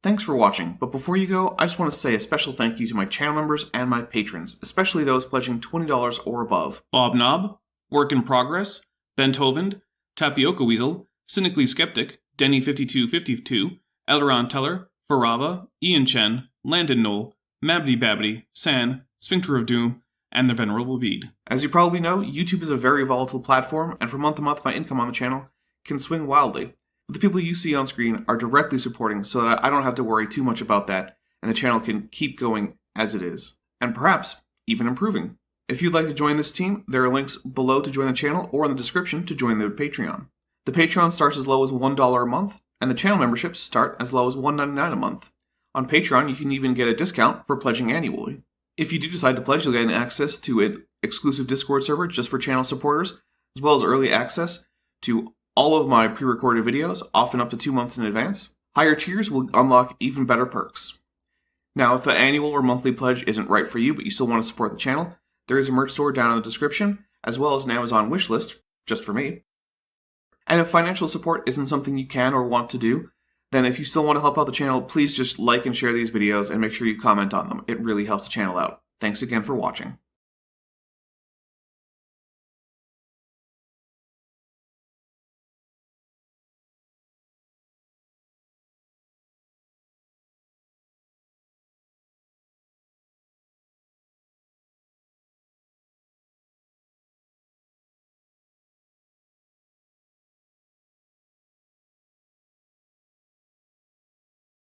Thanks for watching, but before you go, I just want to say a special thank you to my channel members and my patrons, especially those pledging $20 or above. Bob Knob, Work in Progress, Ben Tovand, Tapioca Weasel, Cynically Skeptic, Denny5252, Elron Teller, Farava, Ian Chen, Landon Knoll, Mabdy Babbity, San, Sphincter of Doom, and the Venerable Bede. As you probably know, YouTube is a very volatile platform, and from month to month my income on the channel can swing wildly. But the people you see on screen are directly supporting so that I don't have to worry too much about that, and the channel can keep going as it is, and perhaps even improving. If you'd like to join this team, there are links below to join the channel or in the description to join the Patreon. The Patreon starts as low as $1 a month, and the channel memberships start as low as $1.99 a month. On Patreon, you can even get a discount for pledging annually. If you do decide to pledge, you'll get access to an exclusive Discord server just for channel supporters, as well as early access to all of my pre-recorded videos, often up to 2 months in advance. Higher tiers will unlock even better perks. Now, if the annual or monthly pledge isn't right for you, but you still want to support the channel, there is a merch store down in the description, as well as an Amazon wishlist, just for me. And if financial support isn't something you can or want to do, then if you still want to help out the channel, please just like and share these videos and make sure you comment on them. It really helps the channel out. Thanks again for watching.